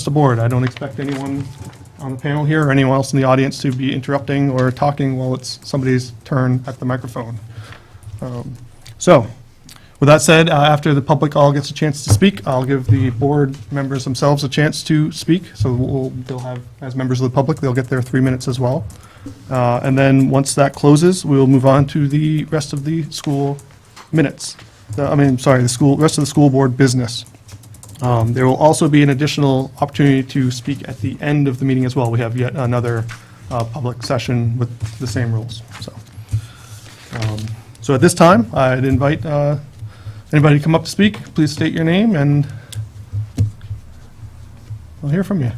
The board. I don't expect anyone on the panel here or anyone else in the audience to be interrupting or talking while it's somebody's turn at the microphone. So, with that said, after the public all gets a chance to speak, I'll give the board members themselves a chance to speak. So they'll have, as members of the public, they'll get their 3 minutes as well. And then once that closes, we'll move on to the rest of the school minutes. The rest of the school board business. There will also be an additional opportunity to speak at the end of the meeting as well. We have yet another public session with the same rules. So at this time, I'd invite anybody to come up to speak. Please state your name, and we'll hear from you.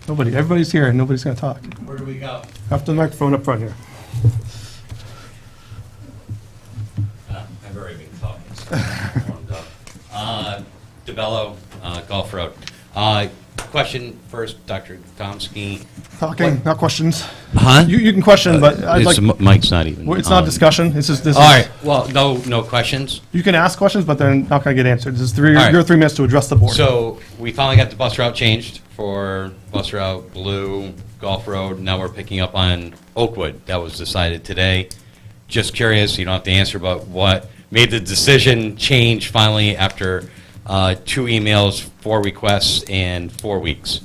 Nobody. Everybody's here, and nobody's going to talk. Where do we go? After the microphone up front here. I've already been talking, so I'm warmed up. DeBello, Golf Road. Question first, Dr. Tomsky. Talking, not questions. Huh? You can question, but I'd like. Mic's not even. It's not discussion. This is. All right. Well, no questions. You can ask questions, but they're not going to get answered. This is right. your 3 minutes to address the board. So we finally got the bus route changed for bus route Blue, Golf Road. Now we're picking up on Oakwood. That was decided today. Just curious, you don't have to answer, but what made the decision change finally after 2 emails, 4 requests, and 4 weeks?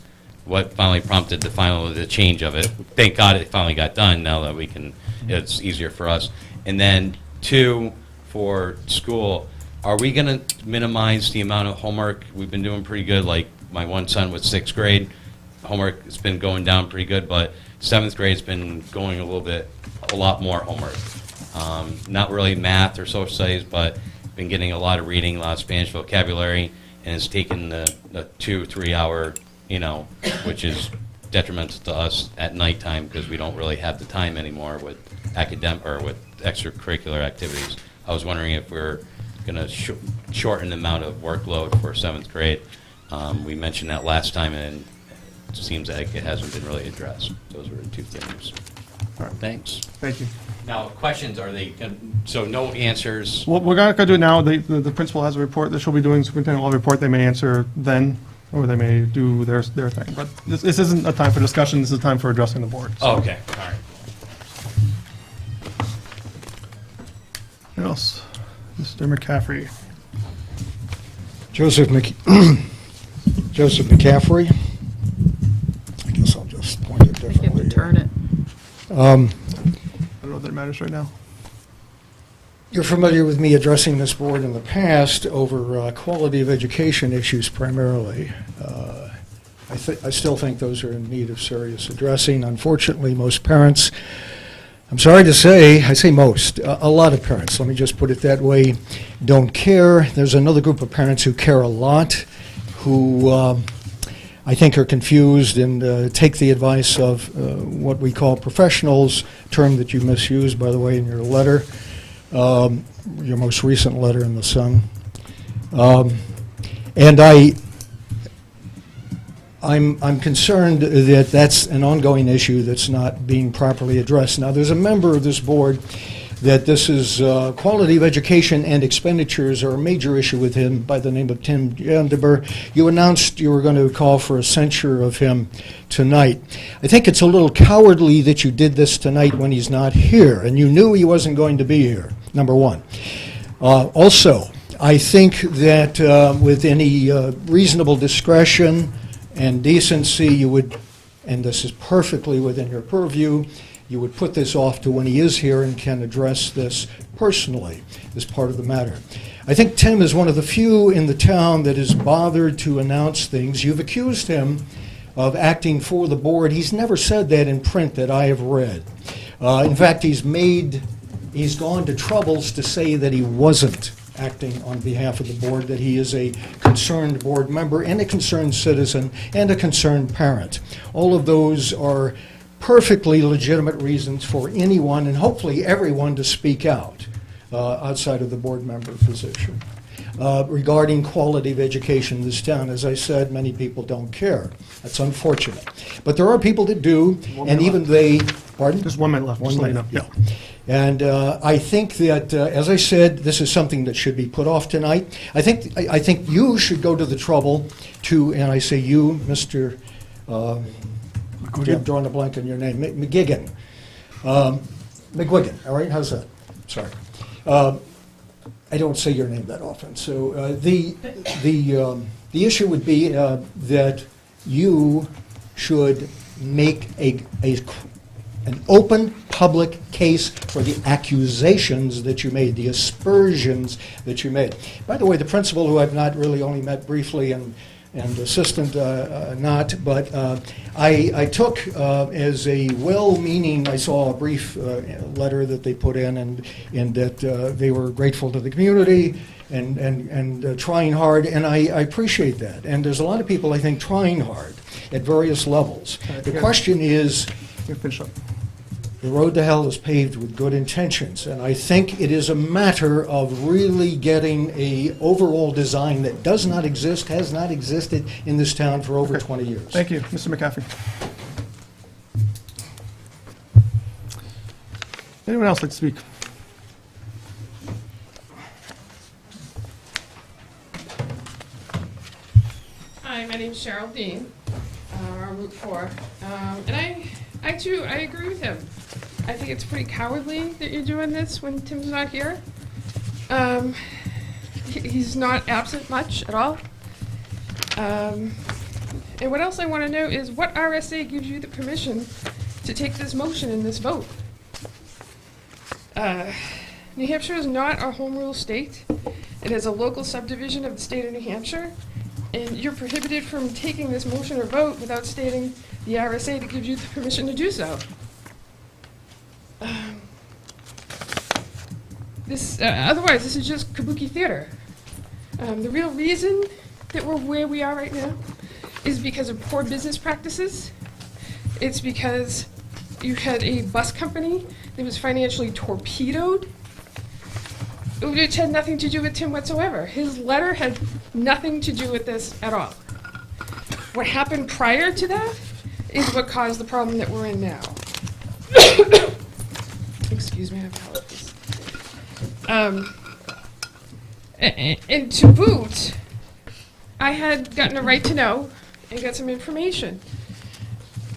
What finally prompted the change of it? Thank God it finally got done. Now that we can, it's easier for us. And then 2, for school, are we going to minimize the amount of homework? We've been doing pretty good. Like my one son with 6th grade, homework has been going down pretty good, but 7th grade's been going a lot more homework. Not really math or social studies, but been getting a lot of reading, a lot of Spanish vocabulary, and it's taken the 2-3 hour, which is detrimental to us at nighttime because we don't really have the time anymore with academic or with extracurricular activities. I was wondering if we're going to shorten the amount of workload for 7th grade. We mentioned that last time, and it seems like it hasn't been really addressed. Those were the 2 things. All right, thanks. Thank you. Now, questions, so no answers? Well, we're not going to do it now. The principal has a report that she'll be doing. Superintendent will have a report. They may answer then, or they may do their thing. But this isn't a time for discussion. This is a time for addressing the board. So. Oh, okay. All right. What else? Mr. McCaffrey. Joseph McCaffrey. I guess I'll just point it differently. You have to turn it. I don't know if that matters right now. You're familiar with me addressing this board in the past over quality of education issues primarily. I still think those are in need of serious addressing. Unfortunately, most parents, I'm sorry to say, I say most, a lot of parents, let me just put it that way, don't care. There's another group of parents who care a lot, who I think are confused and take the advice of what we call professionals, term that you misused, by the way, in your letter, your most recent letter in the Sun. And I'm concerned that that's an ongoing issue that's not being properly addressed. Now, there's a member of this board that this is quality of education and expenditures are a major issue with him by the name of Tim Jandeber. You announced you were going to call for a censure of him tonight. I think it's a little cowardly that you did this tonight when he's not here, and you knew he wasn't going to be here, number one. Also, I think that with any reasonable discretion and decency, you would, and this is perfectly within your purview, you would put this off to when he is here and can address this personally as part of the matter. I think Tim is one of the few in the town that is bothered to announce things. You've accused him of acting for the board. He's never said that in print that I have read. In fact, he's gone to troubles to say that he wasn't acting on behalf of the board, that he is a concerned board member and a concerned citizen and a concerned parent. All of those are perfectly legitimate reasons for anyone and hopefully everyone to speak out outside of the board member position. Regarding quality of education in this town, as I said, many people don't care. That's unfortunate. But there are people that do, and even they, pardon? There's 1 minute left. One just let you minute, know. yeah. And I think that, as I said, this is something that should be put off tonight. I think you should go to the trouble to, and I say you, Mr. I'm drawing a blank on your name, McGuigan. McGuigan, all right, how's that? Sorry. I don't say your name that often. So the issue would be that you should make an open public case for the accusations that you made, the aspersions that you made. By the way, the principal, who I've not really only met briefly, and assistant not, but I took as a well-meaning, I saw a brief letter that they put in, and that they were grateful to the community and trying hard, and I appreciate that. And there's a lot of people, I think, trying hard at various levels. The question is, Finish up. the road to hell is paved with good intentions, and I think it is a matter of really getting a overall design that does not exist, has not existed in this town for over 20 years. Thank you. Mr. McCaffrey. Anyone else like to speak? Hi, my name's Cheryl Dean, on Route 4, and I too, I agree with him. I think it's pretty cowardly that you're doing this when Tim's not here. He's not absent much at all. And what else I want to know is what RSA gives you the permission to take this motion and this vote? New Hampshire is not our home rule state. It is a local subdivision of the state of New Hampshire, and you're prohibited from taking this motion or vote without stating the RSA that gives you the permission to do so. Otherwise, this is just kabuki theater. The real reason that we're where we are right now is because of poor business practices. It's because you had a bus company that was financially torpedoed, which had nothing to do with Tim whatsoever. His letter had nothing to do with this at all. What happened prior to that is what caused the problem that we're in now. Excuse me, I apologize. And to boot, I had gotten a right to know and got some information.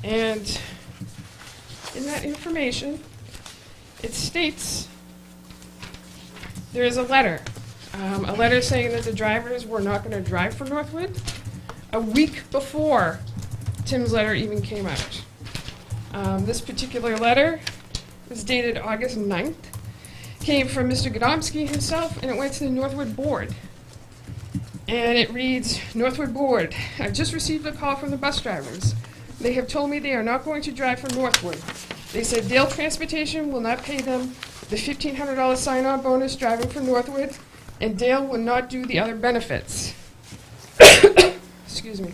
And in that information, it states there is a letter saying that the drivers were not going to drive for Northwood a week before Tim's letter even came out. This particular letter was dated August 9th, came from Mr. Godomsky himself, and it went to the Northwood Board. And it reads, Northwood Board, I've just received a call from the bus drivers. They have told me they are not going to drive for Northwood. They said Dale Transportation will not pay them the $1,500 sign-on bonus driving for Northwood, and Dale will not do the other benefits. Excuse me.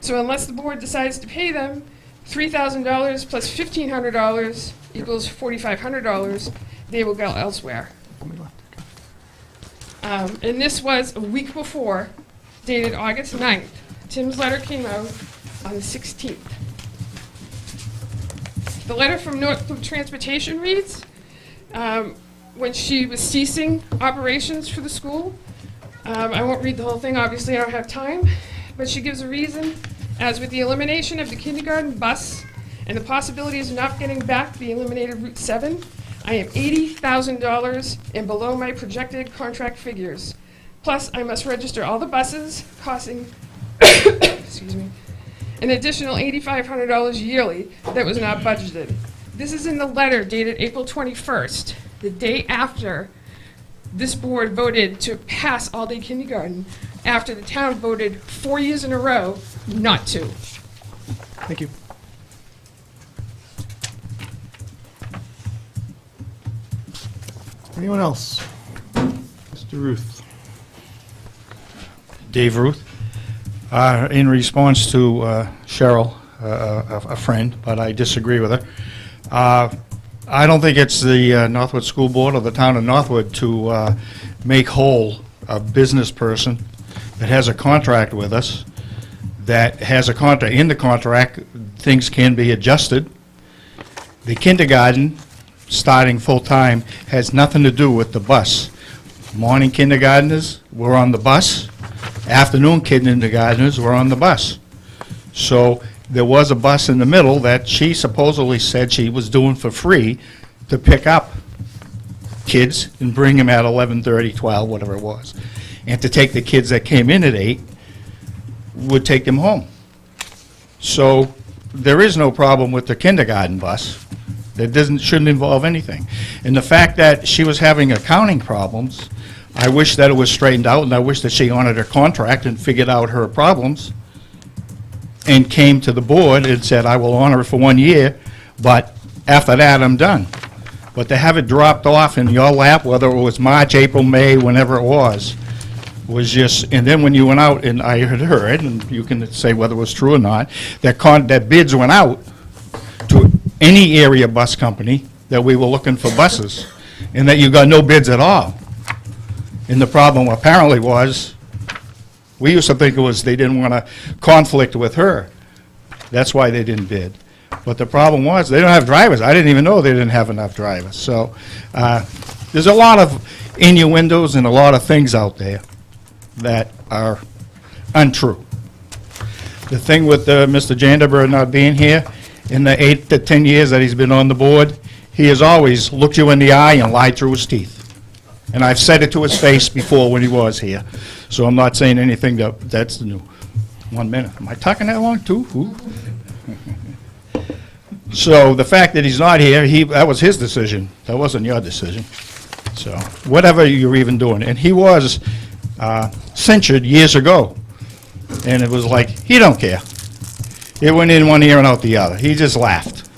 So unless the board decides to pay them $3,000 plus $1,500 equals $4,500, they will go elsewhere. And this was a week before, dated August 9th. Tim's letter came out on the 16th. The letter from Northwood Transportation reads, when she was ceasing operations for the school, I won't read the whole thing, obviously I don't have time, but she gives a reason, as with the elimination of the kindergarten bus and the possibilities of not getting back the eliminated Route 7, I am $80,000 and below my projected contract figures. Plus, I must register all the buses, costing excuse me, an additional $8,500 yearly that was not budgeted. This is in the letter dated April 21st, the day after this board voted to pass all-day kindergarten, after the town voted 4 years in a row not to. Thank you. Anyone else? Mr. Mr. Ruth. Dave Ruth. In response to Cheryl, a friend, but I disagree with her. I don't think it's the Northwood School Board or the town of Northwood to make whole a business person that has a contract with us, that has a contract. In the contract, things can be adjusted. The kindergarten, starting full-time, has nothing to do with the bus. Morning kindergartners were on the bus. Afternoon kindergartners were on the bus. So there was a bus in the middle that she supposedly said she was doing for free to pick up kids and bring them at 11:30, 12, whatever it was. And to take the kids that came in at 8, would take them home. So there is no problem with the kindergarten bus. That shouldn't involve anything. And the fact that she was having accounting problems, I wish that it was straightened out, and I wish that she honored her contract and figured out her problems and came to the board and said, I will honor it for 1 year, but after that, I'm done. But to have it dropped off in your lap, whether it was March, April, May, whenever it was just, and then when you went out, and I had heard, and you can say whether it was true or not, that bids went out to any area bus company that we were looking for buses, and that you got no bids at all. And the problem apparently was, we used to think it was they didn't want to conflict with her. That's why they didn't bid. But the problem was, they don't have drivers. I didn't even know they didn't have enough drivers. So there's a lot of innuendos and a lot of things out there that are untrue. The thing with Mr. Janderberg not being here, in the 8 to 10 years that he's been on the board, he has always looked you in the eye and lied through his teeth. And I've said it to his face before when he was here. So I'm not saying anything that's new. 1 minute. Am I talking that long, too? Ooh. So the fact that he's not here, that was his decision. That wasn't your decision. So whatever you're even doing. And he was censured years ago. And it was like, he don't care. It went in one ear and out the other. He just laughed.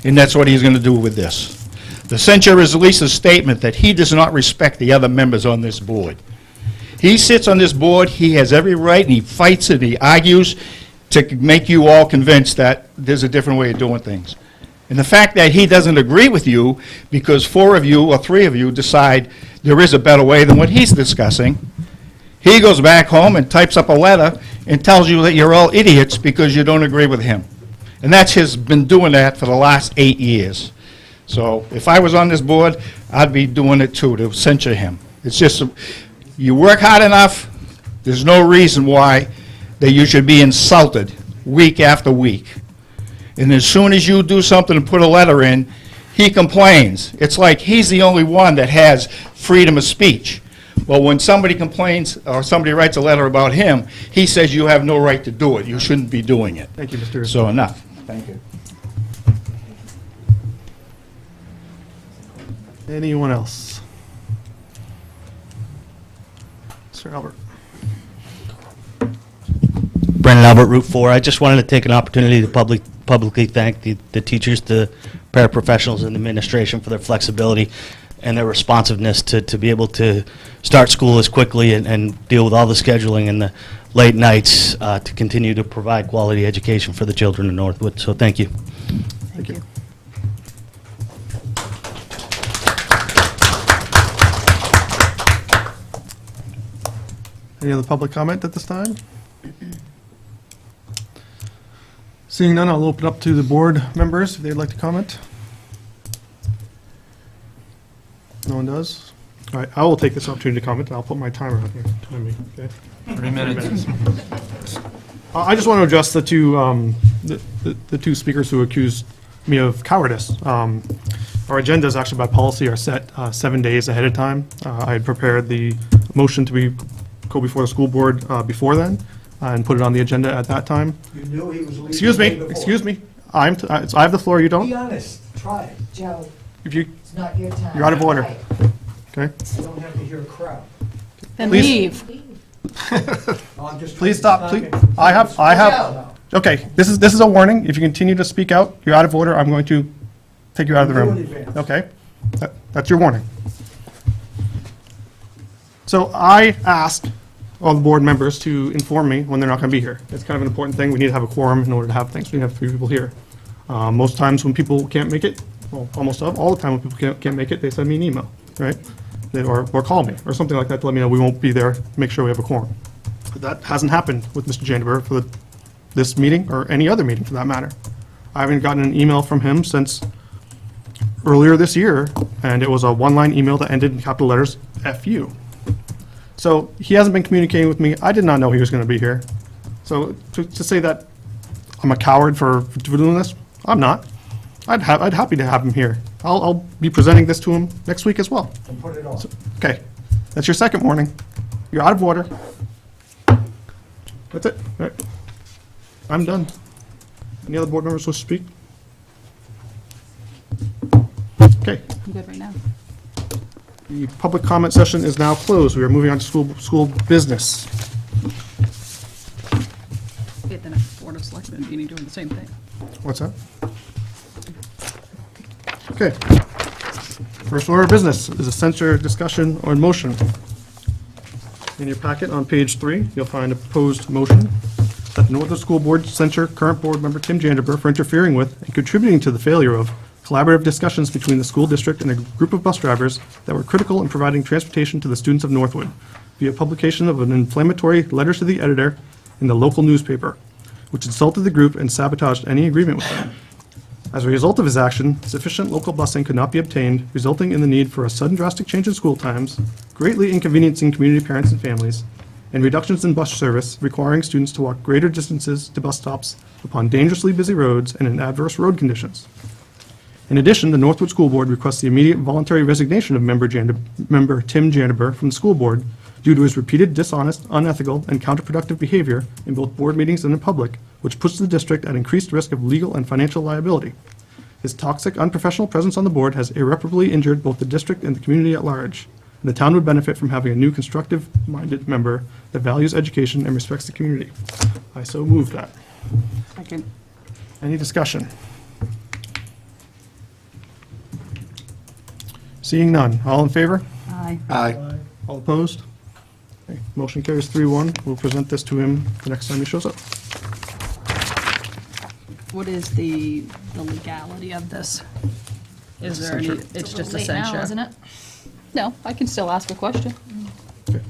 And that's what he's going to do with this. The censure is at least a statement that he does not respect the other members on this board. He sits on this board, he has every right, and he fights and he argues to make you all convinced that there's a different way of doing things. And the fact that he doesn't agree with you because 4 of you or 3 of you decide there is a better way than what he's discussing, he goes back home and types up a letter and tells you that you're all idiots because you don't agree with him. And that's been doing that for the last 8 years. So if I was on this board, I'd be doing it too, to censure him. It's just, you work hard enough, there's no reason why that you should be insulted week after week. And as soon as you do something and put a letter in, he complains. It's like he's the only one that has freedom of speech. Well, when somebody complains or somebody writes a letter about him, he says you have no right to do it. You shouldn't be doing it. Thank you, Mr. So enough. Thank you. Anyone else? Sir Albert. Brennan Albert, Route 4. I just wanted to take an opportunity to publicly thank the teachers, the paraprofessionals, and the administration for their flexibility and their responsiveness to be able to start school as quickly and deal with all the scheduling and the late nights to continue to provide quality education for the children in Northwood. So thank you. Thank you. Any other public comment at this time? Seeing none, I'll open up to the board members if they'd like to comment. No one does? All right, I will take this opportunity to comment, and I'll put my timer on here. Time me, okay? 3 minutes. I just want to address the two speakers who accused me of cowardice. Our agendas, actually by policy, are set 7 days ahead of time. I had prepared the motion to go before the school board before then, and put it on the agenda at that time. You knew he was leaving. Excuse me. I have the floor, you don't? Be honest, try it. Joe, If you, it's not your time. you're out of order. Right. Okay? You don't have to hear a crowd. Then Please. leave. No, I'm just Please trying stop, to please. I have, No. okay, this is a warning. If you continue to speak out, you're out of order. I'm going to take you out of the Do in room. advance. Okay? That's your warning. So I asked all the board members to inform me when they're not going to be here. It's kind of an important thing. We need to have a quorum in order to have things. We have 3 people here. Most times when people can't make it, well, almost all the time when people can't make it, they send me an email, right? Or call me, or something like that to let me know we won't be there, make sure we have a quorum. But that hasn't happened with Mr. Jandeberg for this meeting, or any other meeting for that matter. I haven't gotten an email from him since earlier this year, and it was a one-line email that ended in capital letters, F you. So he hasn't been communicating with me. I did not know he was going to be here. So to say that I'm a coward for doing this, I'm not. I'd happy to have him here. I'll be presenting this to him next week as well. And put it on. Okay, that's your second warning. You're out of order. That's it. All right. I'm done. Any other board members wish to speak? Okay, I'm good right now. the public comment session is now closed. We are moving on to school business. At the next Board of Selectmen meeting doing the same thing. What's that? Okay. First order of business is a censure discussion or motion. In your packet on page 3, you'll find a proposed motion that the Northwood School Board censure current board member Tim Jandeberg for interfering with and contributing to the failure of collaborative discussions between the school district and a group of bus drivers that were critical in providing transportation to the students of Northwood via publication of an inflammatory letter to the editor in the local newspaper, which insulted the group and sabotaged any agreement with them. As a result of his action, sufficient local busing could not be obtained, resulting in the need for a sudden drastic change in school times, greatly inconveniencing community parents and families, and reductions in bus service requiring students to walk greater distances to bus stops upon dangerously busy roads and in adverse road conditions. In addition, the Northwood School Board requests the immediate voluntary resignation of member Tim Jandeberg from the school board due to his repeated dishonest, unethical, and counterproductive behavior in both board meetings and in public, which puts the district at increased risk of legal and financial liability. His toxic, unprofessional presence on the board has irreparably injured both the district and the community at large, and the town would benefit from having a new constructive-minded member that values education and respects the community. I so move that. Second. Any discussion? Seeing none. All in favor? Aye. Aye. All opposed? Okay, motion carries 3-1. We'll present this to him the next time he shows up. What is the legality of this? Is there any, Censure. it's just a Late now, censure? isn't it? No, I can still ask a question. Okay.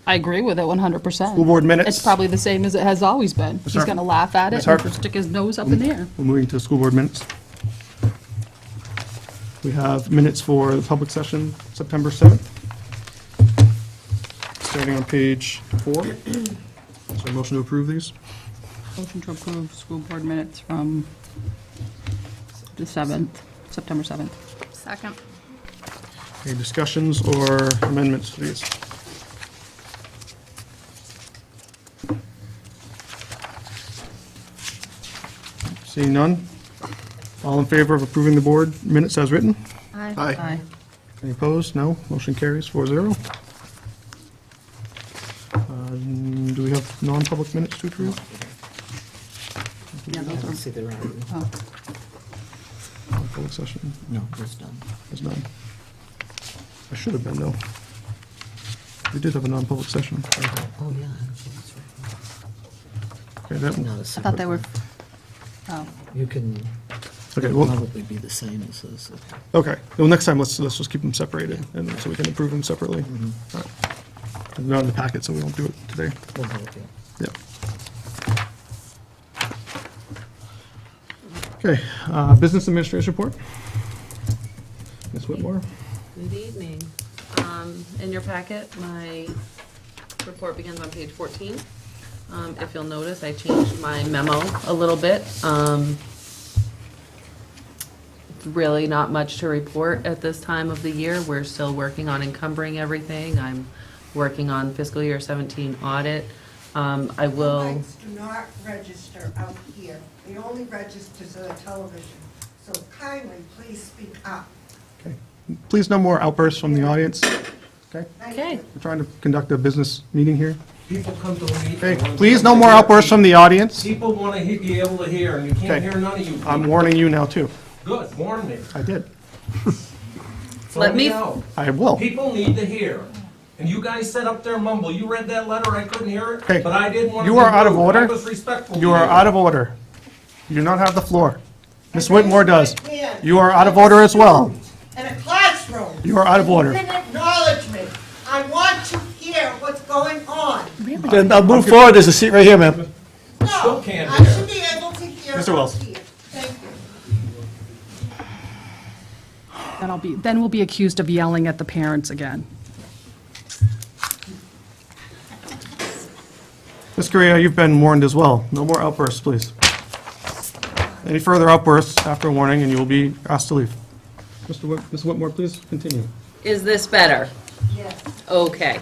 I agree with it 100%. School board minutes. It's probably the same as it has always been. Ms. He's Harper. gonna laugh at Ms. it Harper. and stick his nose up in the air. We're moving to school board minutes. We have minutes for the public session, September 7th. Starting on page 4. Is there a motion to approve these? Motion to approve school board minutes from the 7th, September 7th. Second. Any discussions or amendments to these? Seeing none? All in favor of approving the board minutes as written? Aye. Aye. Any opposed? No. Motion carries 4-0. Do we have non-public minutes to approve? Yeah, those are, See, there are, oh, Non-public session, no, there's none. there's none. I should have been, though. We did have a non-public session. Oh, yeah, actually, that's right. Okay, that one. Not a I separate thought they were, one. oh, You can, Okay, it'll well, probably be the same as this. okay. Well, next time, let's just keep them separated, and then so we can approve them separately. All right. They're not in the packet, so we won't do it today. We'll do it, yeah. Yep. Okay, business administration report. Ms. Whitmore? Good evening. In your packet, my report begins on page 14. If you'll notice, I changed my memo a little bit. It's really not much to report at this time of the year. We're still working on encumbering everything. I'm working on fiscal year 17 audit. I will. Lights do not register out here. They only register to the television. So kindly, please speak up. Okay. Please, no more outbursts from the audience. Okay? Thank Okay. you. We're trying to conduct a business meeting here. People come to a meeting. Okay, please, no more outbursts from the audience. People want to be able to hear, and you Okay. can't hear none of you. I'm people. warning you now, too. Good, warn me. I did. Throw Let me- out. I will. People need to hear. And you guys sit up there and mumble. You read that letter, I couldn't hear it, Okay. but I didn't want to You be are out of rude. order. I was respectful to You are out of order. You do not have the floor. Ms. Whitmore does. You are out of order as well. In a classroom. You are out of order. You didn't acknowledge me. I want to hear what's going on. Then I'll move forward. There's a seat right here, ma'am. Still No, can't I hear. should be able to hear. Mr. Wells. up here. Thank you. Then we'll be accused of yelling at the parents again. Ms. Correa, you've been warned as well. No more outbursts, please. Any further outbursts after warning, and you will be asked to leave. Ms. Whitmore, please continue. Is this better? Yes. Okay.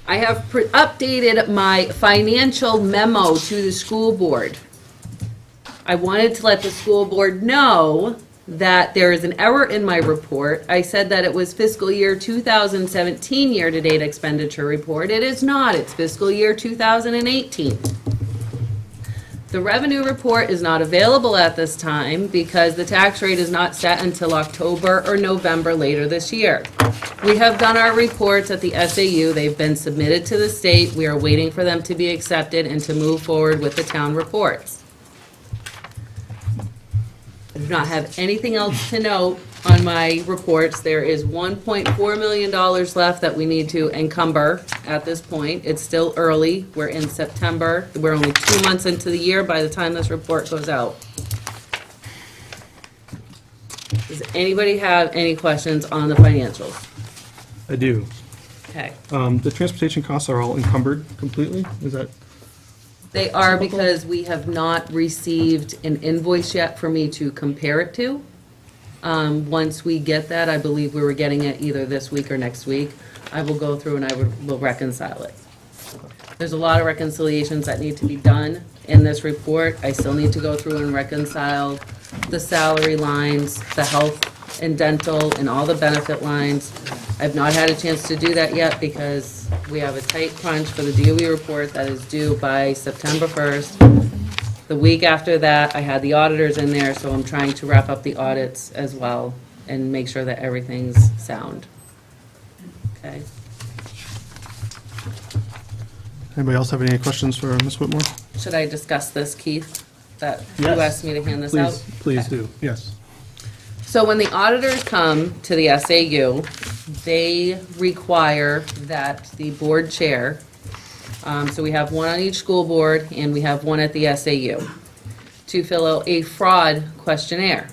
I have updated my financial memo to the school board. I wanted to let the school board know that there is an error in my report. I said that it was fiscal year 2017 year-to-date expenditure report. It is not. It's fiscal year 2018. The revenue report is not available at this time because the tax rate is not set until October or November later this year. We have done our reports at the SAU. They've been submitted to the state. We are waiting for them to be accepted and to move forward with the town reports. I do not have anything else to note on my reports. There is $1.4 million left that we need to encumber at this point. It's still early. We're in September. We're only 2 months into the year by the time this report goes out. Does anybody have any questions on the financials? I do. Okay. The transportation costs are all encumbered completely? Is that? They are because we have not received an invoice yet for me to compare it to. Once we get that, I believe we were getting it either this week or next week, I will go through and will reconcile it. There's a lot of reconciliations that need to be done in this report. I still need to go through and reconcile the salary lines, the health and dental, and all the benefit lines. I've not had a chance to do that yet because we have a tight crunch for the DOE report that is due by September 1st. The week after that, I had the auditors in there, so I'm trying to wrap up the audits as well and make sure that everything's sound. Okay? Anybody else have any questions for Ms. Whitmore? Should I discuss this, Keith? That you Yes. asked me to hand this out? Please Okay. do, yes. So when the auditors come to the SAU, they require that the board chair, so we have one on each school board and we have one at the SAU, to fill out a fraud questionnaire.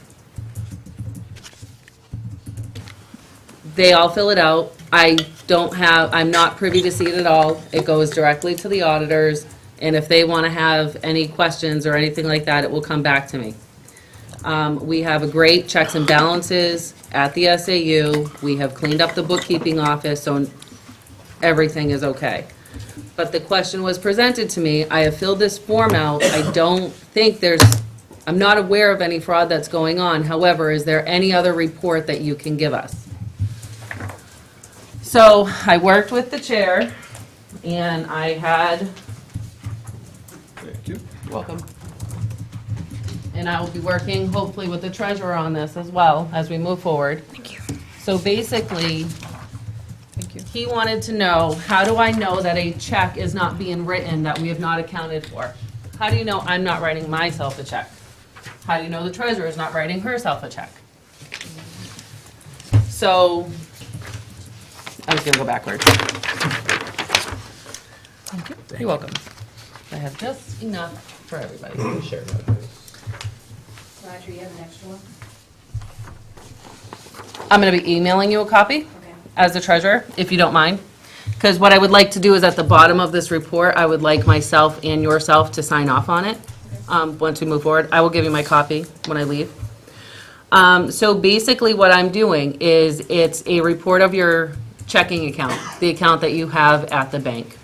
They all fill it out. I'm not privy to see it at all. It goes directly to the auditors, and if they want to have any questions or anything like that, it will come back to me. We have a great checks and balances at the SAU. We have cleaned up the bookkeeping office, so everything is okay. But the question was presented to me. I have filled this form out. I don't think I'm not aware of any fraud that's going on. However, is there any other report that you can give us? So I worked with the chair, and I had. Thank you. You're welcome. And I will be working hopefully with the treasurer on this as well as we move forward. Thank you. So basically, he wanted to know, how do I know that a check is not being written that we have not accounted for? How do you know I'm not writing myself a check? How do you know the treasurer is not writing herself a check? So, I was gonna go backwards. Thank you. You're welcome. I have just enough for everybody. Sure. Roger, you have an extra one? I'm going to be emailing you a copy Okay. as the treasurer, if you don't mind. Because what I would like to do is at the bottom of this report, I would like myself and yourself to sign off on it once we move forward. I will give you my copy when I leave. So basically what I'm doing is it's a report of your checking account, the account that you have at the bank.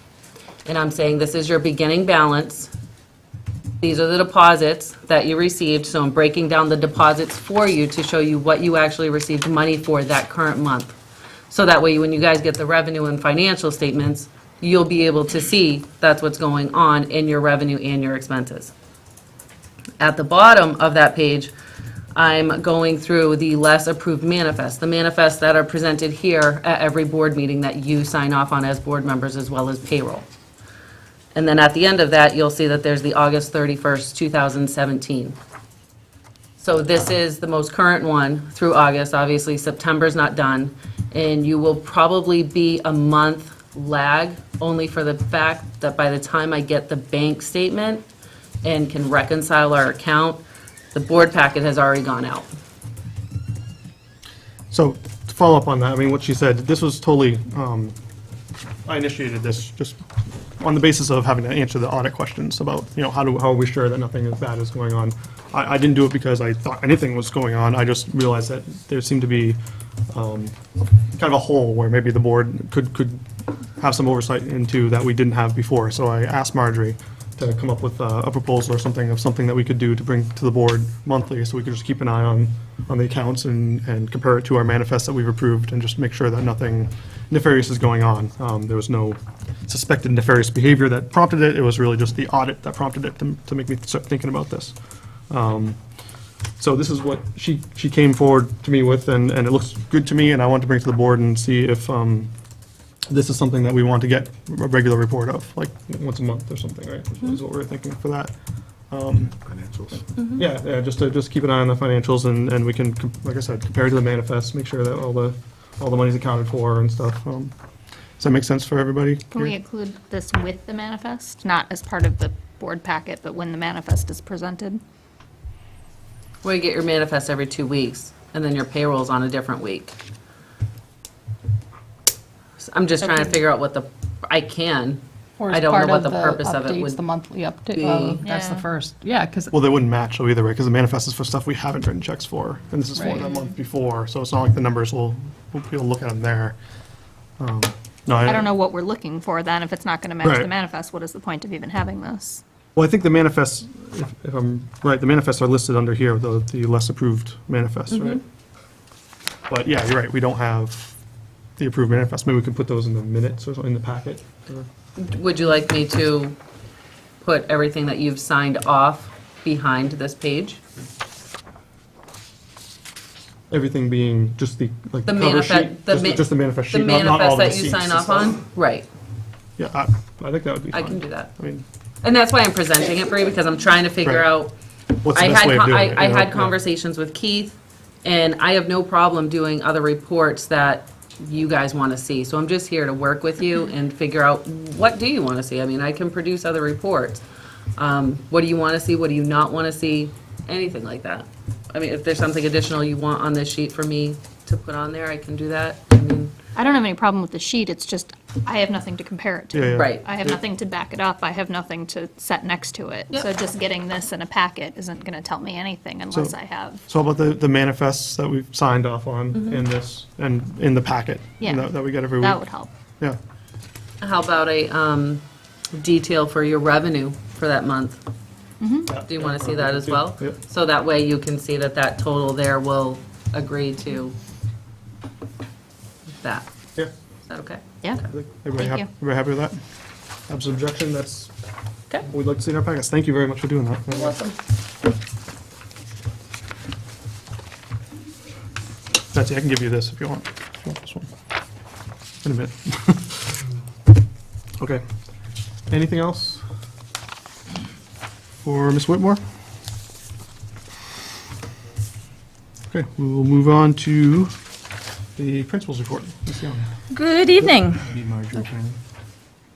And I'm saying this is your beginning balance. These are the deposits that you received, so I'm breaking down the deposits for you to show you what you actually received money for that current month. So that way, when you guys get the revenue and financial statements, you'll be able to see that's what's going on in your revenue and your expenses. At the bottom of that page, I'm going through the less approved manifests, the manifests that are presented here at every board meeting that you sign off on as board members, as well as payroll. And then at the end of that, you'll see that there's the August 31st, 2017. So this is the most current one through August. Obviously, September's not done, and you will probably be a month lag, only for the fact that by the time I get the bank statement and can reconcile our account, the board packet has already gone out. So, to follow up on that, I mean, what she said, this was totally, I initiated this just on the basis of having to answer the audit questions about, how are we sure that nothing bad is going on? I didn't do it because I thought anything was going on, I just realized that there seemed to be kind of a hole where maybe the board could have some oversight into that we didn't have before. So I asked Marjorie to come up with a proposal or something that we could do to bring to the board monthly, so we could just keep an eye on the accounts and compare it to our manifest that we've approved, and just make sure that nothing nefarious is going on. There was no suspected nefarious behavior that prompted it. It was really just the audit that prompted it to make me start thinking about this. So this is what she came forward to me with, and it looks good to me, and I want to bring it to the board and see if this is something that we want to get a regular report of, like once a month or something, right? Is what we're thinking for that. Financials. Yeah, just keep an eye on the financials, and we can, like I said, compare to the manifest, make sure that all the money's accounted for and stuff. Does that make sense for everybody? Can we include this with the manifest, not as part of the board packet, but when the manifest is presented? Well, you get your manifest every 2 weeks, and then your payroll's on a different week. So I'm just trying to figure out I can. Or I as don't know part what of the purpose of it updates, would the monthly be. update. That's the Yeah. first, yeah, because Well, they wouldn't match though either way, because the manifest is for stuff we haven't written checks for, and this is for the Right. month before, so it's not like the numbers we'll be able to look at them there. No, I don't know what we're looking for then. If it's not going to match the Right. manifest, what is the point of even having this? Well, I think the manifests, if I'm right, the manifests are listed under here, the less approved manifests, right? But yeah, you're right, we don't have the approved manifests. Maybe we could put those in the minutes or something in the packet. Would you like me to put everything that you've signed off behind this page? Everything being just the The cover manifest, sheet, just the manifest the sheet, not all manifest the that you receipts sign and off stuff. on? Right. Yeah, I think that would be I fine. can do that. I mean, And that's why I'm presenting it for you, because I'm trying to figure Right. out. what's the I best had, way of doing it? I you know? had Yeah. conversations with Keith, and I have no problem doing other reports that you guys want to see. So I'm just here to work with you and figure out, what do you want to see? I mean, I can produce other reports. What do you want to see? What do you not want to see? Anything like that. I mean, if there's something additional you want on this sheet for me to put on there, I can do that. I mean, I don't have any problem with the sheet. It's just, I have nothing to compare it to. Yeah, yeah. right. I have nothing to back it up. I have nothing to set next to it. Yep. So just getting this in a packet isn't going to tell me anything unless I have. So how about the manifests that we've signed off on in this, and in the packet? Yeah. That we get every week? That would help. Yeah. How about a detail for your revenue for that month? Do you want to see that as well? Yep. So that way you can see that that total there will agree to that. Yeah. Is that okay? Yeah. Everybody Thank you. everybody happy with that? Absent objection, that's Okay. what we'd like to see in our packets. Thank you very much for doing that. You're welcome. Betsy, I can give you this if you want. If you want this one. In a minute. Okay. Anything else for Ms. Whitmore? Okay, we will move on to the principal's report. Ms. Young. Good evening. Need Marjorie for anything?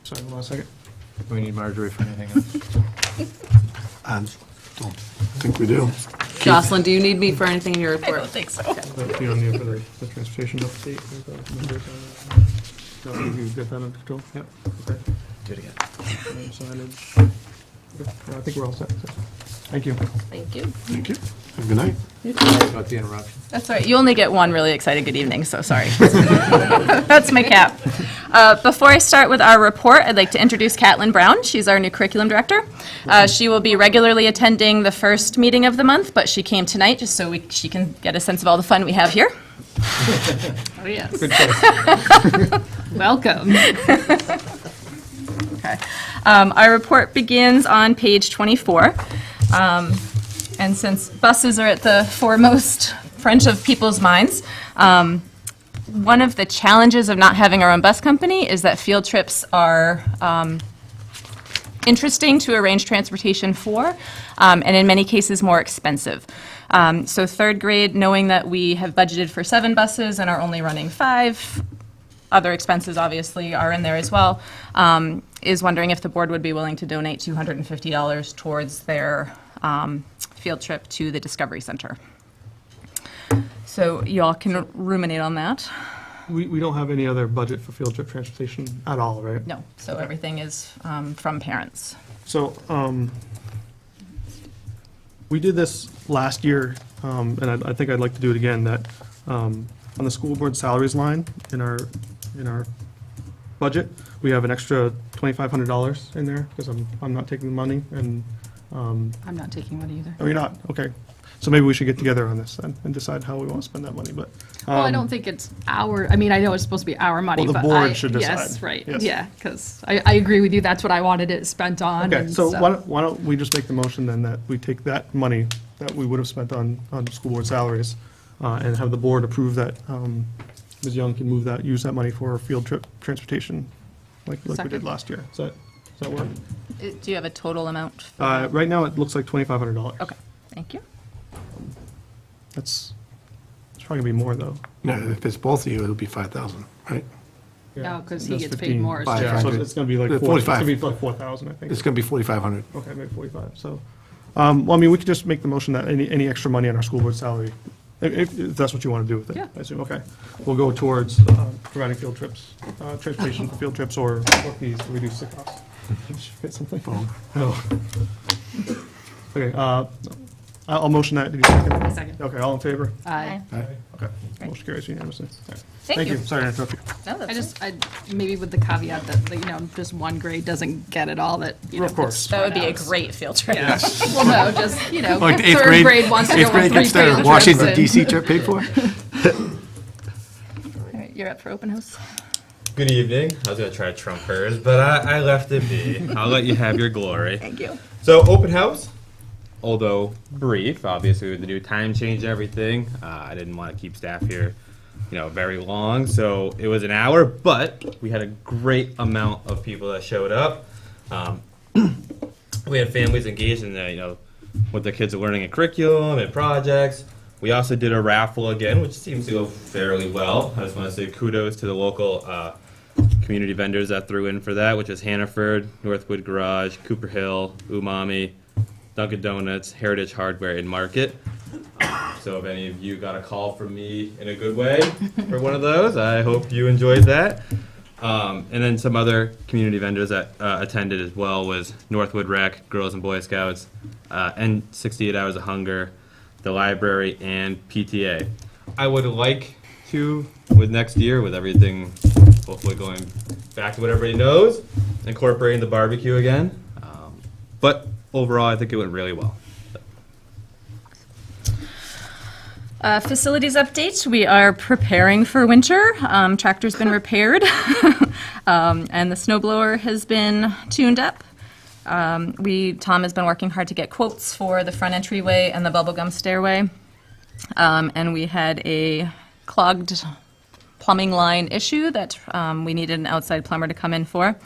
Sorry, hold on a second. Do we need Marjorie for anything else? I don't think we do. Jocelyn, do you need me for anything in your report? I don't think so. You don't need for the transportation update? No, you get that under control? Yep. Okay. Do it again. Signage. Okay, I think we're all set. Thank you. Thank you. Thank you. Have a good night. Sorry about the interruption. That's all right. You only get one really excited good evening, so sorry. That's my cap. Before I start with our report, I'd like to introduce Catlin Brown. She's our new curriculum director. She will be regularly attending the first meeting of the month, but she came tonight just so she can get a sense of all the fun we have here. Oh, yes. Good choice. Welcome. Okay. Our report begins on page 24. And And since buses are at the foremost front of people's minds, one of the challenges of not having our own bus company is that field trips are interesting to arrange transportation for, and in many cases more expensive. So third grade, knowing that we have budgeted for 7 buses and are only running 5, other expenses obviously are in there as well, is wondering if the board would be willing to donate $250 towards their field trip to the Discovery Center. So you all can ruminate on that. We don't have any other budget for field trip transportation at all, right? No, so everything is from parents. So, we did this last year, and I think I'd like to do it again, that, on the school board salaries line in our budget, we have an extra $2,500 in there, because I'm not taking the money, and, I'm not taking one either. oh, you're not? Okay. So maybe we should get together on this then, and decide how we want to spend that money, but. Well, I don't think it's our, I mean, I know it's supposed to be our money, Well, the but board I- should decide. Yes, right, Yes. yeah, because I agree with you, that's what I wanted it spent on. Okay, and so why don't we just make the motion then that we take that money that we would have spent on school board salaries, and have the board approve that, Ms. Young can use that money for field trip transportation, like we Second. did last year. Does that work? Do you have a total amount? Right now, it looks like $2,500. Okay, thank you. It's probably gonna be more, though. No, if it's both of you, it'll be 5,000, right? No, 'cause he That's gets paid 15. more, so- Yeah, so it's gonna be like 45. 4,000, I think. It's gonna be 4,500. Okay, maybe 45, so, well, I mean, we could just make the motion that any extra money on our school board salary, if that's what you want to do with it. Yeah. I assume, okay. We'll go towards providing field trips, transportation for field trips or fees to reduce the cost. Did you get something? No. Okay, I'll motion that. Did you second it? Second. Okay, all in favor? Aye. Okay, motion carries unanimously. All right. Thank you. Sorry to interrupt you. No, that's I maybe with the caveat that, you know, just one grade doesn't get it all, that, you know. Of course. That would be a great field trip. Yeah. Well, no, just, you know, Like if the eighth third grade wants to eighth go on grade 3 gets their field Washington trips DC trip paid for? All right, you're up for open house. Good evening. I was going to try to trump hers, but I left it be. I'll let you have your glory. Thank you. So, open house, although brief, obviously with the new time change and everything, I didn't want to keep staff here, you know, very long. So it was an hour, but we had a great amount of people that showed up. We had families engaged in the, you know, what their kids are learning in curriculum and projects. We also did a raffle again, which seems to go fairly well. I just want to say kudos to the local community vendors that threw in for that, which is Hannaford, Northwood Garage, Cooper Hill, Umami, Dunkin' Donuts, Heritage Hardware, and Market. So if any of you got a call from me in a good way for one of those, I hope you enjoyed that. And then some other community vendors that attended as well was Northwood Rec, Girls and Boy Scouts, and 68 Hours of Hunger, the library, and PTA. I would like to, with next year, with everything hopefully going back to what everybody knows, incorporating the barbecue again. But overall, I think it went really well. Facilities update, we are preparing for winter. Tractor's been repaired, and the snow blower has been tuned up. Tom has been working hard to get quotes for the front entryway and the bubblegum stairway. And we had a clogged plumbing line issue that we needed an outside plumber to come in for.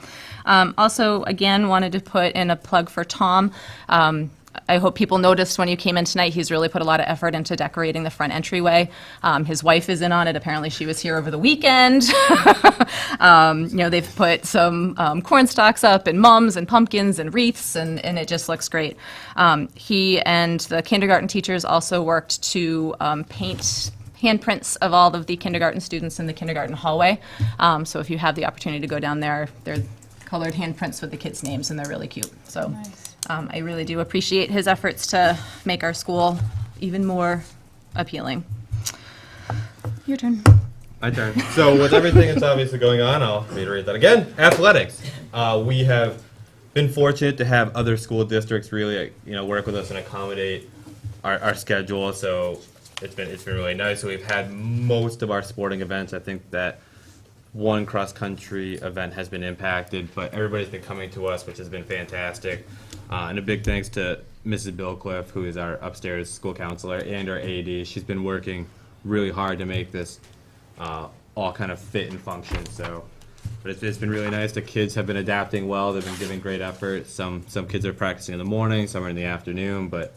Also, again, wanted to put in a plug for Tom. I hope people noticed when you came in tonight, he's really put a lot of effort into decorating the front entryway. His wife is in on it. Apparently, she was here over the weekend. You know, they've put some corn stalks up and mums and pumpkins and wreaths, and it just looks great. He and the kindergarten teachers also worked to paint handprints of all of the kindergarten students in the kindergarten hallway. So if you have the opportunity to go down there, they're colored handprints with the kids' names, and they're really cute. So. Nice. I really do appreciate his efforts to make our school even more appealing. Your turn. My turn. So with everything that's obviously going on, I'll reiterate that again. Athletics. We have been fortunate to have other school districts really, you know, work with us and accommodate our schedule. So it's been really nice. So we've had most of our sporting events. I think that one cross-country event has been impacted, but everybody's been coming to us, which has been fantastic. And a big thanks to Mrs. Billcliffe, who is our upstairs school counselor, and our AD. She's been working really hard to make this all kind of fit and function. So, but it's been really nice. The kids have been adapting well. They've been giving great effort. Some kids are practicing in the morning, some are in the afternoon, but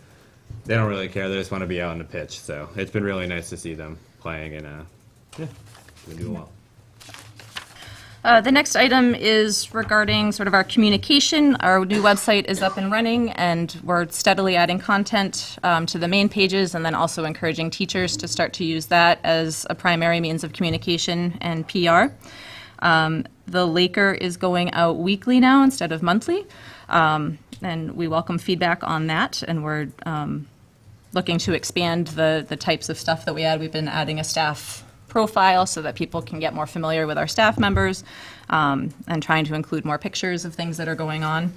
they don't really care. They just want to be out on the pitch. So it's been really nice to see them playing, and yeah, they're doing well. The next item is regarding sort of our communication. Our new website is up and running, and we're steadily adding content to the main pages, and then also encouraging teachers to start to use that as a primary means of communication and PR. The Laker is going out weekly now instead of monthly, and we welcome feedback on that, and we're looking to expand the types of stuff that we add. We've been adding a staff profile so that people can get more familiar with our staff members, and trying to include more pictures of things that are going on.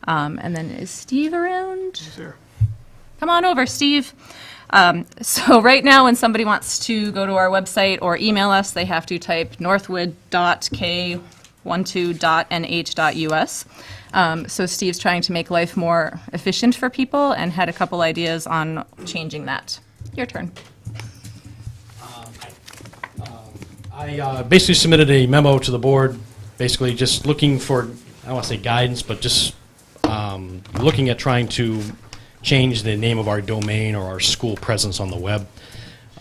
And then is Steve around? He's here. Come on over, Steve. So right now, when somebody wants to go to our website or email us, they have to type northwood.k12.nh.us. So Steve's trying to make life more efficient for people and had a couple ideas on changing that. Your turn. I basically submitted a memo to the board, basically just looking for, I don't want to say guidance, but just looking at trying to change the name of our domain or our school presence on the web.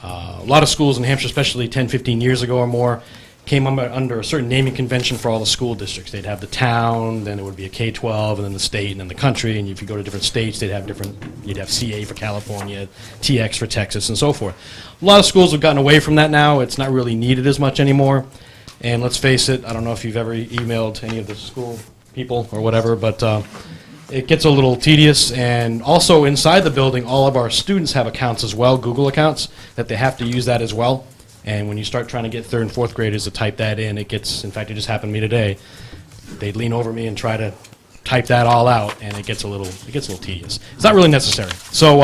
A lot of schools in Hampshire, especially 10, 15 years ago or more, came under a certain naming convention for all the school districts. They'd have the town, then it would be a K-12, and then the state, and then the country, and if you go to different states, they'd have different, you'd have CA for California, TX for Texas, and so forth. A lot of schools have gotten away from that now. It's not really needed as much anymore. And let's face it, I don't know if you've ever emailed any of the school people or whatever, but it gets a little tedious. And also inside the building, all of our students have accounts as well, Google accounts, that they have to use that as well. And when you start trying to get third and fourth graders to type that in, it gets, in fact, it just happened to me today. They'd lean over me and try to type that all out, and it gets a little tedious. It's not really necessary. So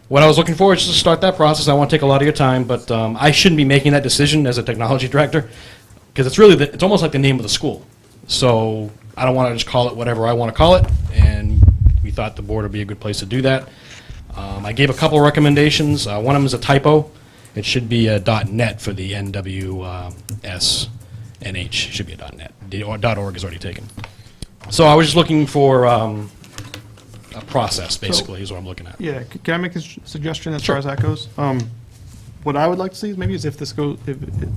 what I was looking for is just to start that process. I won't take a lot of your time, but I shouldn't be making that decision as a technology director, because it's really, it's almost like the name of the school. So I don't want to just call it whatever I want to call it, and we thought the board would be a good place to do that. I gave a couple of recommendations. One of them is a typo. It should be a .net for the NWSNH. Should be a .net. The .org is already taken. So I was just looking for a process, basically, is what I'm looking at. Yeah, can I make a suggestion as Sure. far as that goes? What I would like to see is maybe is if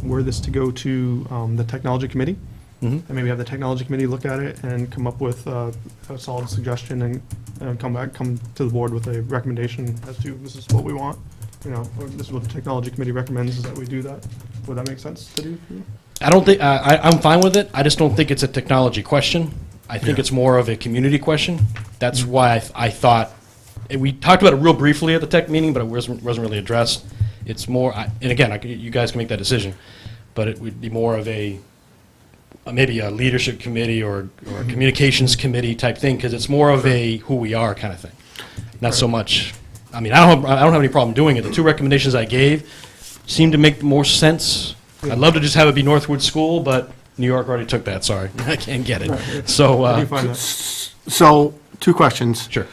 were this to go to the technology committee, and maybe have the technology committee look at it and come up with a solid suggestion and come to the board with a recommendation as to this is what we want. You know, or this is what the technology committee recommends is that we do that. Would that make sense to do? I don't think, I'm fine with it. I just don't think it's a technology question. I think it's more of a community question. That's why I thought, and we talked about it real briefly at the tech meeting, but it wasn't really addressed. It's more, and again, you guys can make that decision, but it would be more of maybe a leadership committee or a communications committee type thing, because it's more of a who we are kind of thing. Not so much, I mean, I don't have any problem doing it. The two recommendations I gave seem to make more sense. I'd love to just have it be Northwood School, but New York already took that, sorry. I can't get it. Right. So, How do you find that? So, two questions. Sure.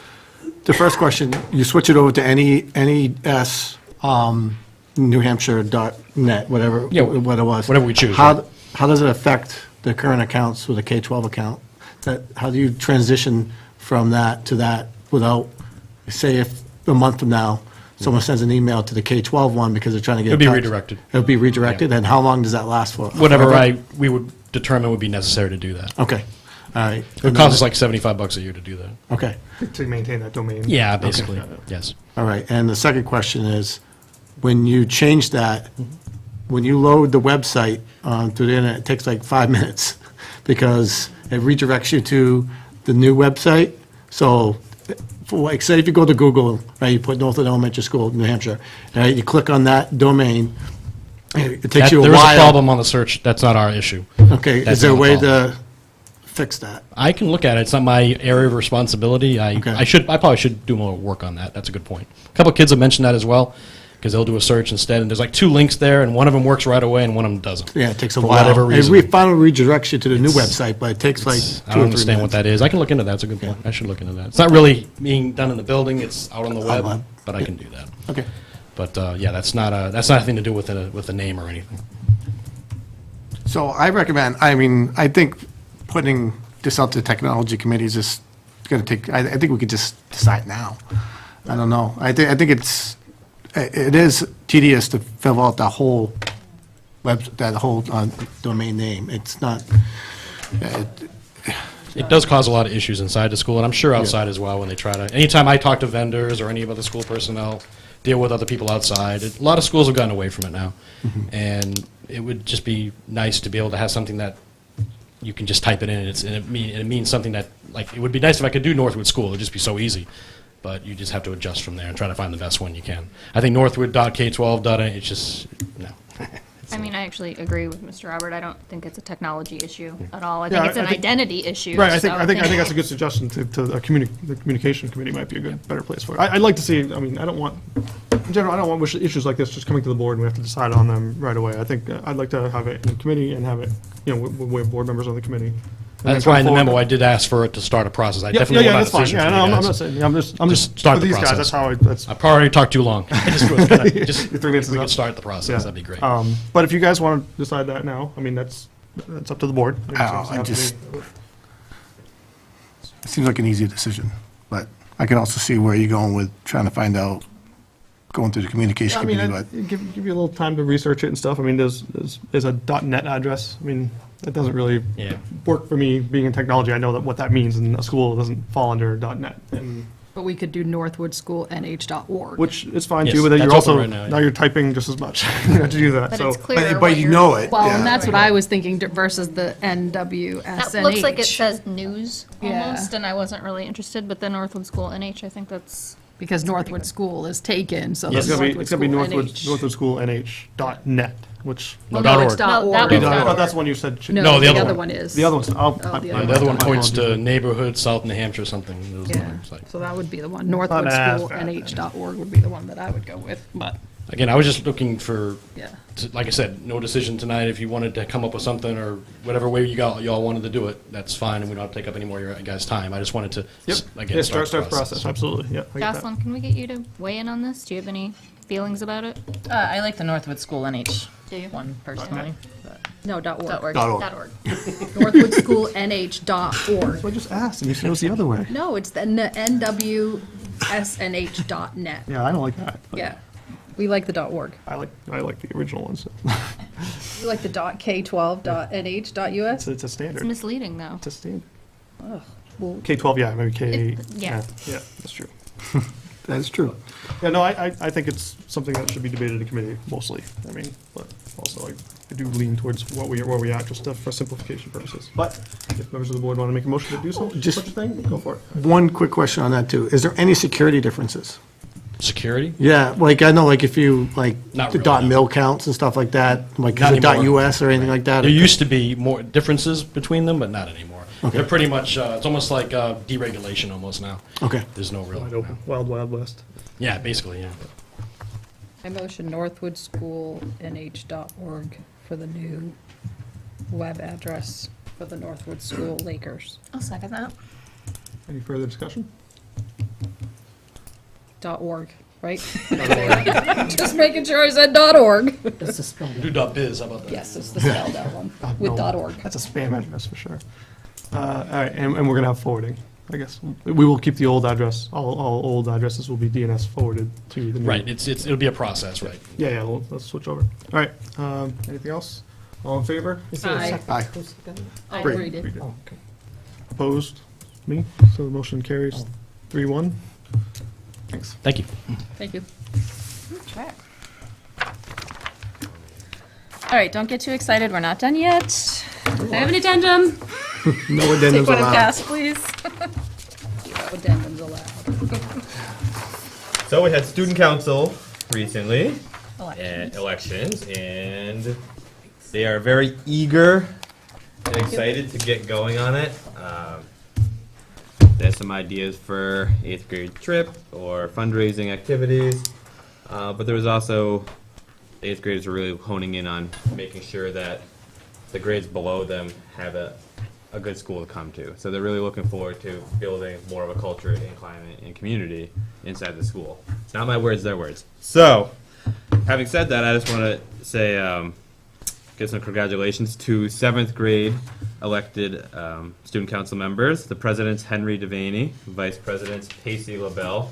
The first question, you switch it over to NES, New Hampshire.net, whatever, Yeah, what it was. whatever we choose, How, right. how does it affect the current accounts with a K-12 account? How do you transition from that to that without, say, if a month from now, someone sends an email to the K-12 one because they're trying to get It'll be in touch? redirected. It'll be redirected, and how long does that last for? whatever Forever? we would determine would be necessary to do that. Okay, all right. It would cost us like $75 a year to do that. Okay, To maintain that domain. Yeah, Okay. basically, yes. all right. And the second question is, when you change that, when you load the website to the internet, it takes like 5 minutes because it redirects you to the new website. So, like, say if you go to Google, right, you put Northwood Elementary School, New Hampshire, right, you click on that domain, it takes you a There is while. a problem on the search. That's not our issue. Okay, That's is there a not a way problem. to fix that? I can look at it. It's not my area of responsibility. Okay. I probably should do more work on that. That's a good point. A couple of kids have mentioned that as well. because they'll do a search instead, and there's like 2 links there, and one of them works right away and one of them doesn't. Yeah, it takes a For while. whatever reason. We finally redirects you to the new website, but it takes like 2 or 3 minutes. I don't understand what that is. I can look into that. It's a good point. I should look into that. It's not really being done in the building. It's out on the web, Online. but I can do that. Okay. But yeah, that's not anything to do with a name or anything. So I recommend, I think putting this out to the technology committee is just going to take, I think we could just decide now. I don't know. I think it is tedious to fill out that whole domain name. It's not, It does cause a lot of issues inside the school, and I'm sure outside as well when they try to, anytime I talk to vendors or any of other school personnel, deal with other people outside, a lot of schools have gotten away from it now. And it would just be nice to be able to have something that you can just type it in, and it means something that, like, it would be nice if I could do Northwood School, it'd just be so easy. But you just have to adjust from there and try to find the best one you can. I think Northwood.K12. It's just, no. I mean, I actually agree with Mr. Robert. I don't think it's a technology issue at all. I Yeah, think it's an I think- identity issue. Right, I so think that's a good suggestion to the communication committee might be a better place for it. I'd like to see, in general, I don't want issues like this just coming to the board and we have to decide on them right away. I think I'd like to have it in committee and have it, we have board members on the committee. And That's then why in the come memo forward. I did ask for it to start a process. I Yeah, definitely yeah, want that's a fine. decision Yeah, from no, you I'm guys. not saying, I'm just, start for the these guys, process. that's how that's. I've already talked too long. I just was gonna, just, Your 3 minutes if we is could up. start the process, Yeah. that'd be great. But if you guys want to decide that now, that's up to the board. It seems like an easy decision, but I can also see where you're going with trying to find out, going through the communication committee, but. I'd give you a little time to research it and stuff. There's a .net address. That doesn't really work for me, being in technology. I know what that means, and a school doesn't fall under .net. But we could do northwoodschoolnh.org. Which is fine Yes, too, but then that's you're also, open right now, now yeah. you're typing just as much to do that, But so. it's clearer But what you you're- know it. Well, yeah. and that's what I was thinking versus the NWSNH. That looks like it says news Yeah. almost, and I wasn't really interested, but the Northwood School NH, I think that's. Because Northwood School is taken, so It's that's gonna be Northwood Northwood, School NH. Northwood School NH.net, which. Well, dot no, it's org. dot No, org. that one's I dot thought that's the one you said. No, the other other one. one is. The other one's, the yeah, other The other one My points to apologies. neighborhood, South New Hampshire, something. Those are the Yeah, ones, like- so that would be the one. Not as bad. Northwoodschoolnh.org would be the one that I would go with, but, Again, I was just looking for, yeah. like I said, no decision tonight. If you wanted to come up with something or whatever way y'all wanted to do it, that's fine, and we don't have to take up any more of your guys' time. I just wanted to, again, Yeah, start start the the process, absolutely, yeah. I get that. Jocelyn, can we get you to weigh in on this? Do you have any feelings about it? I like the Northwood School NH Do you? one personally. No, .org. .org. .org. .org. NorthwoodschooLNH.org. So I just asked, and you said it was the other way. No, it's the NWSNH.net. Yeah, I don't like that. but Yeah, we like the .org. I like the original ones. We like the .K12.NH.US. It's a It's standard. misleading, though. It's a standard. Well, K-12, yeah, maybe K, yeah. yeah, that's true. That is true. Yeah, no, I think it's something that should be debated in committee mostly. But also I do lean towards where we at, just for simplification purposes. But if members of the board want to make a motion to do so, Just- such a thing, go for it. One quick question on that too. Is there any security differences? security. Yeah, like I know, like if you, like Not the really, no. .mil counts and stuff like that, like Not is it anymore. .us or anything like that? There used to be more differences between them, but not anymore. Okay. They're pretty much, it's almost like deregulation almost now. Okay. There's no Wide real, open, wild west. yeah, basically, yeah. I motion northwoodschoolnh.org for the new web address for the Northwood School Lakers. I'll second that. Any further discussion? .org, right? Just making sure I said .org. It's a spelling. Do .biz, how about that? Yes, it's the spelled out one, with No, .org. That's a spam address for sure. All right, and we're gonna have forwarding, I guess. We will keep the old address. All old addresses will be DNS forwarded to the new. Right, it'll be a process, right? Yeah, let's switch over. All right, anything else? All in favor? Is there a Aye. second? Aye. Who's second? I Great. agreed it. Oh, okay. Opposed? Me? So the motion carries 3-1. Thanks. Thank you. Thank you. Okay. All right, don't get too excited. We're not done yet. I have an addendum. No Take addendums one and allowed. pass, please. Addendums allowed. So we had student council recently, Elections. elections, and they are very eager and excited to get going on it. There's some ideas for 8th grade trip or fundraising activities. But there was also, the 8th graders are really honing in on making sure that the grades below them have a good school to come to. So they're really looking forward to building more of a culture and climate and community inside the school. It's not my words, their words. So, having said that, I just want to say, give some congratulations to 7th grade elected student council members. The president's Henry Devaney, vice president's Pacey LaBelle,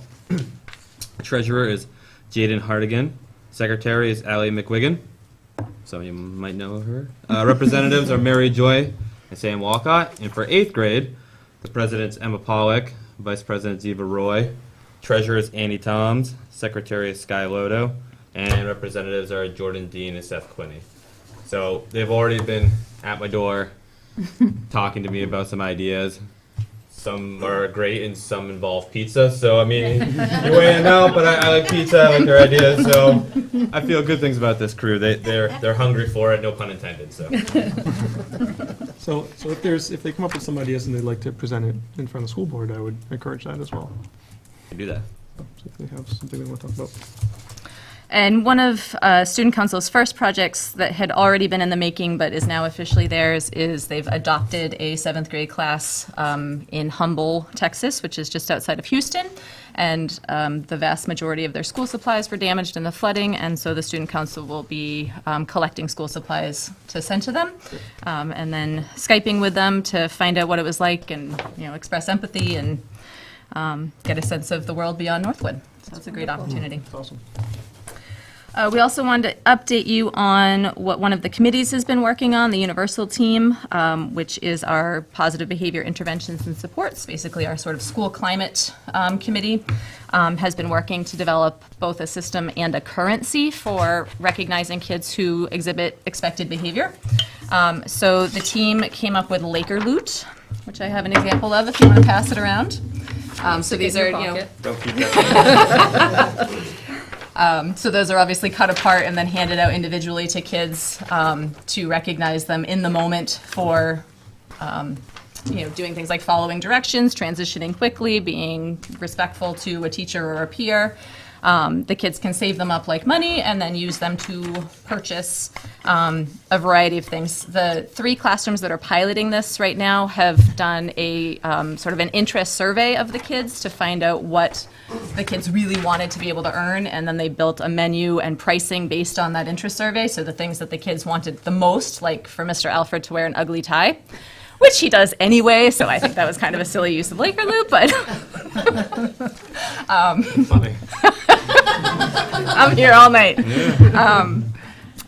treasurer is Jaden Hardigan, secretary is Allie McWigan. Some of you might know her. Representatives are Mary Joy and Sam Walcott. And for 8th grade, the president's Emma Pollack, vice president's Eva Roy, treasurer is Annie Toms, secretary is Sky Lodo, and representatives are Jordan Dean and Seth Quinney. So they've already been at my door talking to me about some ideas. Some are great and some involve pizza. So, I mean, you weigh in now, but I like pizza, I like their ideas. So I feel good things about this crew. They're hungry for it, no pun intended. So if they come up with some ideas and they'd like to present it in front of the school board, I would encourage that as well. I do that. So if they have something they want to talk about. And one of Student Council's first projects that had already been in the making but is now officially theirs is they've adopted a 7th grade class in Humble, Texas, which is just outside of Houston. And the vast majority of their school supplies were damaged in the flooding, and so the Student Council will be collecting school supplies to send to them, and then Skyping with them to find out what it was like and, express empathy and get a sense of the world beyond Northwood. So it's a great opportunity. That's awesome. We also wanted to update you on what one of the committees has been working on, the Universal Team, which is our positive behavior interventions and supports, basically our sort of school climate committee, has been working to develop both a system and a currency for recognizing kids who exhibit expected behavior. So the team came up with Laker Loot, which I have an example of if you want to pass it around. So these are, don't keep that. So those are obviously cut apart and then handed out individually to kids to recognize them in the moment for, doing things like following directions, transitioning quickly, being respectful to a teacher or a peer. The kids can save them up like money and then use them to purchase a variety of things. The 3 classrooms that are piloting this right now have done a sort of an interest survey of the kids to find out what the kids really wanted to be able to earn, and then they built a menu and pricing based on that interest survey. So the things that the kids wanted the most, like for Mr. Alfred to wear an ugly tie, which he does anyway, so I think that was kind of a silly use of Laker Loop, but Funny. I'm here all night.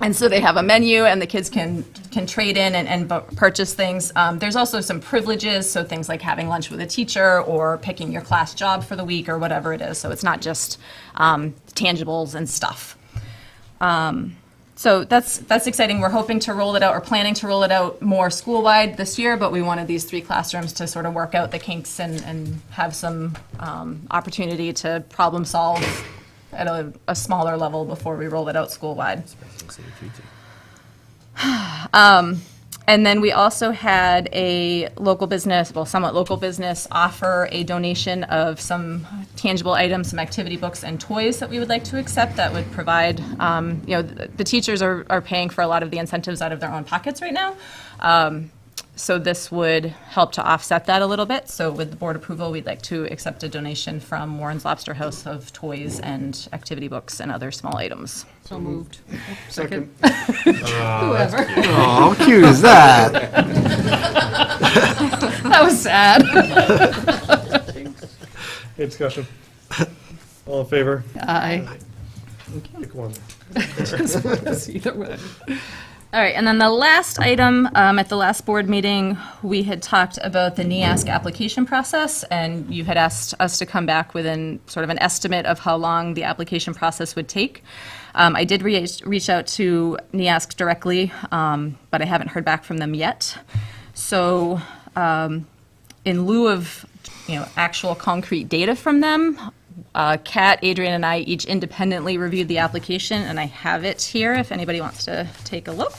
And so they have a menu, and the kids can trade in and purchase things. There's also some privileges, so things like having lunch with a teacher or picking your class job for the week or whatever it is. So it's not just tangibles and stuff. So that's exciting. We're hoping to roll it out, or planning to roll it out more school-wide this year, but we wanted these 3 classrooms to sort of work out the kinks and have some opportunity to problem solve at a smaller level before we roll it out school-wide. And then we also had a local business, well, somewhat local business, offer a donation of some tangible items, some activity books and toys that we would like to accept that would provide, the teachers are paying for a lot of the incentives out of their own pockets right now. So this would help to offset that a little bit. So with the board approval, we'd like to accept a donation from Warren's Lobster House of toys and activity books and other small items. So moved. Second. Whoever. Oh, how cute is that? That was sad. Any discussion? All in favor? Aye. Pick one. Either way. All right, and then the last item, at the last board meeting, we had talked about the NEASC application process, and you had asked us to come back with sort of an estimate of how long the application process would take. I did reach out to NEASC directly, but I haven't heard back from them yet. So in lieu of actual concrete data from them, Kat, Adrian, and I each independently reviewed the application, and I have it here if anybody wants to take a look.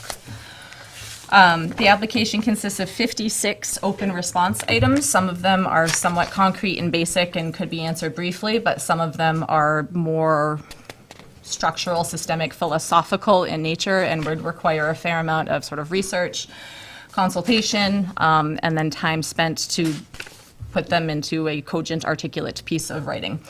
The application consists of 56 open response items. Some of them are somewhat concrete and basic and could be answered briefly, but some of them are more structural, systemic, philosophical in nature, and would require a fair amount of sort of research, consultation, and then time spent to put them into a cogent, articulate piece of writing.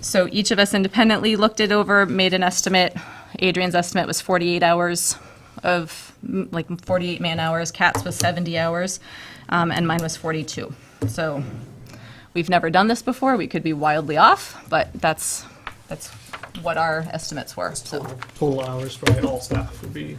So each of us independently looked it over, made an estimate. Adrian's estimate was 48 hours of, like 48 man hours. Kat's was 70 hours, and mine was 42. So we've never done this before. We could be wildly off, but that's what our estimates were. So. Total hours for all staff would be.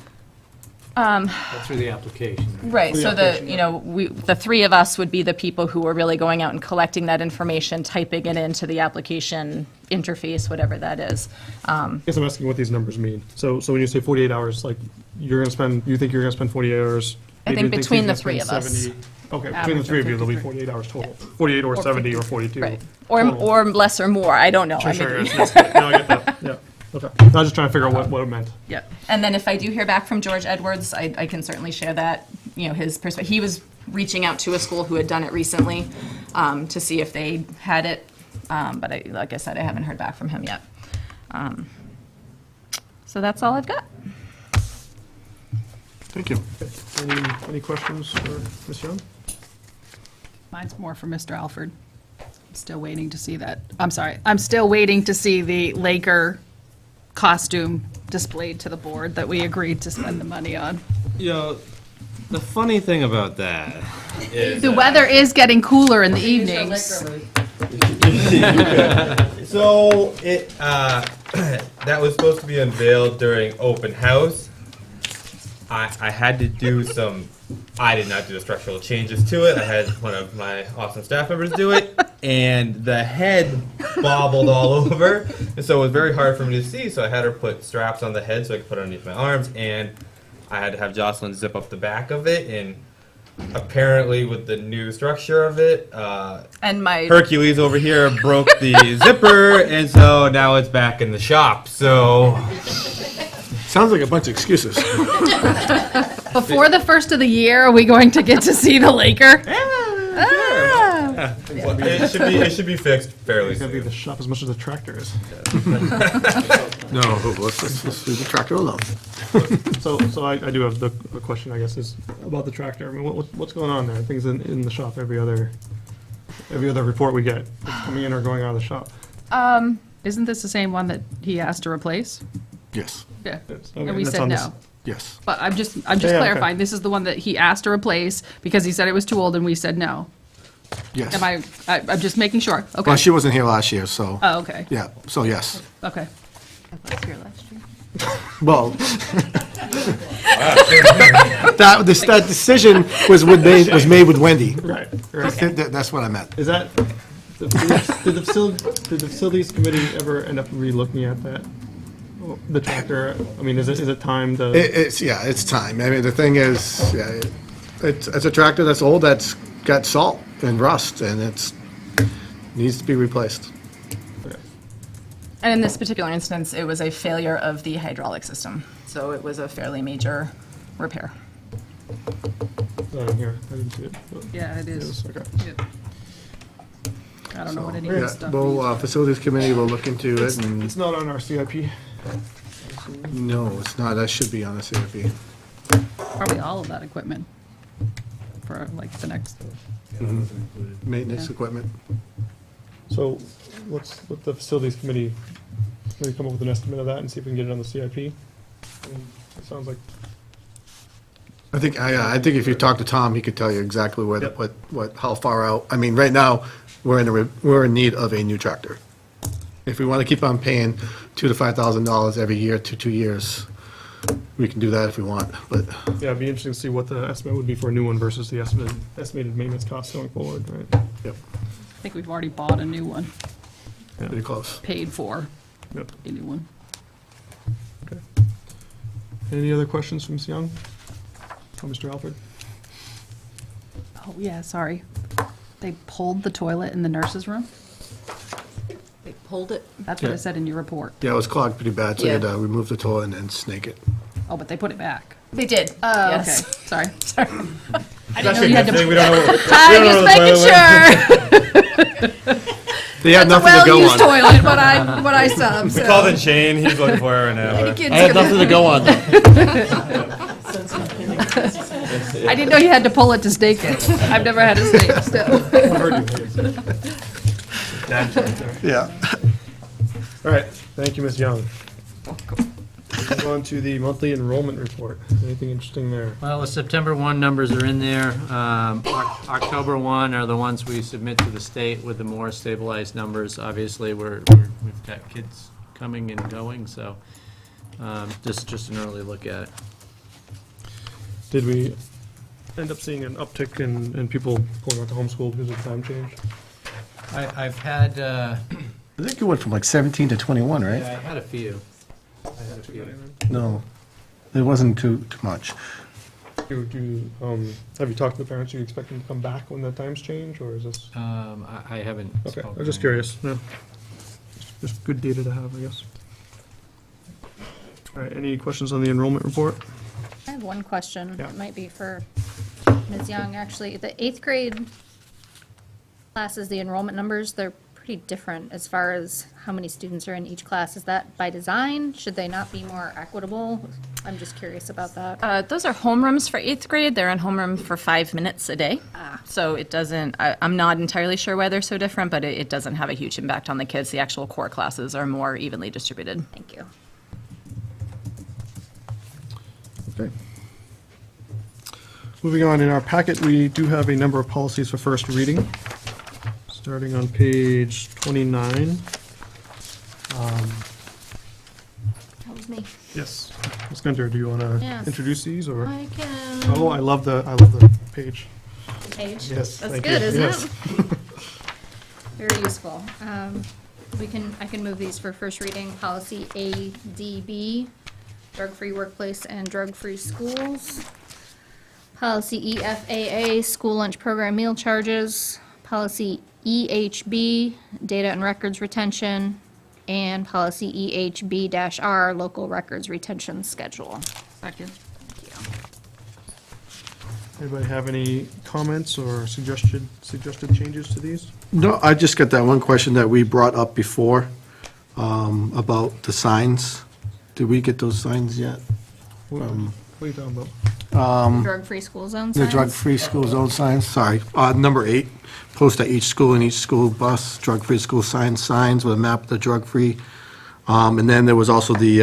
Through the application. Right, so application, the three of us would be the people who are really going out and collecting that information, typing it into the application interface, whatever that is. I guess I'm asking what these numbers mean. So when you say 48 hours, like, you think you're gonna spend 48 hours? I think Adrian thinks between he's the gonna three spend of us. 70. Okay, between the three of you, there'll be 48 hours total. 48 or 70 or 42. Right, total. or less or more, I don't know. Sure, I mean- sure, yes. No, I get that, yeah, okay. I was just trying to figure out what it meant. Yeah, and then if I do hear back from George Edwards, I can certainly share that, his perspective. He was reaching out to a school who had done it recently to see if they had it, but like I said, I haven't heard back from him yet. So that's all I've got. Thank you. Any questions for Ms. Young? Mine's more for Mr. Alford. I'm still waiting to see that. I'm sorry. I'm still waiting to see the Laker costume displayed to the board that we agreed to spend the money on. The funny thing about that is The weather is getting cooler in the evenings. so it that was supposed to be unveiled during open house. I had to do some. I did not do the structural changes to it. I had one of my awesome staff members do it, and the head bobbled all over, and so it was very hard for me to see. So I had her put straps on the head so I could put it underneath my arms, and I had to have Jocelyn zip up the back of it. And apparently, with the new structure of it, and my Hercules over here broke the zipper, and so now it's back in the shop. So. Sounds like a bunch of excuses. Before the first of the year, are we going to get to see the Laker? Yeah, it should be fixed fairly It's gonna be soon. the shop as much as the tractor is. No, let's leave the tractor alone. So I do have the question, I guess, is about the tractor. I mean, what's going on there? Things in the shop every other report we get, it's coming in or going out of the shop. Isn't this the same one that he asked to replace? Yes. Yeah. Okay, And we that's said on this- no. Yes. But I'm just Yeah, okay. clarifying, this is the one that he asked to replace because he said it was too old and we said no. Yes. I'm just making sure. Okay. Well, she wasn't here last year, so. Oh, okay. Yeah, so yes. Okay. Well, that decision was made with Wendy. Right. That's what I meant. Is that, did the facilities committee ever end up re-looking at that? The tractor, I mean, is it time to? It's time. I mean, the thing is, yeah, it's a tractor that's old, that's got salt and rust, and needs to be replaced. And in this particular instance, it was a failure of the hydraulic system, so it was a fairly major repair. Not in here, I didn't see it. but Yeah, it is. Okay. Yep. I don't know what any of Yeah, this stuff well, means. facilities committee will look into it, and, It's not on our CIP. no, it's not, that should be on the CIP. Probably all of that equipment for like the next. Maintenance equipment. So let's let the facilities committee maybe come up with an estimate of that and see if we can get it on the CIP. I mean, it sounds like, I think if you talk to Tom, he could tell you exactly where, Yep. how far out. I mean, right now, we're in need of a new tractor. If we want to keep on paying $2,000 to $5,000 every year to 2 years, we can do that if we want, but yeah, it'd be interesting to see what the estimate would be for a new one versus the estimated maintenance costs going forward, right? yep, I think we've already bought a new one, pretty close. paid for Yep. a new one. Okay. Any other questions from Ms. Young? Or Mr. Alford? Oh, yeah, sorry. They pulled the toilet in the nurse's room? They pulled it. That's what Yeah. it said in your report. Yeah, it was clogged pretty bad, so you Yeah. had to remove the toilet and then snake it. Oh, but they put it back. They did. Oh, Yes. okay, sorry. I didn't know you had to. We don't know. I was making sure. They have That's a nothing to go well-used on. toilet, what I saw, We so. called in Shane, he's looking for her right now. Any but- kids I had gonna- nothing to go on. I didn't know you had to pull it to stake it. I've never had a steak, so. Yeah. All right, thank you, Ms. Young. Move on to the monthly enrollment report. Anything interesting there? Well, the September 1 numbers are in there. October 1 are the ones we submit to the state with the more stabilized numbers. Obviously, we've got kids coming and going, so this is just an early look at it. Did we end up seeing an uptick in people pulling out to homeschool because of time change? I've had, I think it went from like 17 to 21, right? yeah, I had a few. No, it wasn't too much. Have you talked to the parents? Are you expecting to come back when the times change, or is this? I haven't. Okay, spoken I'm just to curious. No, just good data to have, I guess. All right, any questions on the enrollment report? I have one question. Yeah. It might be for Ms. Young, actually. The 8th grade classes, the enrollment numbers, they're pretty different as far as how many students are in each class. Is that by design? Should they not be more equitable? I'm just curious about that. Those are homerooms for 8th grade. They're in homeroom for 5 minutes a day. So it doesn't, I'm not entirely sure why they're so different, but it doesn't have a huge impact on the kids. The actual core classes are more evenly distributed. Thank you. Okay. Moving on, in our packet, we do have a number of policies for first reading. Starting on page 29. That was me. Yes. Ms. Gunter, do you want to Yes. introduce these, or? I can. Oh, I love the page. Page? Yes, That's thank good, you. isn't Yes. it? Very useful. I can move these for first reading. Policy ADB, drug-free workplace and drug-free schools. Policy EFAA, school lunch program meal charges. Policy EHB, data and records retention. And policy EHB-R, local records retention schedule. Second. Anybody have any comments or suggested changes to these? No, I just got that one question that we brought up before about the signs. Did we get those signs yet? What are you talking about? Drug-free school zone The signs? drug-free school zone signs, sorry. Number 8, post at each school and each school bus, drug-free school signs with a map of the drug-free. And then there was also the,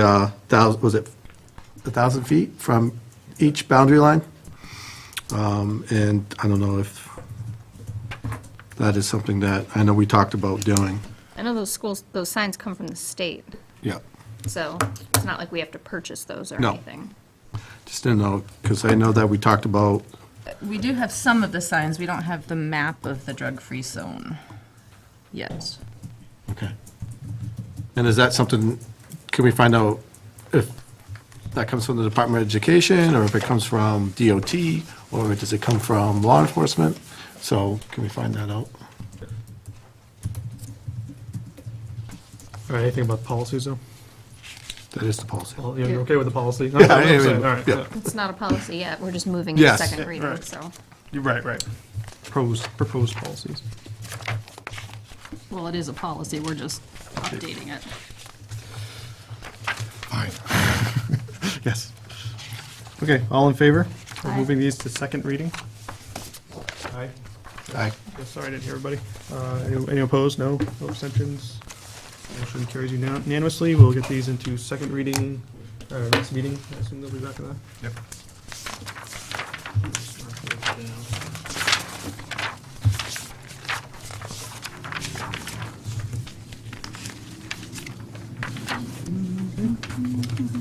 was it 1,000 feet from each boundary line? And I don't know if that is something that I know we talked about doing. I know those signs come from the state, Yeah, so it's not like we have to purchase those or No. anything. just didn't know, because I know that we talked about, We do have some of the signs. We don't have the map of the drug-free zone yet. okay. And is that something, can we find out if that comes from the Department of Education, or if it comes from DOT, or does it come from law enforcement? So can we find that out? All right, anything about policies, though? That is the policy. Well, you're okay with the policy? Yeah, That's what I'm yeah, saying. yeah, All right, yeah. yeah. It's not a policy yet, we're just moving to Yes. second Yeah, reading, right. so. You're right. Proposed policies. Well, it is a policy, we're just updating it. Fine. Yes. Okay, all in favor of Aye. moving these to second reading? Aye. Aye. Yes, sorry, I didn't hear everybody. Any opposed? No? No abstentions? Motion carries unanimously. We'll get these into second reading, next meeting. I assume they'll be back to that? Yep.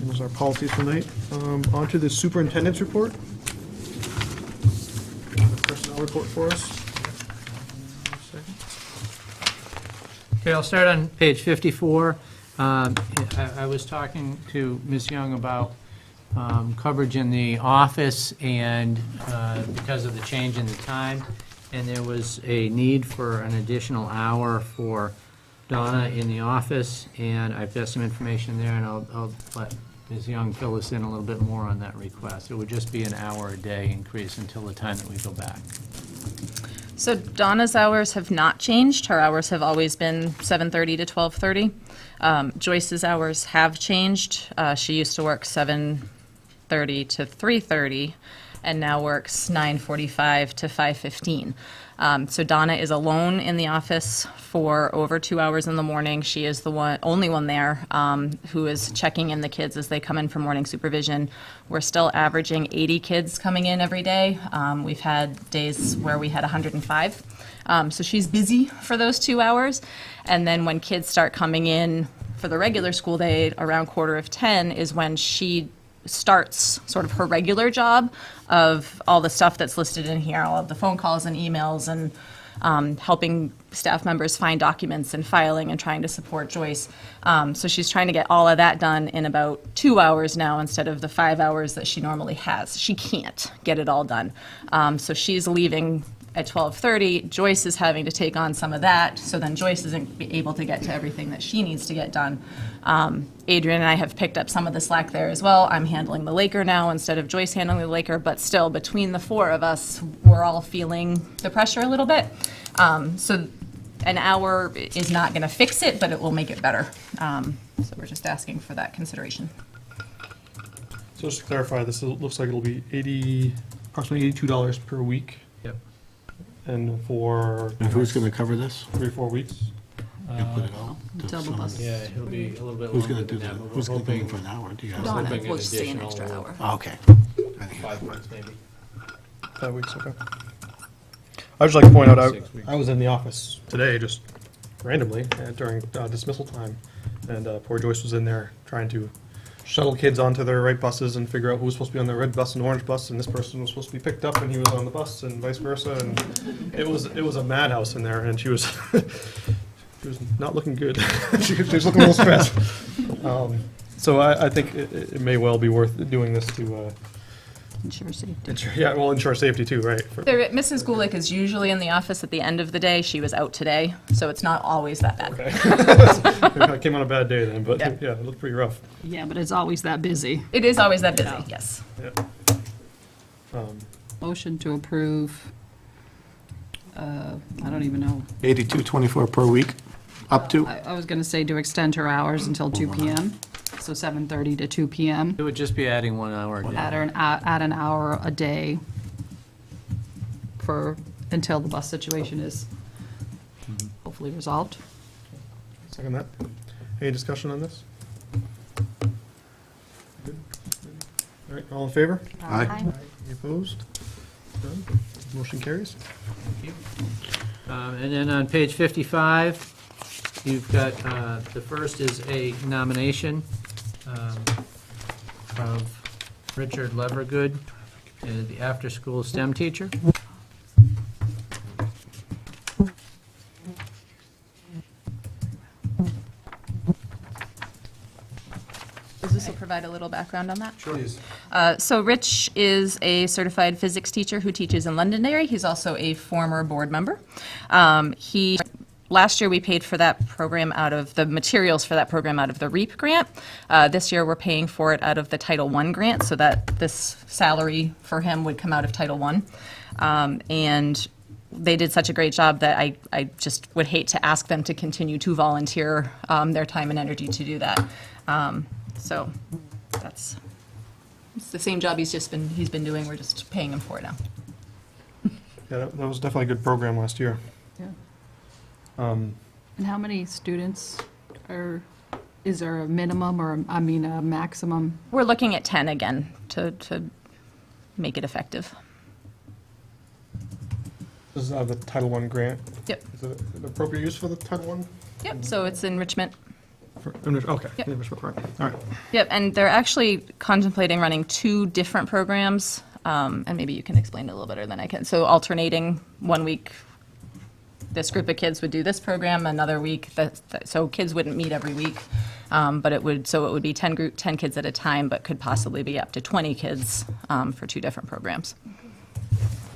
Those are our policies for tonight. On to the superintendent's report. Personnel report for us. Okay, I'll start on page 54. I was talking to Ms. Young about coverage in the office and because of the change in the time, and there was a need for an additional hour for Donna in the office, and I've got some information there, and I'll let Ms. Young fill us in a little bit more on that request. It would just be an hour a day increase until the time that we go back. So Donna's hours have not changed. Her hours have always been 7:30 to 12:30. Joyce's hours have changed. She used to work 7:30 to 3:30, and now works 9:45 to 5:15. So Donna is alone in the office for over 2 hours in the morning. She is the only one there who is checking in the kids as they come in for morning supervision. We're still averaging 80 kids coming in every day. We've had days where we had 105. So she's busy for those 2 hours. And then when kids start coming in for the regular school day around 9:45 is when she starts sort of her regular job of all the stuff that's listed in here, all of the phone calls and emails and helping staff members find documents and filing and trying to support Joyce. So she's trying to get all of that done in about 2 hours now instead of the 5 hours that she normally has. She can't get it all done. So she's leaving at 12:30. Joyce is having to take on some of that, so then Joyce isn't able to get to everything that she needs to get done. Adrian and I have picked up some of the slack there as well. I'm handling the Laker now instead of Joyce handling the Laker, but still, between the four of us, we're all feeling the pressure a little bit. So an hour is not going to fix it, but it will make it better. So we're just asking for that consideration. So just to clarify, this looks like it'll be approximately $82 per week. Yep. And for... And who's going to cover this? 3 or 4 weeks? You put it out? Until the bus. Yeah, it'll be a little bit Who's longer going to do than that? but we're Who's going to pay hoping for an hour? Do you have Donna hoping an will stay an additional extra hour. Oh, okay. 5 months maybe. 5 weeks, okay. I'd just like to point out, 6 weeks. I was in the office today, just randomly, during dismissal time, and poor Joyce was in there trying to shuttle kids onto their right buses and figure out who was supposed to be on the red bus and orange bus, and this person was supposed to be picked up and he was on the bus, and vice versa, and it was a madhouse in there, and she was she was not looking good. she was looking a little stressed. So I think it may well be worth doing this to Ensure safety. ensure safety too, right? Mrs. Gulick is usually in the office at the end of the day. She was out today, so it's not always that bad. Okay. I came on a bad day then, but Yeah. yeah, it looked pretty rough. Yeah, but it's always that busy. It is always that busy, yes. Yeah. Motion to approve, I don't even know. $82.24 per week, up to? I was going to say to extend her hours until 2 PM, so 7:30 to 2 PM. It would just be adding 1 hour. Add an hour a day until the bus situation is hopefully resolved. Second that. Any discussion on this? Good. All right, all in favor? Aye. Any opposed? None? Motion carries. And then on page 55, you've got, the first is a nomination of Richard Levergood, the after-school STEM teacher. This will provide a little background on that. Sure. So Rich is a certified physics teacher who teaches in Londonderry. He's also a former board member. Last year, we paid for that program out of the materials for that program out of the REAP grant. This year, we're paying for it out of the Title I grant, so that this salary for him would come out of Title I. And they did such a great job that I just would hate to ask them to continue to volunteer their time and energy to do that. So it's the same job he's been doing. We're just paying him for it now. Yeah, that was definitely a good program last year. Yeah. Um, And how many students is there a minimum or, a maximum? We're looking at 10 again to make it effective. This is the Title I grant. Yep. Is it an appropriate use for the Title I? Yep, so it's enrichment. Okay. Yep. Enrichment program. All right. Yep, and they're actually contemplating running 2 different programs, and maybe you can explain it a little better than I can. So alternating 1 week, this group of kids would do this program, another week, so kids wouldn't meet every week, but it would be 10 kids at a time, but could possibly be up to 20 kids for 2 different programs.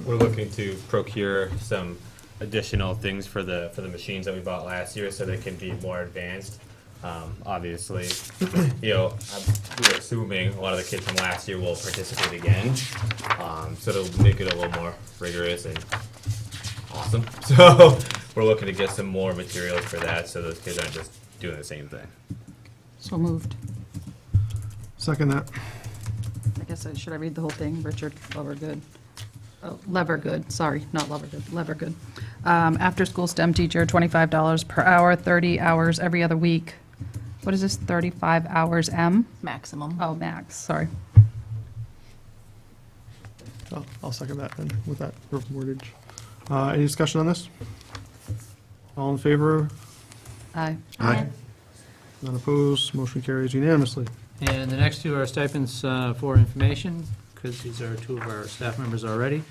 We're looking to procure some additional things for the machines that we bought last year so they can be more advanced. Obviously, we're assuming a lot of the kids from last year will participate again, so it'll make it a little more rigorous and awesome. So we're looking to get some more materials for that, so those kids aren't just doing the same thing. So moved. Second that. I guess, should I read the whole thing? Richard Levergood. Oh, Levergood, sorry, not Levergood, Levergood. After-school STEM teacher, $25 per hour, 30 hours every other week. What is this, 35 hours M? Maximum. Oh, max, sorry. I'll second that then with that wordage. Any discussion on this? All in favor? Aye. Aye. None opposed, motion carries unanimously. And the next two are stipends for information, because these are two of our staff members already.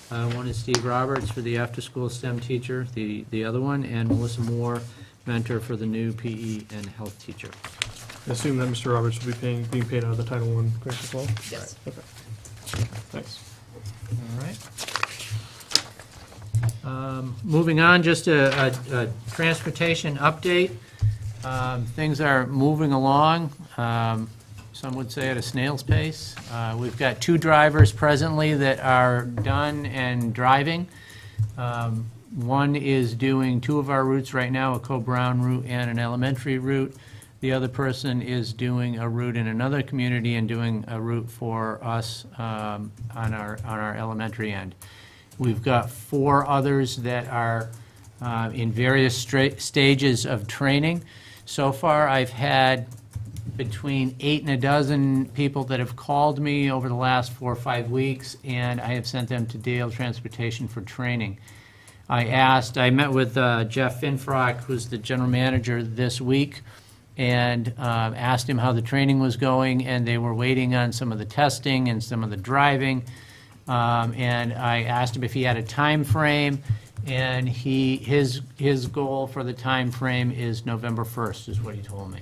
One is Steve Roberts for the after-school STEM teacher, the other one, and Melissa Moore, mentor for the new PE and health teacher. I assume that Mr. Roberts will be being paid out of the Title I grant as well? Yes. Okay. Thanks. All right. Moving on, just a transportation update. Things are moving along, some would say at a snail's pace. We've got 2 drivers presently that are done and driving. One is doing 2 of our routes right now, a Co-Brown route and an elementary route. The other person is doing a route in another community and doing a route for us on our elementary end. We've got 4 others that are in various stages of training. So far, I've had between 8 and a dozen people that have called me over the last 4 or 5 weeks, and I have sent them to Dale Transportation for training. I met with Jeff Finfrock, who's the general manager, this week, and asked him how the training was going, and they were waiting on some of the testing and some of the driving. And I asked him if he had a time frame, and his goal for the time frame is November 1st, is what he told me.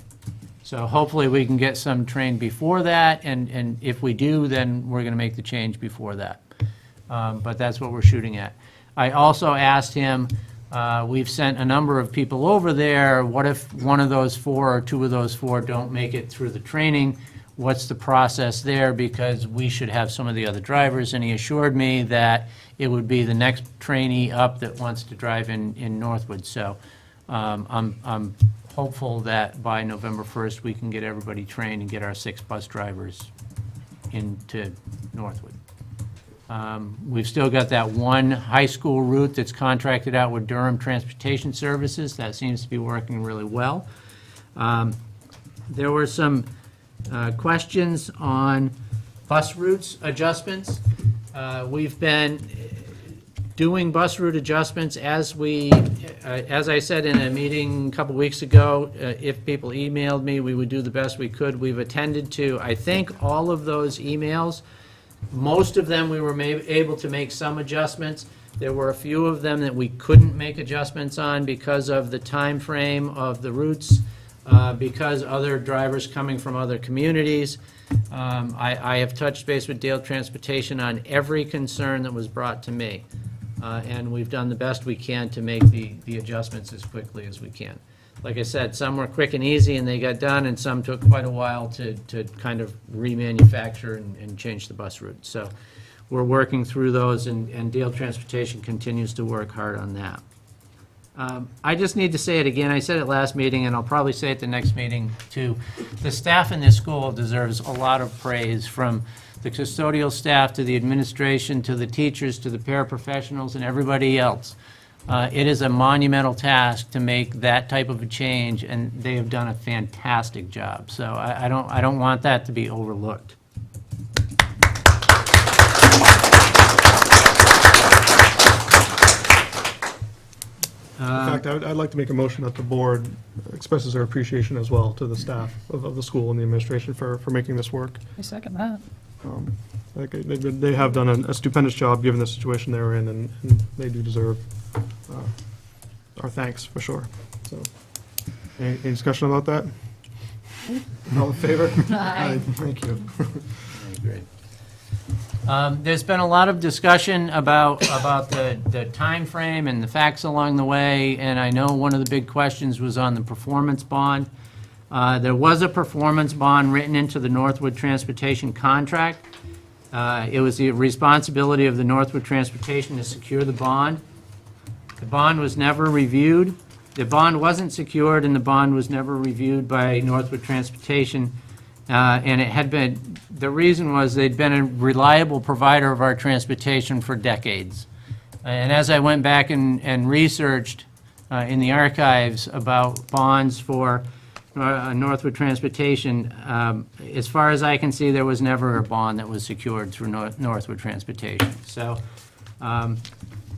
So hopefully we can get some trained before that, and if we do, then we're going to make the change before that. But that's what we're shooting at. I also asked him, we've sent a number of people over there, what if one of those 4 or 2 of those 4 don't make it through the training? What's the process there? Because we should have some of the other drivers, and he assured me that it would be the next trainee up that wants to drive in Northwood. So I'm hopeful that by November 1st, we can get everybody trained and get our 6 bus drivers into Northwood. We've still got that one high school route that's contracted out with Durham Transportation Services. That seems to be working really well. There were some questions on bus routes adjustments. We've been doing bus route adjustments as I said in a meeting a couple weeks ago, if people emailed me, we would do the best we could. We've attended to, I think, all of those emails. Most of them we were able to make some adjustments. There were a few of them that we couldn't make adjustments on because of the time frame of the routes, because other drivers coming from other communities. I have touched base with Dale Transportation on every concern that was brought to me. And we've done the best we can to make the adjustments as quickly as we can. Like I said, some were quick and easy and they got done, and some took quite a while to kind of remanufacture and change the bus route. So we're working through those, and Dale Transportation continues to work hard on that. I just need to say it again. I said it last meeting, and I'll probably say it the next meeting too. The staff in this school deserves a lot of praise, from the custodial staff to the administration to the teachers to the paraprofessionals and everybody else. It is a monumental task to make that type of a change, and they have done a fantastic job. So I don't want that to be overlooked. In fact, I'd like to make a motion that the board expresses their appreciation as well to the staff of the school and the administration for making this work. I second that. They have done a stupendous job given the situation they're in, and they do deserve our thanks for sure. So, any discussion about that? All in favor? Aye. Thank you. Great. There's been a lot of discussion about the time frame and the facts along the way, and I know one of the big questions was on the performance bond. There was a performance bond written into the Northwood Transportation contract. It was the responsibility of the Northwood Transportation to secure the bond. The bond was never reviewed. The bond wasn't secured, and the bond was never reviewed by Northwood Transportation. And it had been, the reason was they'd been a reliable provider of our transportation for decades. And as I went back and researched in the archives about bonds for Northwood Transportation, as far as I can see, there was never a bond that was secured through Northwood Transportation. So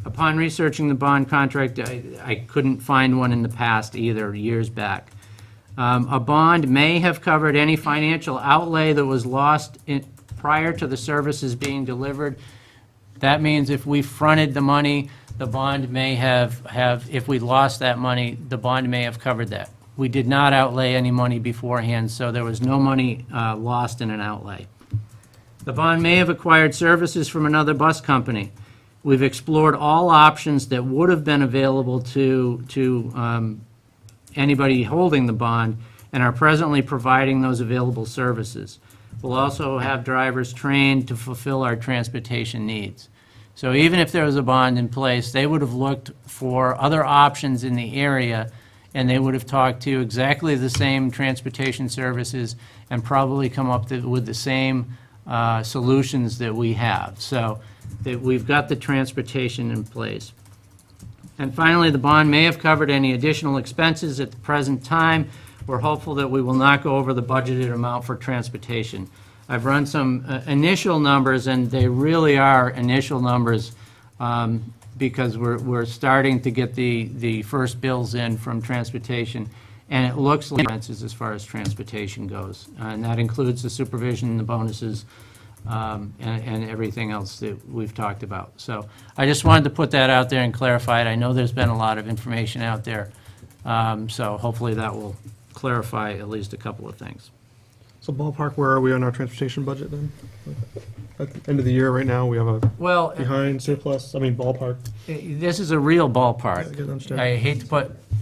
upon researching the bond contract, I couldn't find one in the past either, years back. A bond may have covered any financial outlay that was lost prior to the services being delivered. That means if we fronted the money, the bond may have, if we lost that money, the bond may have covered that. We did not outlay any money beforehand, so there was no money lost in an outlay. The bond may have acquired services from another bus company. We've explored all options that would have been available to anybody holding the bond and are presently providing those available services. We'll also have drivers trained to fulfill our transportation needs. So even if there was a bond in place, they would have looked for other options in the area, and they would have talked to exactly the same transportation services and probably come up with the same solutions that we have. So that we've got the transportation in place. And finally, the bond may have covered any additional expenses at the present time. We're hopeful that we will not go over the budgeted amount for transportation. I've run some initial numbers, and they really are initial numbers because we're starting to get the first bills in from transportation, and it looks like expenses as far as transportation goes. And that includes the supervision, the bonuses, and everything else that we've talked about. So I just wanted to put that out there and clarify it. I know there's been a lot of information out there, so hopefully that will clarify at least a couple of things. So ballpark, where are we on our transportation budget then? At the end of the year, right now, we have a behind surplus, I mean ballpark. This is a real ballpark. Yeah, I can understand.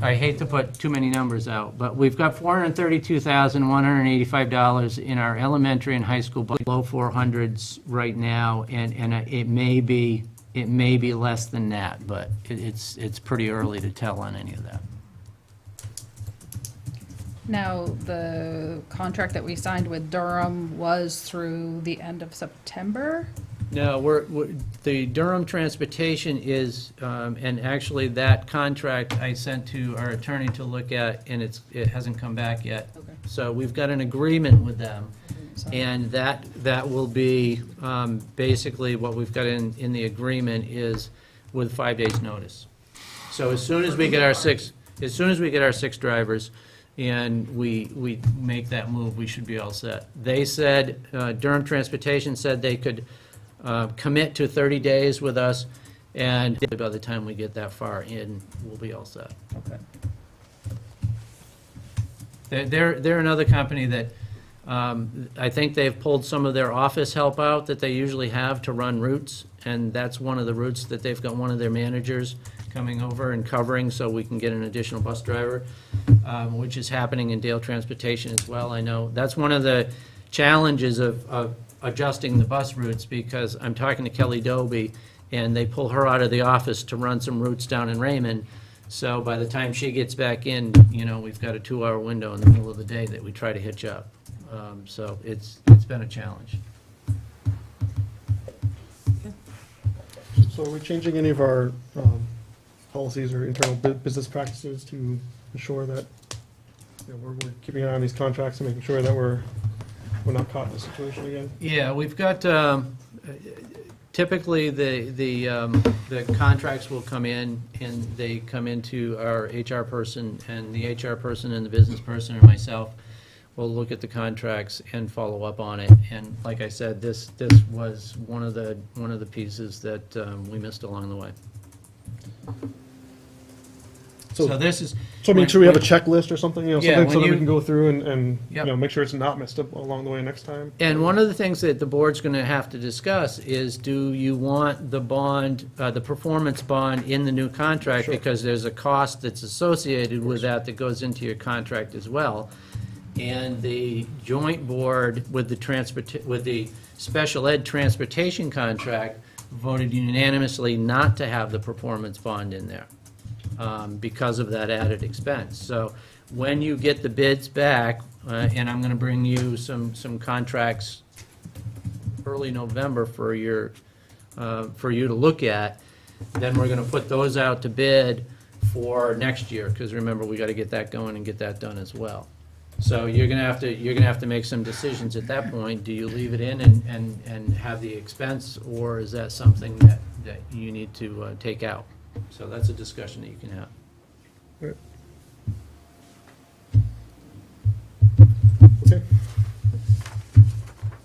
I hate to put too many numbers out, but we've got $432,185 in our elementary and high school, below 400s right now, and it may be less than that, but it's pretty early to tell on any of that. Now, the contract that we signed with Durham was through the end of September? No, the Durham Transportation is, and actually that contract I sent to our attorney to look at, and it hasn't come back yet. Okay. So we've got an agreement with them, and that will be, basically what we've got in the agreement is with 5 days' notice. So as soon as we get our six drivers, and we make that move, we should be all set. They said, Durham Transportation said they could commit to 30 days with us, and by the time we get that far in, we'll be all set. Okay. They're another company that I think they've pulled some of their office help out that they usually have to run routes, and that's one of the routes that they've got one of their managers coming over and covering so we can get an additional bus driver, which is happening in Dale Transportation as well. I know that's one of the challenges of adjusting the bus routes, because I'm talking to Kelly Doby, and they pull her out of the office to run some routes down in Raymond. So by the time she gets back in, we've got a 2-hour window in the middle of the day that we try to hitch up. So it's been a challenge. So are we changing any of our policies or internal business practices to ensure that we're keeping an eye on these contracts and making sure that we're not caught in this situation again? Yeah, we've got, typically the contracts will come in, and they come into our HR person, and the HR person and the business person and myself will look at the contracts and follow up on it. And like I said, this was one of the pieces that we missed along the way. So this is. So make sure we have a checklist or something, Yeah, something so when that we you- can go through and Yep. make sure it's not messed up along the way next time. And one of the things that the board's going to have to discuss is, do you want the bond, the performance bond in the new contract? Sure. Because there's a cost that's associated with that goes into your contract as well. And the joint board with the special ed transportation contract voted unanimously not to have the performance bond in there. because of that added expense. So when you get the bids back, and I'm going to bring you some contracts early November for you to look at, then we're going to put those out to bid for next year, because remember, we got to get that going and get that done as well. So you're going to have to make some decisions at that point. Do you leave it in and have the expense, or is that something that you need to take out? So that's a discussion that you can have. Okay.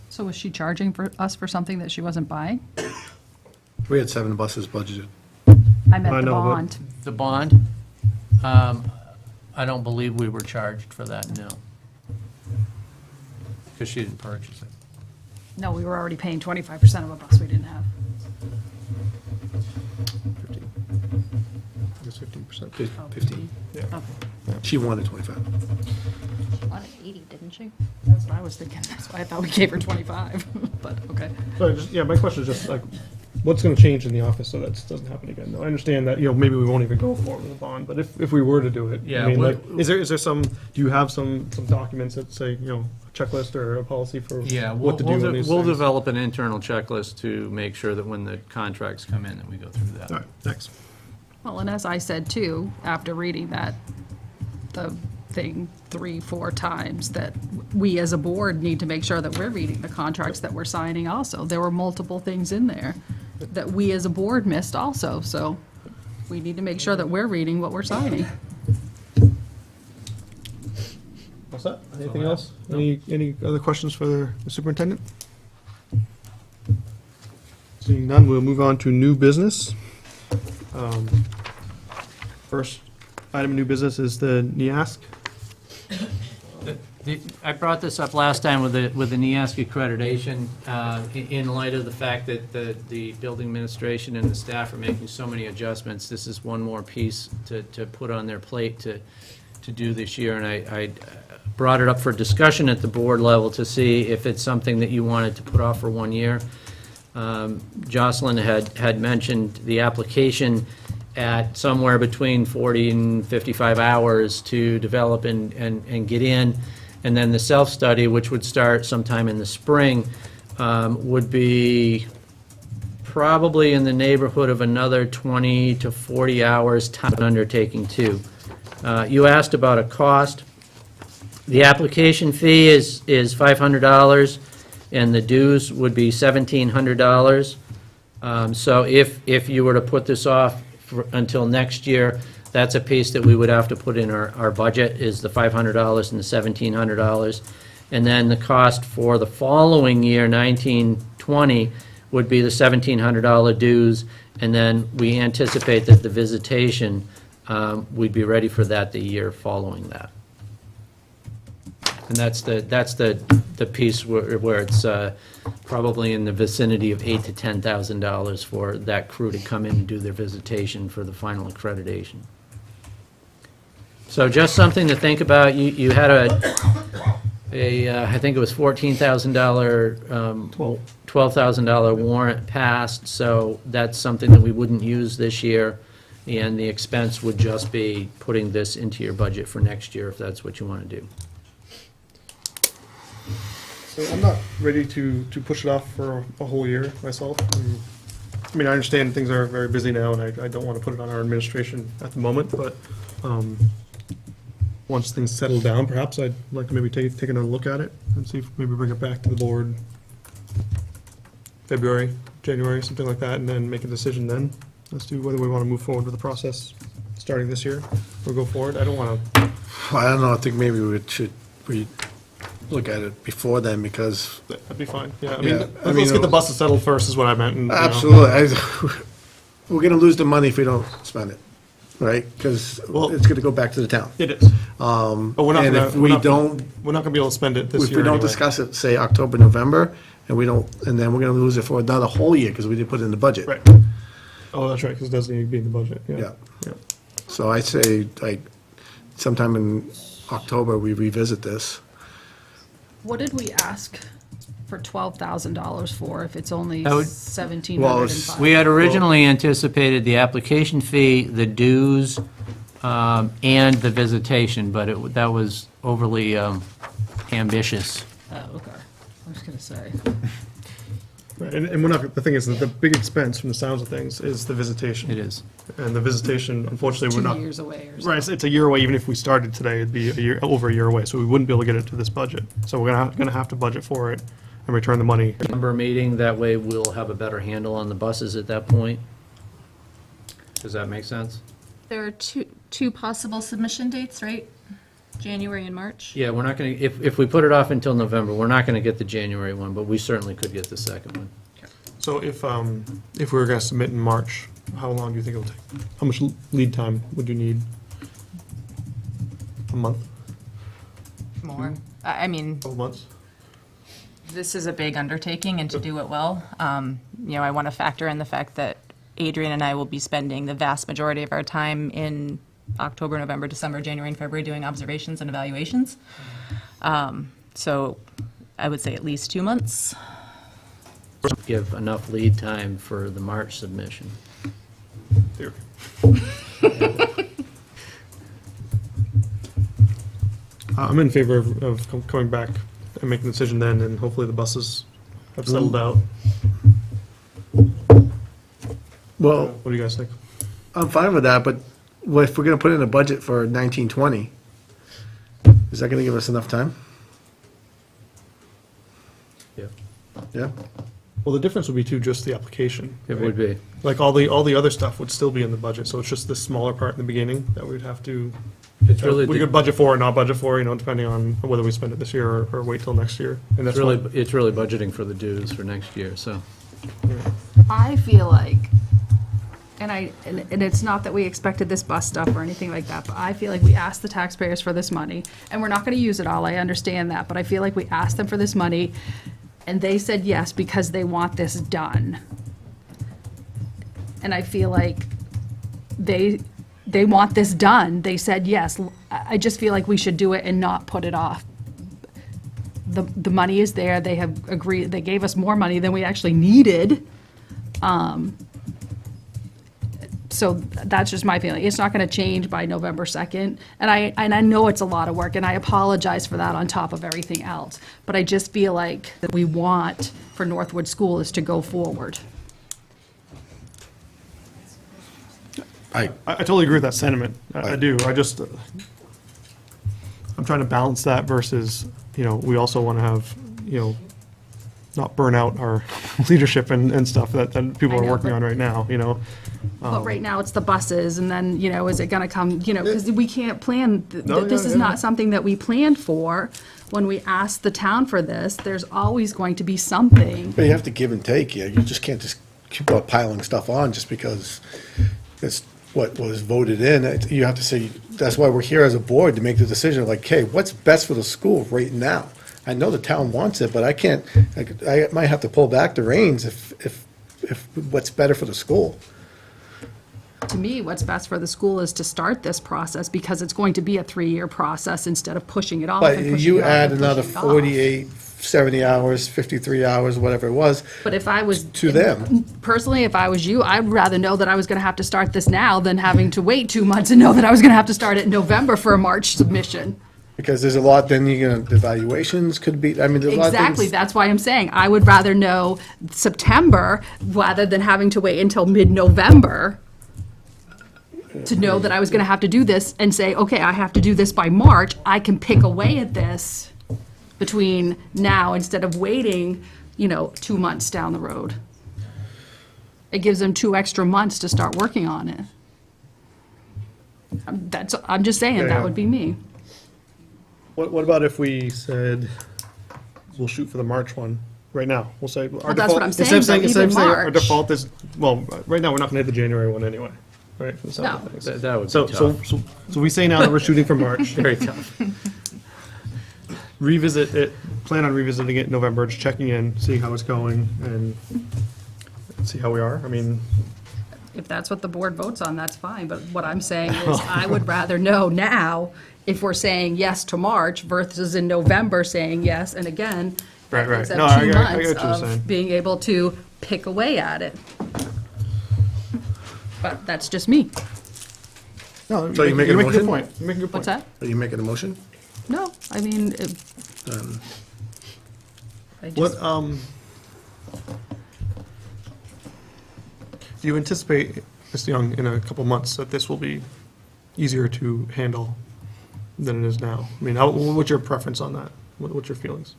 So was she charging for us for something that she wasn't buying? We had 7 buses budgeted. I meant I the know, but- bond. The bond, I don't believe we were charged for that, no. Because she didn't purchase it. No, we were already paying 25% of a bus we didn't have. 15%. 15. Yeah. Okay. She wanted 25. She wanted 80, didn't she? That's what I was thinking. That's why I thought we gave her 25, but okay. So my question is just like, what's going to change in the office so that doesn't happen again? Though I understand that, maybe we won't even go forward with a bond, but if we were to do it, Yeah, I mean, we're- like, is there some, do you have some documents that say, a checklist or a policy for Yeah, what to do on these we'll things? develop an internal checklist to make sure that when the contracts come in, that we go through that. All right, thanks. Well, and as I said too, after reading the thing 3-4 times, that we as a board need to make sure that we're reading the contracts that we're signing also. There were multiple things in there that we as a board missed also, so we need to make sure that we're reading what we're signing. What's that? Anything else? Any other questions for the superintendent? Seeing none, we'll move on to new business. First item of new business is the NEASC. I brought this up last time with the NEASC accreditation, in light of the fact that the building administration and the staff are making so many adjustments. This is one more piece to put on their plate to do this year, and I brought it up for discussion at the board level to see if it's something that you wanted to put off for 1 year. Jocelyn had mentioned the application at somewhere between 40 and 55 hours to develop and get in. And then the self-study, which would start sometime in the spring, would be probably in the neighborhood of another 20 to 40 hours time undertaking too. You asked about a cost. The application fee is $500, and the dues would be $1,700. So if you were to put this off until next year, that's a piece that we would have to put in our budget, is the $500 and the $1,700. And then the cost for the following year, 1920, would be the $1,700 dues, and then we anticipate that the visitation, we'd be ready for that the year following that. And that's the piece where it's probably in the vicinity of $8,000 to $10,000 for that crew to come in and do their visitation for the final accreditation. So just something to think about. You had I think it was $14,000, $12,000 warrant passed, so that's something that we wouldn't use this year, and the expense would just be putting this into your budget for next year if that's what you want to do. So I'm not ready to push it off for a whole year myself. I mean, I understand things are very busy now, and I don't want to put it on our administration at the moment, but once things settle down, perhaps I'd like to maybe take another look at it and see if maybe bring it back to the board February, January, something like that, and then make a decision then as to whether we want to move forward with the process starting this year or go forward. I don't want to. I don't know, I think maybe we look at it before then, because. That'd be fine, yeah. Yeah, Let's get the buses settled first is what I meant. And, Absolutely. We're going to lose the money if we don't spend it, right? Because it's going to go back to the town. It is. But we're not and gonna- if we're we not gonna- don't. we're not gonna be able to spend it this If year we don't anyway. discuss it, say October, November, and then we're going to lose it for another whole year because we didn't put it in the budget. Right. Oh, that's right, because it doesn't need to be in the budget, yeah. Yeah. So I'd say, like, sometime in October, we revisit this. What did we ask for $12,000 for if it's only That would- $1,705? We had originally anticipated the application fee, the dues, and the visitation, but that was overly ambitious. Oh, okay. I was gonna say. Right, and we're not, the thing is, that the big expense from the sounds of things is the visitation. It is. And the visitation, unfortunately, we're 2 not. years away or Right, something. it's a year away. Even if we started today, it'd be over a year away, so we wouldn't be able to get it to this budget. So we're gonna have to budget for it and return the money. Number meeting, that way we'll have a better handle on the buses at that point. Does that make sense? There are two possible submission dates, right? January and March? Yeah, we're not going to, if we put it off until November, we're not going to get the January one, but we certainly could get the second one. So if we were gonna submit in March, how long do you think it'll take? How much lead time would you need? A month? More. I mean, Couple months? this is a big undertaking, and to do it well, I want to factor in the fact that Adrian and I will be spending the vast majority of our time in October, November, December, January, and February doing observations and evaluations. So I would say at least 2 months. Give enough lead time for the March submission. Here. I'm in favor of coming back and making a decision then, and hopefully the buses have settled out. Well, What do you guys think? I'm fine with that, but if we're gonna put in a budget for 1920, is that gonna give us enough time? Yeah. Yeah? Well, the difference would be too just the application. It right? would be. Like all the other stuff would still be in the budget, so it's just the smaller part in the beginning that we'd have to, It's really, we could budget for or not budget for, depending on whether we spend it this year or wait till next year. And that's why- it's really budgeting for the dues for next year, so. I feel like, and it's not that we expected this bus stuff or anything like that, but I feel like we asked the taxpayers for this money, and we're not gonna use it all, I understand that, but I feel like we asked them for this money, and they said yes because they want this done. And I feel like they want this done, they said yes. I just feel like we should do it and not put it off. The money is there, they have agreed, they gave us more money than we actually needed. So that's just my feeling. It's not gonna change by November 2nd. And I know it's a lot of work, and I apologize for that on top of everything else. But I just feel like that we want for Northwood School is to go forward. I totally agree with that sentiment. I do. I just, I'm trying to balance that versus, we also want to have, not burn out our leadership and stuff that people I are know, working but- on right now, But right now, it's the buses, and then, is it gonna come, because we can't plan, No, this yeah, is yeah. not something that we planned for. When we asked the town for this, there's always going to be something. But you have to give and take, yeah. You just can't just keep on piling stuff on just because it's what was voted in. You have to say, that's why we're here as a board, to make the decision, like, hey, what's best for the school right now? I know the town wants it, but I can't, I might have to pull back the reins if what's better for the school. To me, what's best for the school is to start this process, because it's going to be a 3-year process instead of pushing it off But and pushing you it off add and another pushing it off. 48, 70 hours, 53 hours, whatever it was, But if I was. to them. Personally, if I was you, I'd rather know that I was gonna have to start this now than having to wait 2 months and know that I was gonna have to start it in November for a March submission. Because there's a lot, then you're gonna, the evaluations could be, I mean, there's a lot of things. Exactly, that's why I'm saying, I would rather know September rather than having to wait until mid-November to know that I was gonna have to do this and say, okay, I have to do this by March. I can pick away at this between now instead of waiting, 2 months down the road. It gives them 2 extra months to start working on it. I'm just saying, Yeah, that yeah. would be me. What about if we said, we'll shoot for the March one right now? We'll say. Well, that's what I'm saying, Instead of though, instead of even saying our March. default is, right now, we're not gonna hit the January one anyway, right? for the sound of No. things. That would be So tough. we say now that we're shooting for March. Very tough. Revisit it, plan on revisiting it in November, just checking in, seeing how it's going, and see how we are. I mean, If that's what the board votes on, that's fine, but what I'm saying is, I would rather know now if we're saying yes to March versus in November saying yes, and again, Right, right. gives them No, I 2 get what months you're saying. of being able to pick away at it. But that's just me. No, So you make a good motion? point. You make a good What's point. that? Are you making a motion? No, I mean, I What, just, do you anticipate, Ms. Young, in a couple months, that this will be easier to handle than it is now? I mean, what's your preference on that? What's your feelings?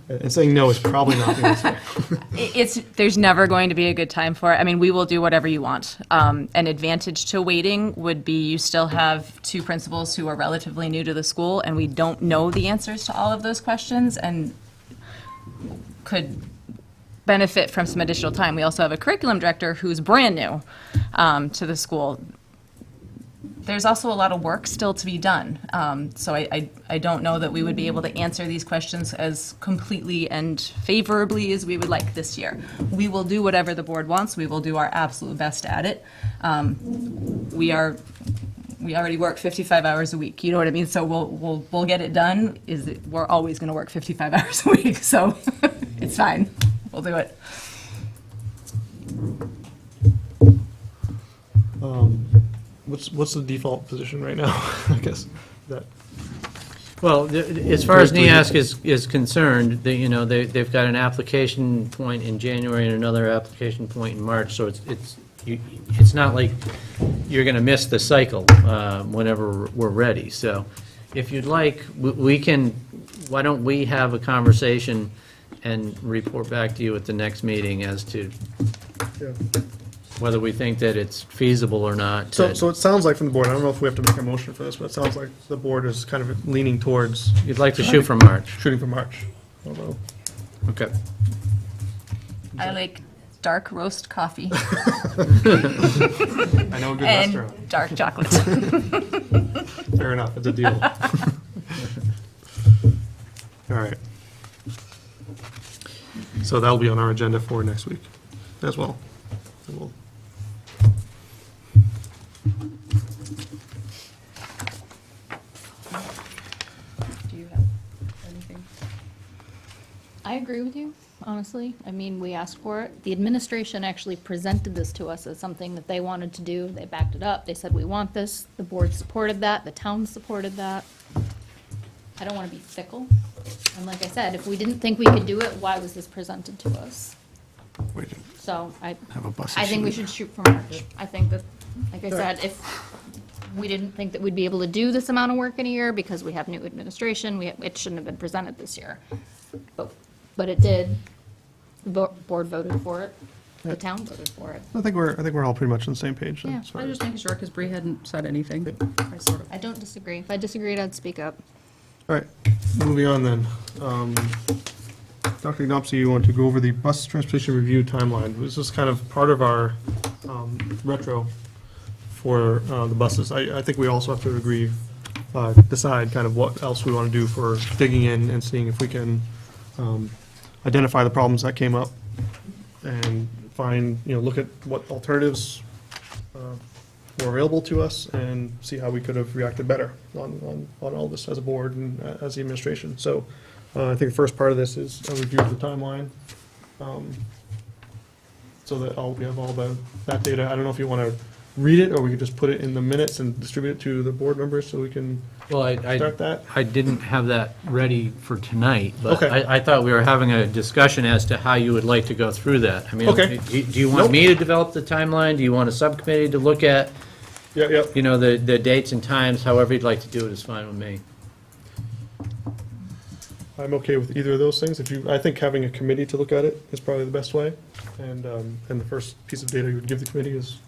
And saying no is probably not the answer. There's never going to be a good time for it. I mean, we will do whatever you want. An advantage to waiting would be you still have two principals who are relatively new to the school, and we don't know the answers to all of those questions, and could benefit from some additional time. We also have a curriculum director who's brand new to the school. There's also a lot of work still to be done. So I don't know that we would be able to answer these questions as completely and favorably as we would like this year. We will do whatever the board wants. We will do our absolute best at it. We already work 55 hours a week, you know what I mean? So we'll get it done. We're always going to work 55 hours a week, so it's fine. We'll do it. What's the default position right now? I guess that. Well, as far as NEASC is concerned, they've got an application point in January and another application point in March, so it's not like you're going to miss the cycle whenever we're ready. So if you'd like, why don't we have a conversation and report back to you at the next meeting as to whether we think that it's feasible or not. So it sounds like from the board, I don't know if we have to make a motion for this, but it sounds like the board is kind of leaning towards. You'd like to shoot for March. Shooting for March. Although. Okay. I like dark roast coffee. I know a good and restaurant. dark chocolate. Fair enough, it's a deal. All right. So that'll be on our agenda for next week as well. And we'll do you have anything? I agree with you, honestly. I mean, we asked for it. The administration actually presented this to us as something that they wanted to do. They backed it up. They said, we want this. The board supported that. The town supported that. I don't want to be fickle. And like I said, if we didn't think we could do it, why was this presented to us? So I think we should shoot for March. I think that, like I said, if we didn't think that we'd be able to do this amount of work in a year because we have new administration, it shouldn't have been presented this year. But it did. The board voted for it. The town voted for it. I think we're all pretty much on the same page. Yeah. as far I was as- just making sure, because Bree hadn't said anything. I don't disagree. If I disagreed, I'd speak up. All right, moving on then. Dr. Ignopsy, you want to go over the bus transportation review timeline. This is kind of part of our retro for the buses. I think we also have to decide kind of what else we want to do for digging in and seeing if we can identify the problems that came up and look at what alternatives were available to us and see how we could have reacted better on all this as a board and as the administration. So I think the first part of this is a review of the timeline, so that we have all that data. I don't know if you want to read it, or we could just put it in the minutes and distribute it to the board members so we can start that. I didn't have that ready for tonight, but Okay. I thought we were having a discussion as to how you would like to go through that. I mean, Okay. do you want me to develop the timeline? Do you want a subcommittee to look at? Yeah. The dates and times, however you'd like to do it is fine with me. I'm okay with either of those things. I think having a committee to look at it is probably the best way. And the first piece of data you would give the committee is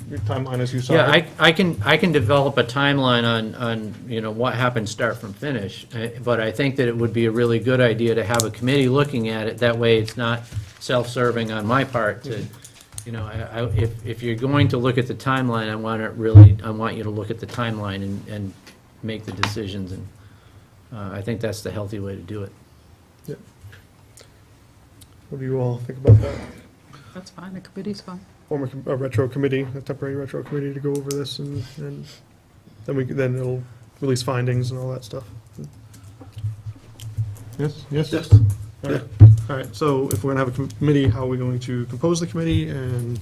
your timeline as you saw Yeah, it. I can develop a timeline on what happened start from finish, but I think that it would be a really good idea to have a committee looking at it. That way it's not self-serving on my part to, if you're going to look at the timeline, I want you to look at the timeline and make the decisions, and I think that's the healthy way to do it. Yeah. What do you all think about that? That's fine, the committee's fine. Form a retro committee, a temporary retro committee to go over this, and then it'll release findings and all that stuff. Yes? All right. All right, so if we're gonna have a committee, how are we going to compose the committee, and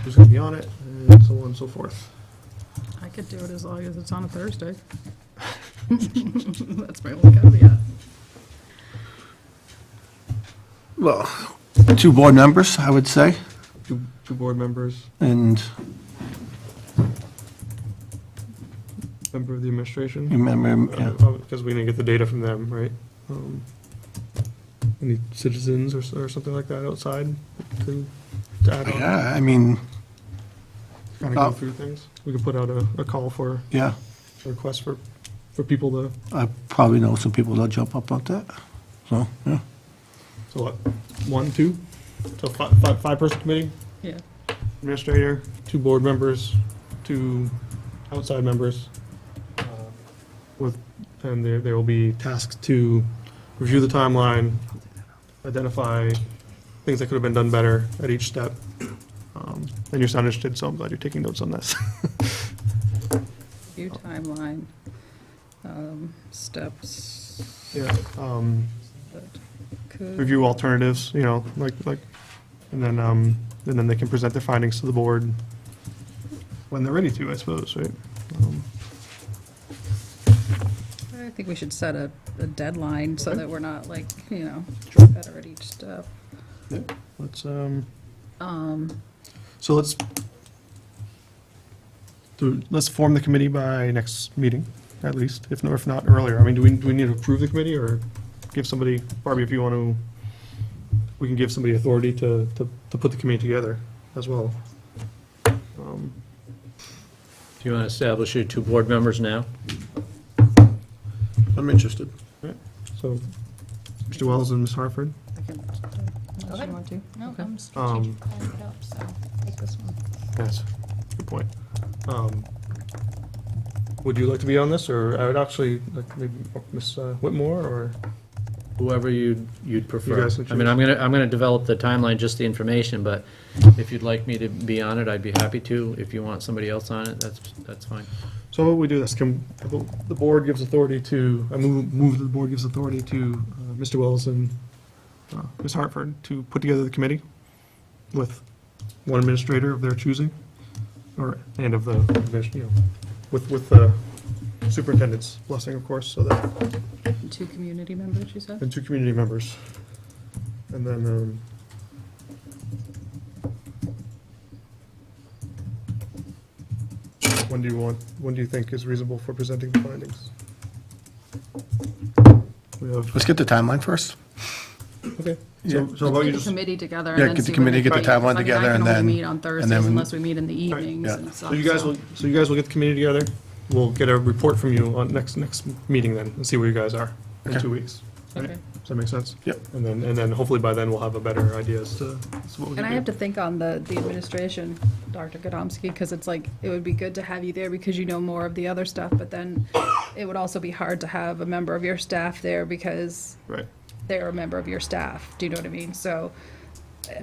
who's gonna be on it, and so so on and so forth. I could do it as long as it's on a Thursday. That's my only caveat. Well, 2 board members, I would say, Two board members, and member of the administration. remember, yeah. Because we didn't get the data from them, right? Any citizens or something like that outside to add on? Yeah, I mean, Kind of go through things. We could put out a call for yeah, a request for people to, I probably know some people that'll jump up on that, so, yeah. so what, 1, 2? So five-person committee, Yeah. administrator, 2 board members, 2 outside members, and they will be tasked to review the timeline, identify things that could have been done better at each step. And you're sounding interested, so I'm glad you're taking notes on this. View timeline, steps. Yeah, that could- review alternatives, like, and then they can present their findings to the board when they're ready to, I suppose, right? I think we should set a deadline so that we're not like, better at each step. Yeah, let's, so let's form the committee by next meeting, at least, if not earlier. I mean, do we need to approve the committee or give somebody, Barbie, if you want to, we can give somebody authority to put the committee together as well. Do you want to establish your 2 board members now? I'm interested. Right. So, Mr. Wells and Ms. Hartford. Unless you want to. No, Okay. I'm strategic calling it up, so take this one. Yes, good point. Would you like to be on this, or I would actually like maybe Ms. Whitmore, or? Whoever you'd prefer. guys can I mean, choose. I'm gonna develop the timeline, just the information, but if you'd like me to be on it, I'd be happy to. If you want somebody else on it, that's fine. So what we do this, the board gives authority to, I move that the board gives authority to Mr. Wells and Ms. Hartford to put together the committee with one administrator of their choosing, and of the, with the superintendent's blessing, of course, so that, 2 community members, you said? and 2 community members. And then, when do you think is reasonable for presenting the findings? We have, Let's get the timeline first. okay. Yeah. So about you Get the just, committee together. Yeah, and then get the see when committee, they get the meet. timeline I mean, together, I and can only then- meet on and Thursdays then- unless we meet in the evenings Yeah. and stuff. so you guys will get the committee together. We'll get a report from you on next meeting then, and see where you guys are in Okay. 2 weeks. Right? Okay. Does that make sense? Yep. And then hopefully by then we'll have a better idea as to what we And I can have do. to think on the administration, Dr. Godomsky, because it's like, it would be good to have you there because you know more of the other stuff, but then it would also be hard to have a member of your staff there because Right. they're a member of your staff. Do you know what I mean? So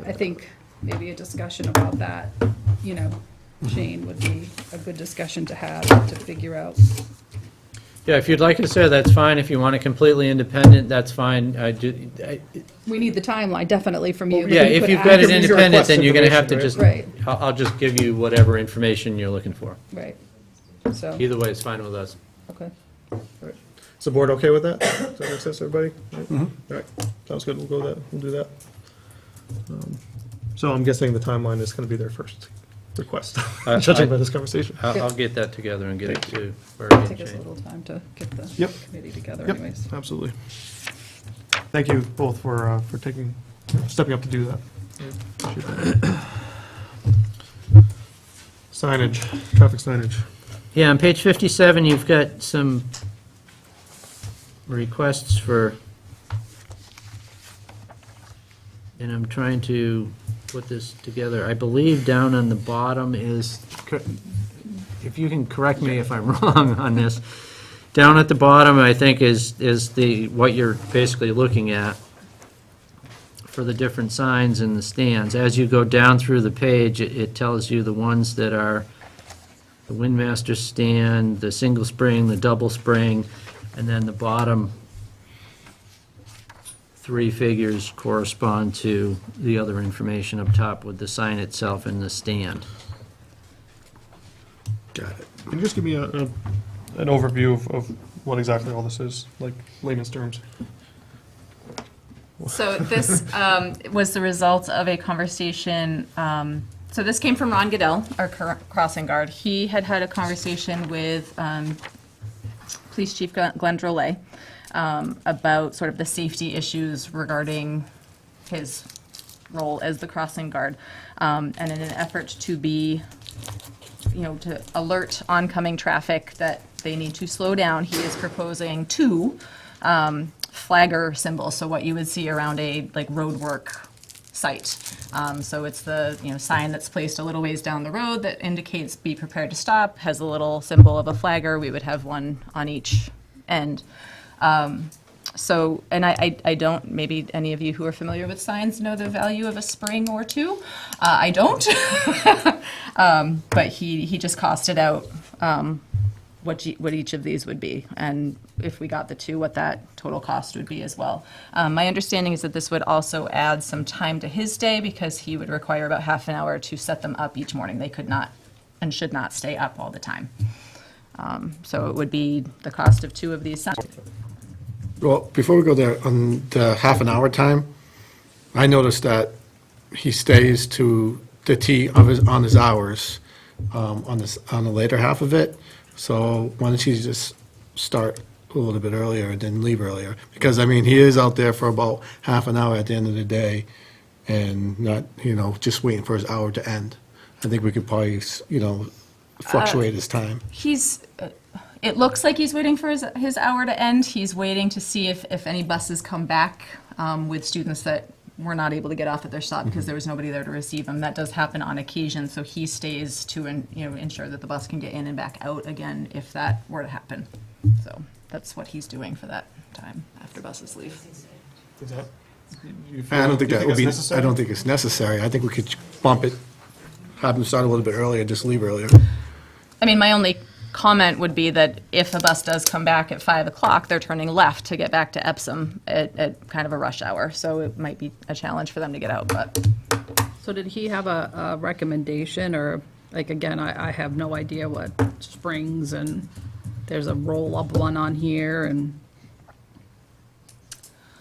I think maybe a discussion about that, Shane, would be a good discussion to have to figure out. Yeah, if you'd like to say, that's fine. If you want it completely independent, that's fine. We need the timeline definitely from you. Yeah, if you've got it independent, then you're gonna have to just, Right. I'll just give you whatever information you're looking for. Right. So, Either way, it's fine with us. okay. Is the board okay with that? Does that make sense, everybody? Right. All right, sounds good, we'll do that. So I'm guessing the timeline is gonna be their first request, judging by this conversation. I'll get that together and get it to Barbie and Take us a Shane. little time to get the Yep. committee together Yep, anyways. absolutely. Thank you both for stepping up to do that. I appreciate that. Signage, traffic signage. Yeah, on page 57, you've got some requests for, and I'm trying to put this together. I believe down on the bottom is, if you can correct me if I'm wrong on this, down at the bottom, I think, is what you're basically looking at for the different signs and the stands. As you go down through the page, it tells you the ones that are the Windmaster stand, the single spring, the double spring, and then the bottom 3 figures correspond to the other information up top with the sign itself and the stand. at it. Can you just give me an overview of what exactly all this is, like layman's terms? So this was the result of a conversation, so this came from Ron Goodell, our current crossing guard. He had had a conversation with Police Chief Glenn Drolet about sort of the safety issues regarding his role as the crossing guard. And in an effort to be, to alert oncoming traffic that they need to slow down, he is proposing two flagger symbols, so what you would see around a roadwork site. So it's the sign that's placed a little ways down the road that indicates be prepared to stop, has a little symbol of a flagger. We would have one on each end. So, and I don't, maybe any of you who are familiar with signs know the value of a spring or two. I don't. But he just costed out what each of these would be, and if we got the two, what that total cost would be as well. My understanding is that this would also add some time to his day, because he would require about half an hour to set them up each morning. They could not and should not stay up all the time. So it would be the cost of two of these signs. Well, before we go there, on the half an hour time, I noticed that he stays to the T on his hours on the later half of it. So why don't you just start a little bit earlier and then leave earlier? Because, I mean, he is out there for about half an hour at the end of the day and not, just waiting for his hour to end. I think we could probably, fluctuate his time. It looks like he's waiting for his hour to end. He's waiting to see if any buses come back with students that were not able to get off at their stop because there was nobody there to receive them. That does happen on occasion, so he stays to ensure that the bus can get in and back out again if that were to happen. So that's what he's doing for that time after buses leave. Is that, I don't think that would be, necessary? I don't think it's necessary. I think we could bump it, have him start a little bit earlier, just leave earlier. I mean, my only comment would be that if a bus does come back at 5 o'clock, they're turning left to get back to Epsom at kind of a rush hour. So it might be a challenge for them to get out, but. So did he have a recommendation, or, again, I have no idea what springs, and there's a roll-up one on here, and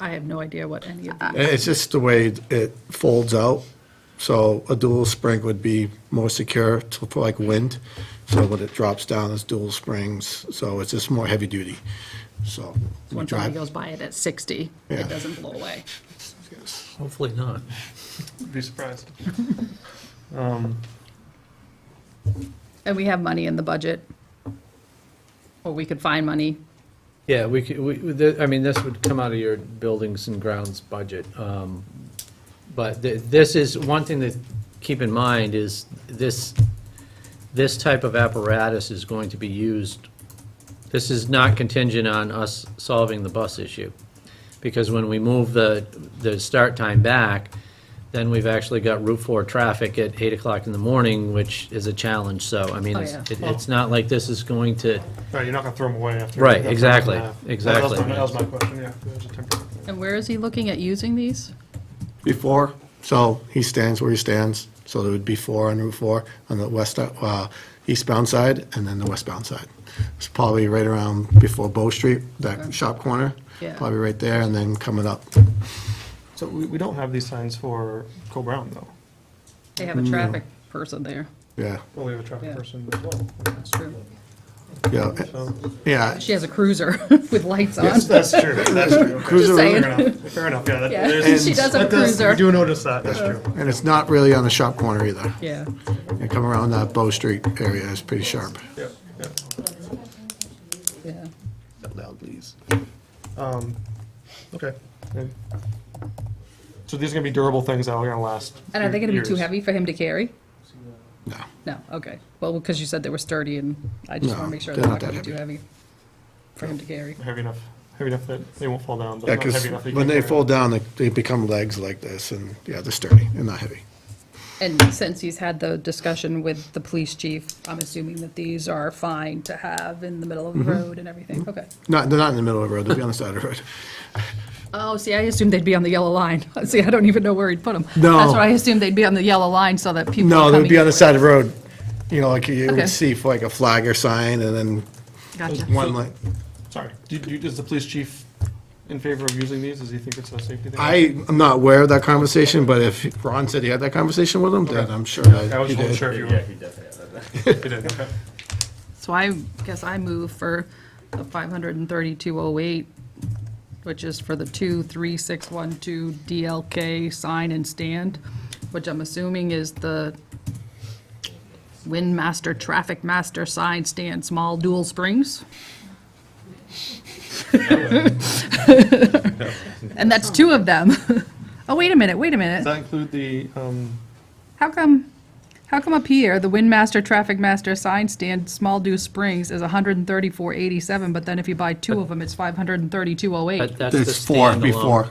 I have no idea what any of these. It's just the way it folds out. So a dual spring would be more secure for like wind. So when it drops down, it's dual springs. So it's just more heavy duty. So When somebody goes by it at 60, Yeah. it doesn't blow away. Hopefully not. I'd be surprised. And we have money in the budget, or we could find money. Yeah, we could, this would come out of your buildings and grounds budget. But this is, one thing to keep in mind is this type of apparatus is going to be used, this is not contingent on us solving the bus issue. Because when we move the start time back, then we've actually got Route 4 traffic at 8 o'clock in the morning, which is a challenge. So, it's not like this is going to. Right, you're not going to throw them away after. Right, exactly, exactly. That was my question, yeah. It was a temporary thing. And where is he looking at using these? Before, so he stands where he stands. So there would be 4 on Route 4 on the eastbound side, and then the westbound side. It's probably right around before Bow Street, that shop corner. Yeah. Probably right there, and then coming up. So we don't have these signs for Co-Brown, though. They have a traffic person there. Yeah, Well, we have a traffic Yeah. person as well. That's true. yeah, So, yeah. She has a cruiser with lights on. yes, that's true, that's true. Okay. Cruiser saying. Fair enough, fair enough, yeah. Yeah, there's- she does have a that cruiser. We do notice that, that's true. And it's not really on the shop corner either. Yeah. You come around that Bow Street area, it's pretty sharp. Yep, yep. Yeah. Loud, please. Okay. And- So these are going to be durable things that are going to last. And are they going to be too years. heavy for him to carry? No. No, okay. Well, because you said they were sturdy, and I just No, want to make sure they're they're not not going that to be too heavy for him to carry. Heavy enough that they won't fall down, but Yeah, not heavy because enough that you when can't they carry fall them. down, they become legs like this, and yeah, they're sturdy and not heavy. And since he's had the discussion with the police chief, I'm assuming that these are fine to have in the middle of the road and everything? Okay. They're not in the middle of the road, they'll be on the side of the road. Oh, see, I assumed they'd be on the yellow line. See, I don't even know where he'd put them. No. That's why I assumed they'd be on the yellow line so that people No, are they would coming be on in. the side of the road. You know, like you Okay. would see for like a flag or sign and then Gotcha. one like, Sorry, is the police chief in favor of using these? Does he think it's a safety thing? I'm not aware of that conversation, but if Ron said he had that conversation with him, then Okay. I'm sure that I he wasn't did. sure if you were. Yeah, he definitely has that. He did, okay. So I guess I move for the 53208, which is for the 23612 DLK sign and stand, which I'm assuming is the Wind Master, Traffic Master sign stand, small dual springs. And that's two of them. Oh, wait a minute. Does that include the, How come up here, the Windmaster Traffic Master sign stand, Small Dew Springs, is 134.87, but then if you buy two of them, it's 532.08? That's the There's four standalone. before.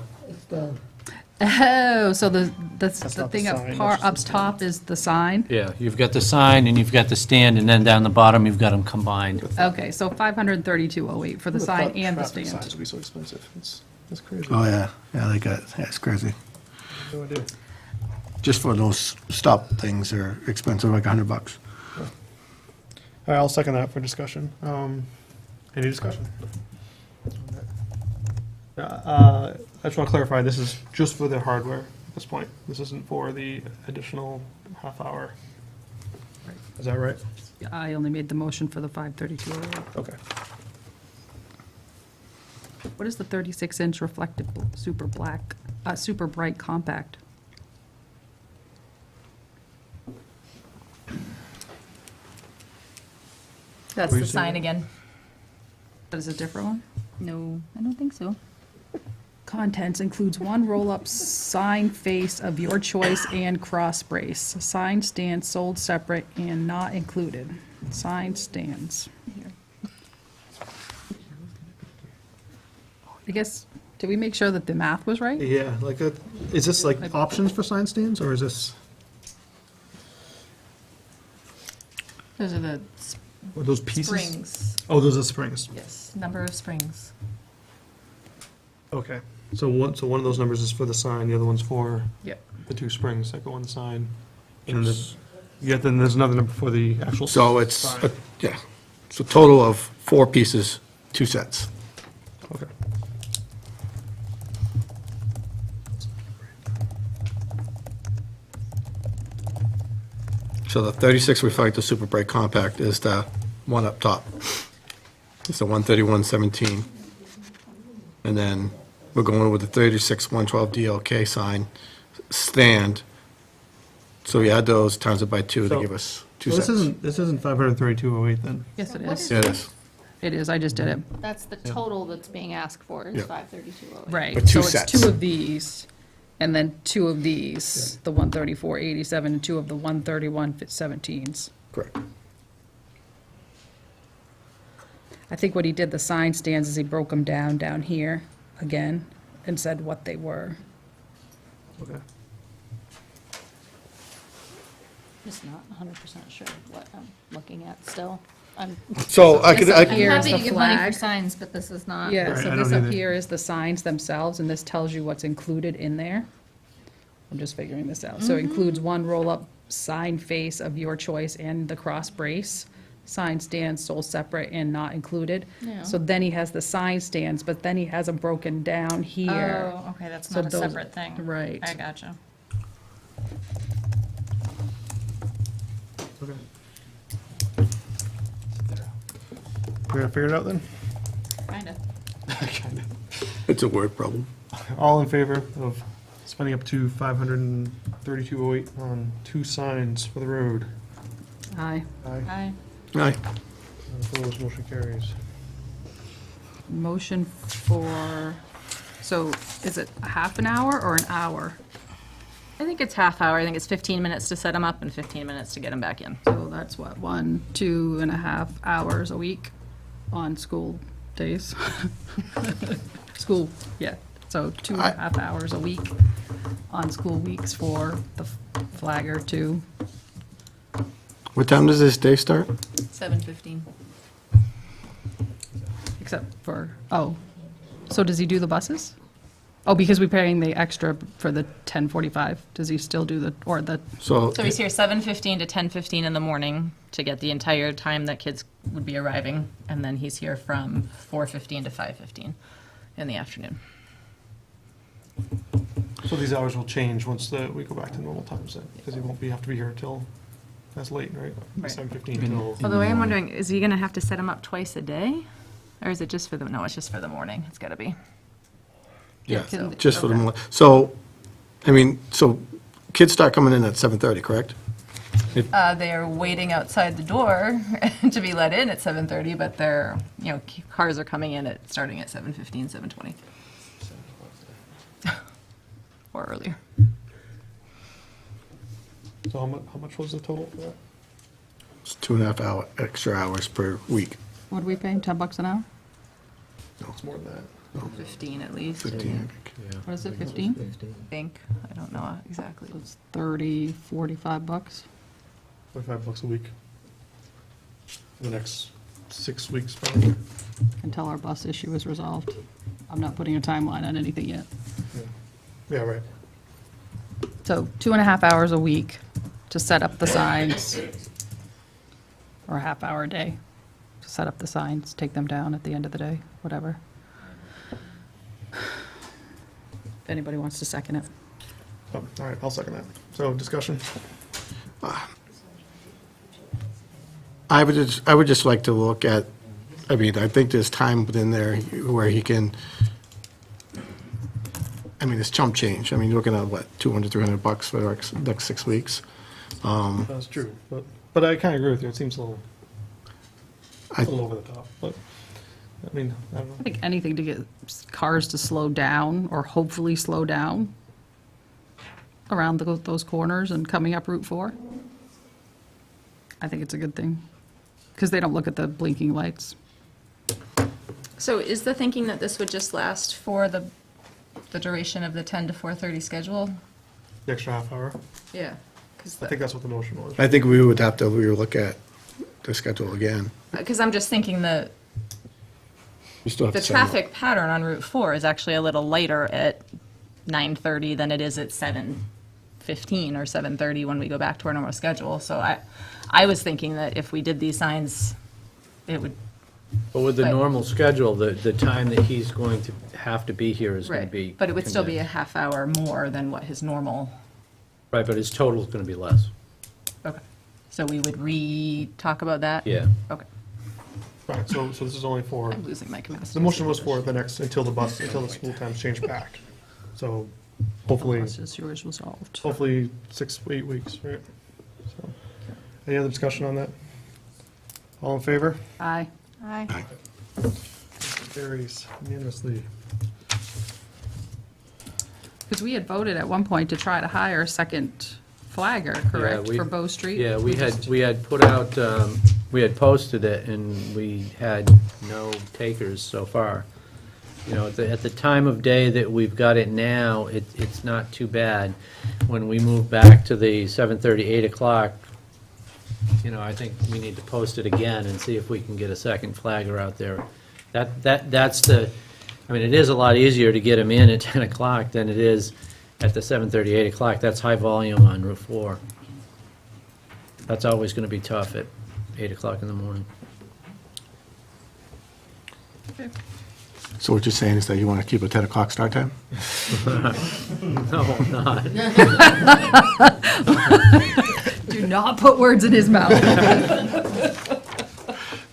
Oh, so the not thing the up sign, par, that's up just the top is the sign? Yeah, you've got the sign and you've got the stand, and then down the bottom, you've got them combined. Okay, so 532.08 for the sign and the traffic stand. signs would be so expensive. That's crazy. Oh, yeah, they got, it's crazy. No idea. Just for those stop things are expensive, like $100. All right, I'll second that for discussion. Any discussion? I just want to clarify, this is just for the hardware at this point. This isn't for the additional half hour. Is that right? I only made the motion for the 532.08. Okay. What is the 36-inch reflective super bright compact? That's Were you the sign saying? again. That is a different one? No, I don't think so. Contents includes one roll-up sign face of your choice and cross brace. Sign stands sold separate and not included. Sign stands. I guess, did we make sure that the math was right? Yeah, like, is this like options for sign stands, or is this, Those are the are those pieces? springs. Oh, those are springs. Yes, number of springs. Okay, so one of those numbers is for the sign, the other one's for Yep. the two springs that go on the sign. And then there's another number for the actual. So it's, sign. yeah, it's a total of 4 pieces, 2 sets. Okay. So the 36 reflector Super Bright Compact is the one up top. It's the 13117. And then we're going with the 36 112 DLK sign stand. So we add those, times it by 2 to So- give us 2 Well, sets. this isn't 532.08 then. Yes, it What is. is Yeah, it is. It is, I just did it. That's the total that's being asked for, is Yeah. 532.08. Right. But two So sets. it's two of these, and then two of these, the 134.87, and two of the 131.17s. Correct. I think what he did, the sign stands, is he broke them down here again and said what they were. Okay. Just not 100% sure what I'm looking at still. So I could, I'm Here is happy the to give money for flag. signs, but this is not. Yeah, Right, so I this don't up either. here is the signs themselves, and this tells you what's included in there. I'm just figuring this out. So it includes one roll-up sign face of your choice and the cross brace. Sign stands sold separate and not included. Yeah. So then he has the sign stands, but then he has them broken down here. Oh, okay, that's So not a those- separate thing. right. I gotcha. Okay. We're gonna figure it out then? Kinda. it's a word problem. All in favor of spending up to 532.08 on 2 signs for the road? Aye. Aye. Aye. Aye. Opposed, motion carries. Motion for, so is it a half an hour or an hour? I think it's half hour. I think it's 15 minutes to set them up and 15 minutes to get them back in. So that's what, 2.5 hours a week on school days? School, yeah, so 2.5 hours a week on school weeks for the flagger too. What time does this day start? 7:15. Except for, oh, so does he do the buses? Oh, because we're paying the extra for the 10:45. Does he still do the? So, So he's here 7:15 to 10:15 in the morning to get the entire time that kids would be arriving, and then he's here from 4:15 to 5:15 in the afternoon. So these hours will change once we go back to normal times then, because he won't have to be here till, that's late, right? Right. 7:15 till. Although I am wondering, is he going to have to set him up twice a day? Or is it just for the, no, it's just for the morning. It's got to be. yeah, Can- just for the, so, I mean, so kids start coming in at 7:30, correct? They are waiting outside the door to be let in at 7:30, but they're, cars are coming in starting at 7:15, 7:20. Or earlier. So how much was the total for that? It's 2.5 extra hours per week. What are we paying, $10 an hour? No, it's more than that. 15 at least. 15, I think. What is it, 15? I think. I don't know exactly. It's 30, $45. $45 a week. For the next 6 weeks, probably. Until our bus issue is resolved. I'm not putting a timeline on anything yet. Yeah, right. So 2.5 hours a week to set up the signs, or a half hour a day to set up the signs, take them down at the end of the day, whatever. If anybody wants to second it. Oh, all right, I'll second that. So discussion? I would just like to look at, I mean, I think there's time within there where he can, I mean, it's chump change. I mean, you're looking at, what, $200, $300 for the next 6 weeks? That's true, but I kind of agree with you. It seems a little over the top, but, I mean, I don't know. I think anything to get cars to slow down, or hopefully slow down around those corners and coming up Route 4. I think it's a good thing, because they don't look at the blinking lights. So is the thinking that this would just last for the duration of the 10 to 4:30 schedule? The extra half hour? Yeah. I think that's what the motion was. I think we would have to relook at the schedule again. Because I'm just thinking that We still have the to send them. traffic pattern on Route 4 is actually a little lighter at 9:30 than it is at 7:15 or 7:30 when we go back to our normal schedule. So I was thinking that if we did these signs, it would. But with the But- normal schedule, the time that he's going to have to be here is going to be. But it would still be a condensed. half hour more than what his normal. Right, but his total is going to be less. Okay. So we would talk about that? Yeah. Okay. Right, so this is only for, I'm losing my capacity. the motion was for the next, until the school times change back. So hopefully, Unless it's yours resolved. hopefully 6, 8 weeks, right? So, any other discussion on that? All in favor? Aye. Aye. Carries unanimously. Because we had voted at one point to try to hire a second flagger, correct, we- for Bow Street? Yeah, we just- had put out, we had posted it, and we had no takers so far. You know, at the time of day that we've got it now, it's not too bad. When we move back to the 7:30, 8 o'clock, you know, I think we need to post it again and see if we can get a second flagger out there. That's the, I mean, it is a lot easier to get them in at 10 o'clock than it is at the 7:30, 8 o'clock. That's high volume on Route 4. That's always going to be tough at 8 o'clock in the morning. So what you're saying is that you want to keep a 10 o'clock start time? No, I'm not. Do not put words in his mouth.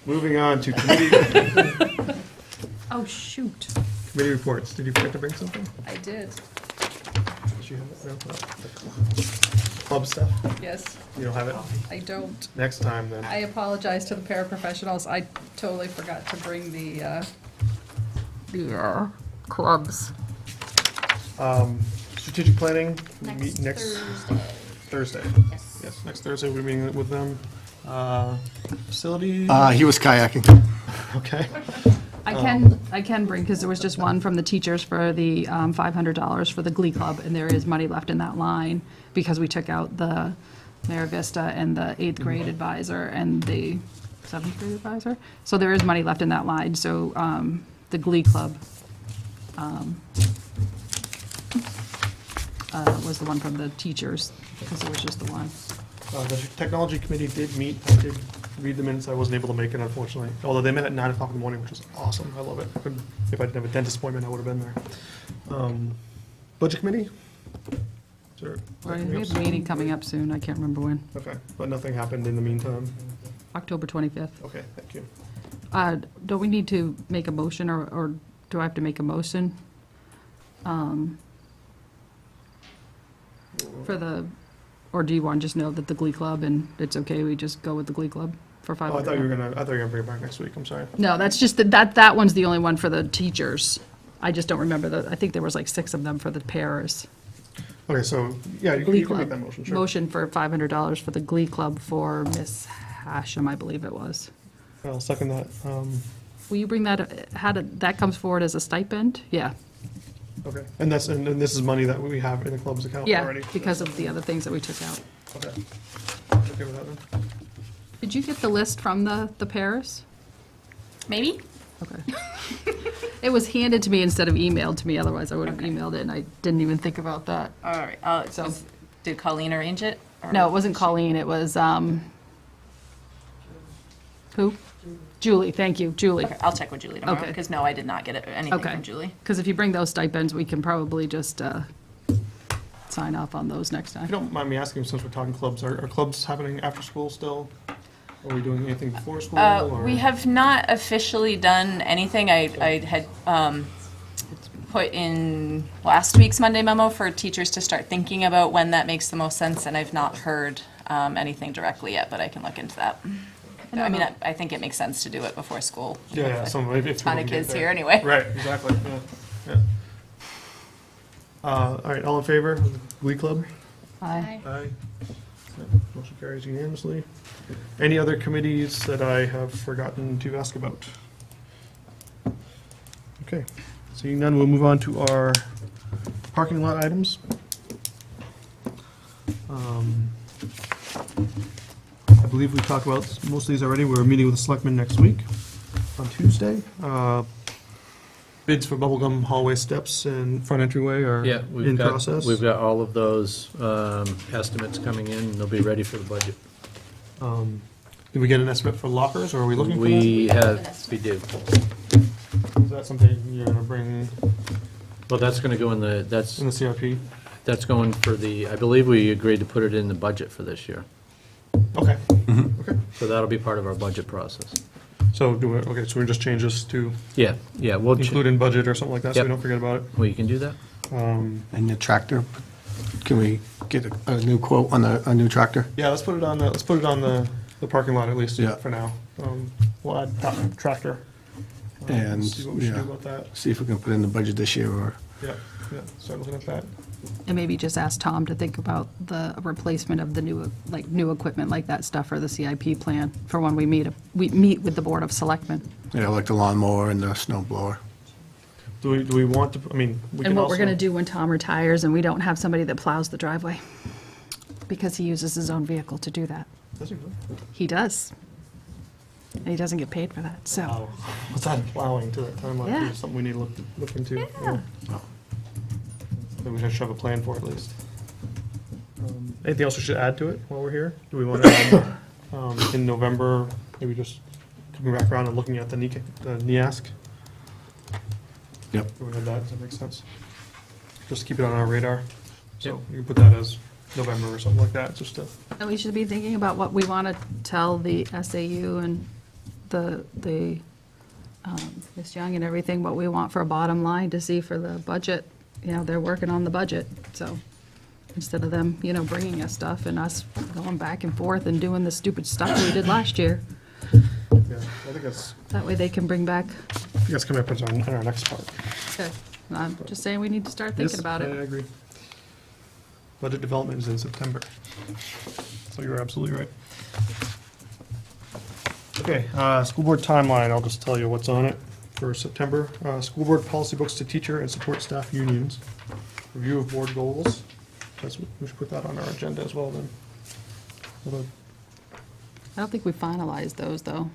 Moving on to committee, Oh, shoot. committee reports. Did you forget to bring something? I did. Did you have it? No? The club stuff? Yes, You don't have it? I don't. Next time, then. I apologize to the paraprofessionals. I totally forgot to bring the clubs. Strategic planning, we Next meet next Thursday. Thursday. Yes, next Thursday, we're meeting with them. Facility? He was kayaking. Okay. I can bring, because there was just one from the teachers for the $500 for the Glee Club, and there is money left in that line, because we took out the Mayor Vista and the 8th grade advisor and the 7th grade advisor. So there is money left in that line, so the Glee Club was the one from the teachers, because it was just the one. The technology committee did meet. I did read the minutes. I wasn't able to make it, unfortunately. Although they met at 9 o'clock in the morning, which was awesome. I love it. If I didn't have a dentist appointment, I would have been there. Budget committee? Is there We anything have else? a meeting coming up soon, I can't remember when. Okay, but nothing happened in the meantime. October 25th. Okay, thank you. Don't we need to make a motion, or do I have to make a motion? For the, or do you want to just know that the Glee Club, and it's okay, we just go with the Glee Club for $500? Oh, I thought you were gonna bring it back next week. I'm sorry. No, that's just, that one's the only one for the teachers. I just don't remember I think there was like 6 of them for the pairs. Okay, so, yeah, you Glee can make Club. that motion, sure. Motion for $500 for the Glee Club for Miss Hashem, I believe it was. I'll second that. Will you bring that, that comes forward as a stipend? Yeah. Okay, and this is money that we have in the club's account Yeah, already? because of the other things that we took out. Okay. Okay with that then? Did you get the list from the pairs? Maybe? Okay. It was handed to me instead of emailed to me, otherwise I would have emailed it, and I didn't even think about that. All right. So- Did Colleen arrange it? or- No, it wasn't Colleen, it was, who? Julie, thank you, Julie. Okay, I'll check with Julie tomorrow, Okay. because no, I did not get anything Okay. from Julie. Because if you bring those stipends, we can probably just sign off on those next If you time. don't mind me asking, since we're talking clubs, are clubs happening after school still? Are we doing anything before school? or- We have not officially done anything. I had put in last week's Monday memo for teachers to start thinking about when that makes the most sense, and I've not heard anything directly yet, but I can look into that. I mean, I think it makes sense to do it before school. Yeah, some, if Ton people of can get kids there. here anyway. Right, exactly, yeah. All right, all in favor of the Glee Club? Aye. Aye. Yeah, motion carries unanimously. Any other committees that I have forgotten to ask about? Okay, seeing none, we'll move on to our parking lot items. I believe we talked about most of these already. We're meeting with the selectmen next week on Tuesday. Bids for bubblegum hallway steps and front entryway are Yeah, in process. we've got all of those estimates coming in, and they'll be ready for the budget. Did we get an estimate for lockers, or are we looking for that? We do. Is that something you're gonna bring Well, that's gonna go in the, in the CRP? that's going for the, I believe we agreed to put it in the budget for this year. Okay. Okay. So that'll be part of our budget process. So okay, so we just change this to Yeah, we'll, include in budget or something like that, so we Yep. don't forget about it. well, you can do that. And the tractor, can we get a new quote on a new tractor? Yeah, let's put it on the parking lot at least Yeah. for now. We'll add tractor. And, See what we should do yeah, about that. see if we can put it in the budget this year, or, Yeah, start looking at that. And maybe just ask Tom to think about the replacement of the new equipment like that stuff for the CIP plan for when we meet with the Board of Selectmen. like the lawnmower and the snow blower. Do we want to, I mean, we can And what also. we're gonna do when Tom retires and we don't have somebody that plows the driveway. Because he uses his own vehicle to do that. Does he really? He does. And he doesn't get paid for that, so. Oh, let's add plowing to that timeline, Yeah. too, something we need to look into. Yeah. Maybe we should have a plan for it at least. Anything else we should add to it while we're here? Do we want to add, in November, maybe just coming back around and looking at the NEASC? Yep. Do we have that, does that make sense? Just keep it on our radar, so you can put that as November or something like that, just to. And we should be thinking about what we want to tell the SAU and the Ms. Young and everything, what we want for a bottom line to see for the budget. You know, they're working on the budget, so instead of them, bringing us stuff and us going back and forth and doing the stupid stuff we did last year. Yeah, I think That way they can bring back, that's coming up in our next part. okay, I'm just saying we need to start thinking Yes, about I it. agree. Budget development is in September. So you're absolutely right. Okay, school board timeline, I'll just tell you what's on it for September. School board policy books to teacher and support staff unions. Review of board goals. We should put that on our agenda as well then. Although, I don't think we finalized those, though.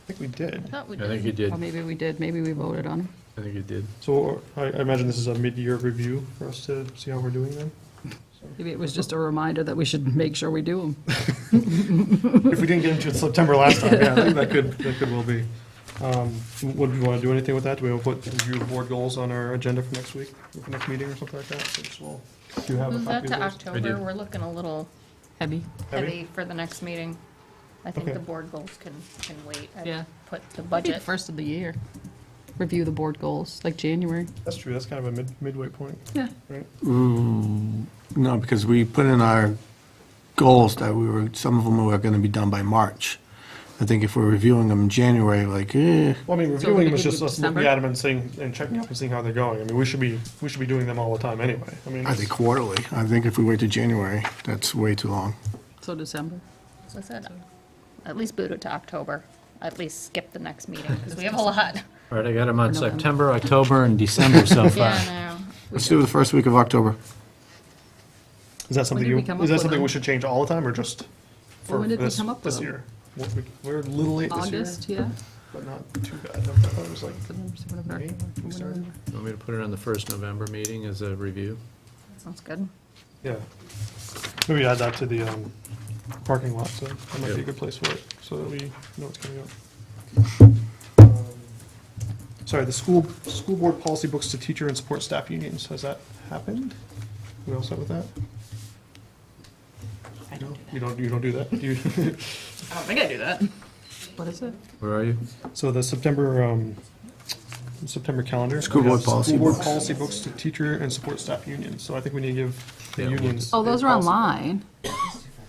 I think we did. I think you did. Or maybe we did, maybe we voted on them. I think you did. So I imagine this is a mid-year review for us to see how we're doing then? Maybe it was just a reminder that we should make sure we do them. If we didn't get into September last time, yeah, I think that could well be. Would we want to do anything with that? Do we want to put review the board goals on our agenda for next week, for next meeting or something like that? So just do you have a Move copy that of to those? October, we're looking a little Heavy. heavy for the next meeting. I think Okay. the board goals can wait. I'd Yeah. Put the Maybe budget. the first of the year. Review the board goals, like January. That's true, that's kind of a midway point. Yeah. Right? No, because we put in our goals that some of them were going to be done by March. I think if we're reviewing them in January, like, Well, I mean, So reviewing them we is could just do us looking December? at them and seeing, and checking up and seeing how they're going. I mean, we should be doing them all the time anyway. I mean, I think quarterly. I think if we wait to January, that's way too long. So December. So I said, at least boot it to October. At least skip the next meeting, because we have a lot. All right, I got them on November. September, October, and December so far. Yeah, no. Let's do the first week of October. is that something did we come is up that with something them? we should change all the time or just for when did we this, come up with this them? year? We're a little late this year, August, yeah. but not too bad. I thought it was like September, October, May we started. November. Want me to put it on the first November meeting as a review? Sounds good. Yeah. Maybe add that to the parking lot, so that might be a Yep. good place for it, so that we know what's coming up. Sorry, the school board policy books to teacher and support staff unions, has that happened? We all set with that? I don't do that. You don't do that? You- I don't think I do that. What is it? Where are you? So the September calendar. School board has policy School board books. policy books to teacher and support staff unions, so I think we need to give the Yeah, we'll unions. Oh, those a are policy book. online.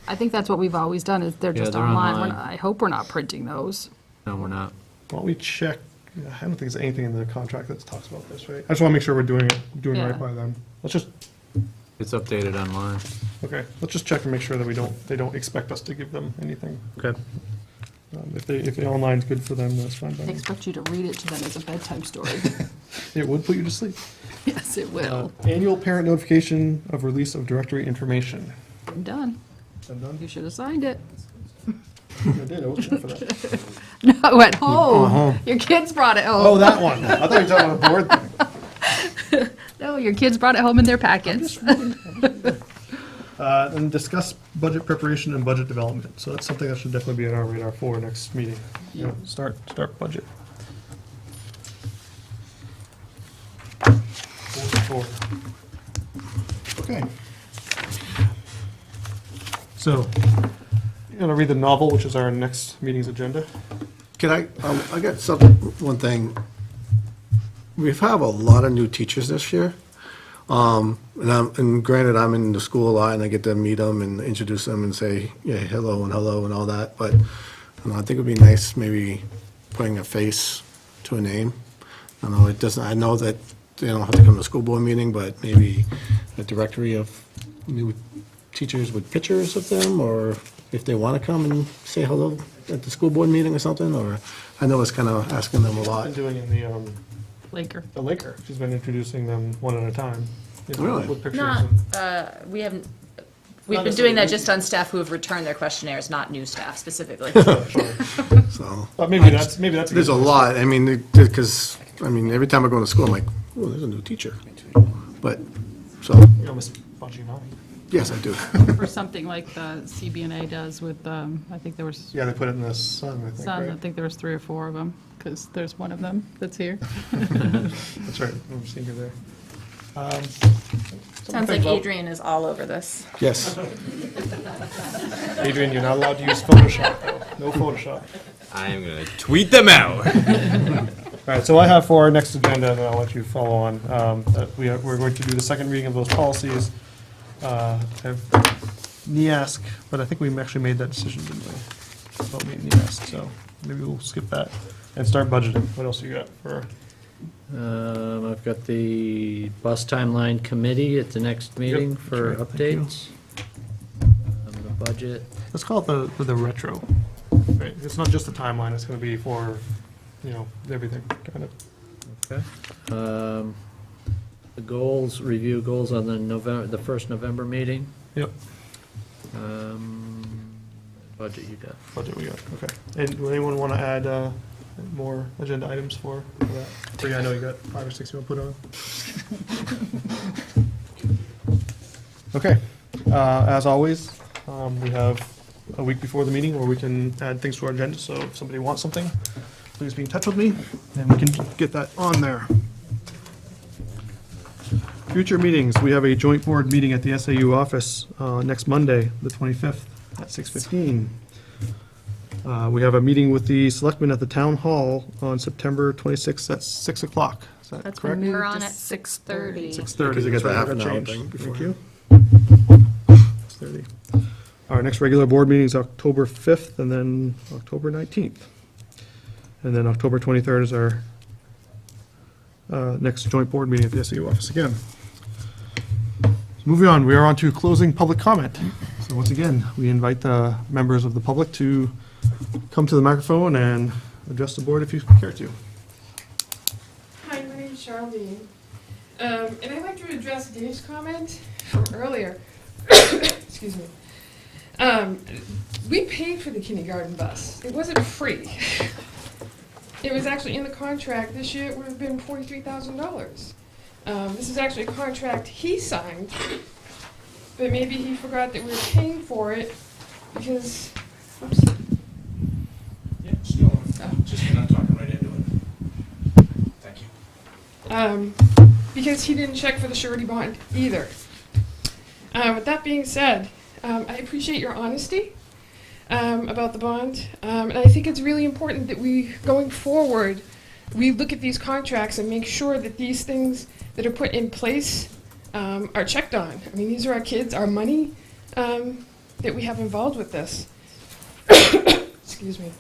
I think that's what we've always done, is they're Yeah, just they're online. online. I hope we're not printing those. No, we're not. Why don't we check, I don't think there's anything in the contract that talks about this, right? I just want to make sure we're doing Yeah. right by them. Let's just, It's updated online. okay, let's just check and make sure that they don't expect us to give them anything. Okay. If the online's good for them, that's fine by They me. expect you to read it to them as a bedtime story. It would put you to sleep. Yes, it will. Annual parent notification of release of directory information. I'm done. I'm done. You should have signed it. I did, I was there for that. No, at home. home. Your kids brought it home. Oh, that one. I thought you were talking about a board thing. No, your kids brought it home in their packets. And discuss budget preparation and budget development. So that's something that should definitely be on our radar for next meeting. You know, start budget. Okay. So, you're gonna read the novel, which is our next meeting's agenda. Can I got one thing. We've had a lot of new teachers this year. And granted, I'm in the school a lot and I get to meet them and introduce them and say, yeah, hello and all that. But I think it'd be nice maybe putting a face to a name. I know that they don't have to come to the school board meeting, but maybe a directory of new teachers with pictures of them, or if they want to come and say hello at the school board meeting or something, or I know it's kind of asking them a lot. Been doing in the Laker. Laker. She's been introducing them one at a time. You know, Really? With pictures. Not, and- we haven't, Not we've been doing that necessarily- just on staff who have returned their questionnaires, not new staff specifically. So But maybe that's a there's good a place. lot. I mean, because every time I go to school, I'm like, oh, there's a new teacher. But so You know, Miss Bongianni. yes, I do. Or something like the CBNA does with, I think there was, Yeah, they put it in the Sun, I think, Sun, I right? think there was 3 or 4 of them, because there's one of them that's here. That's right, I'm seeing her there. Sounds like Adrian is all over this. Yes. Adrian, you're not allowed to use Photoshop, though. No Photoshop. I am gonna tweet them out. All right, so I have for our next agenda, and I'll let you follow on, that we're going to do the second reading of those policies. I have NEASC, but I think we actually made that decision, didn't we? About meeting NEASC, so maybe we'll skip that and start budgeting. What else you got for? I've got the bus timeline committee at the next meeting for that's right, thank you. updates. The budget. Let's call it the retro. Right, it's not just the timeline, it's gonna be for, everything, kind of. Okay. The goals, review goals on the first November meeting. Yep, Budget you got. budget we got, okay. And do anyone wanna add, more agenda items for that? So yeah, I know you got 5 or 6 you wanna put on. Okay, As always, we have a week before the meeting where we can add things to our agenda, so if somebody wants something, please be in touch with me, and we can get that on there. Future meetings, we have a joint board meeting at the SAU office next Monday, the 25th, at 6:15. We have a meeting with the selectmen at the town hall on September 26th at 6 o'clock. Is that That's correct? been moved We're on to at 6:30. 6:30. Because you get the That's half right, an I hour got thing changed. Thank before. you. 6:30. Our next regular board meeting is October 5th and then October 19th. And then October 23rd is our next joint board meeting at the SAU office again. Moving on, we are on to closing public comment. So once again, we invite the members of the public to come to the microphone and address the board if you care to. Hi, my name is Charlene, and I'd like to address Dave's comment from earlier. Excuse me. We paid for the kindergarten bus. It wasn't free. It was actually in the contract. This year it would have been $43,000. This is actually a contract he signed, but maybe he forgot that we were paying for it because, oops. Yeah, still on. Just not talking right into it. Thank you. Because he didn't check for the surety bond either. With that being said, I appreciate your honesty about the bond, and I think it's really important that we, going forward, we look at these contracts and make sure that these things that are put in place are checked on. I mean, these are our kids, our money that we have involved with this. Excuse me.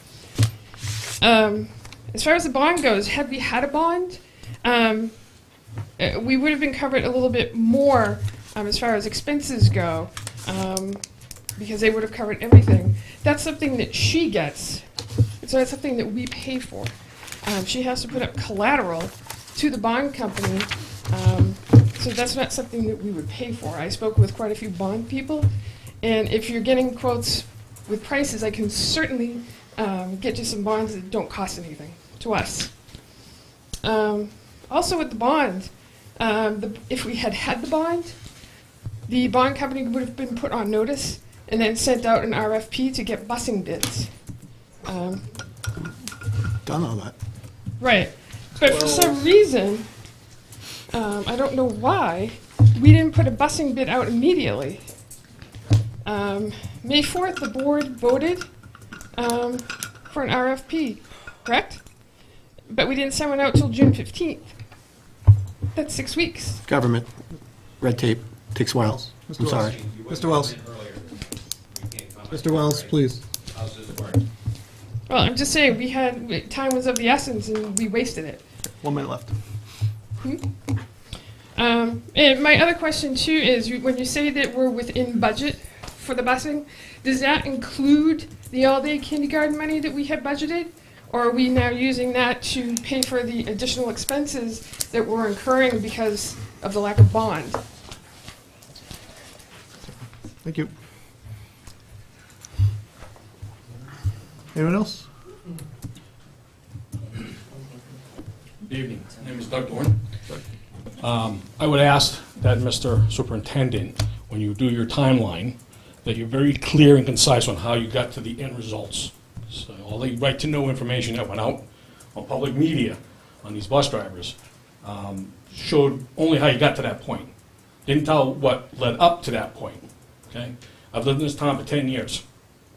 As far as the bond goes, had we had a bond, we would have been covered a little bit more as far as expenses go, because they would have covered everything. That's something that she gets. So that's something that we pay for. She has to put up collateral to the bond company, so that's not something that we would pay for. I spoke with quite a few bond people, and if you're getting quotes with prices, I can certainly get you some bonds that don't cost anything to us. Also with the bond, if we had had the bond company would have been put on notice and then sent out an RFP to get busing bids. Done all that. Right. But for some reason, I don't know why, we didn't put a busing bid out immediately. May 4th, the board voted for an RFP, correct? But we didn't send one out till June 15th. That's 6 weeks. Government, red tape, takes a while. I'm sorry. Mr. Wells. Mr. Wells, please. Well, I'm just saying, time was of the essence and we wasted it. 1 minute left. And my other question too is, when you say that we're within budget for the busing, does that include the all-day kindergarten money that we had budgeted? Or are we now using that to pay for the additional expenses that we're incurring because of the lack of bond? Thank you. Anyone else? Good evening. My name is Doug Dorn. I would ask that Mr. Superintendent, when you do your timeline, that you're very clear and concise on how you got to the end results. So all the right-to-know information that went out on public media on these bus drivers showed only how you got to that point. Didn't tell what led up to that point. Okay? I've lived in this town for 10 years.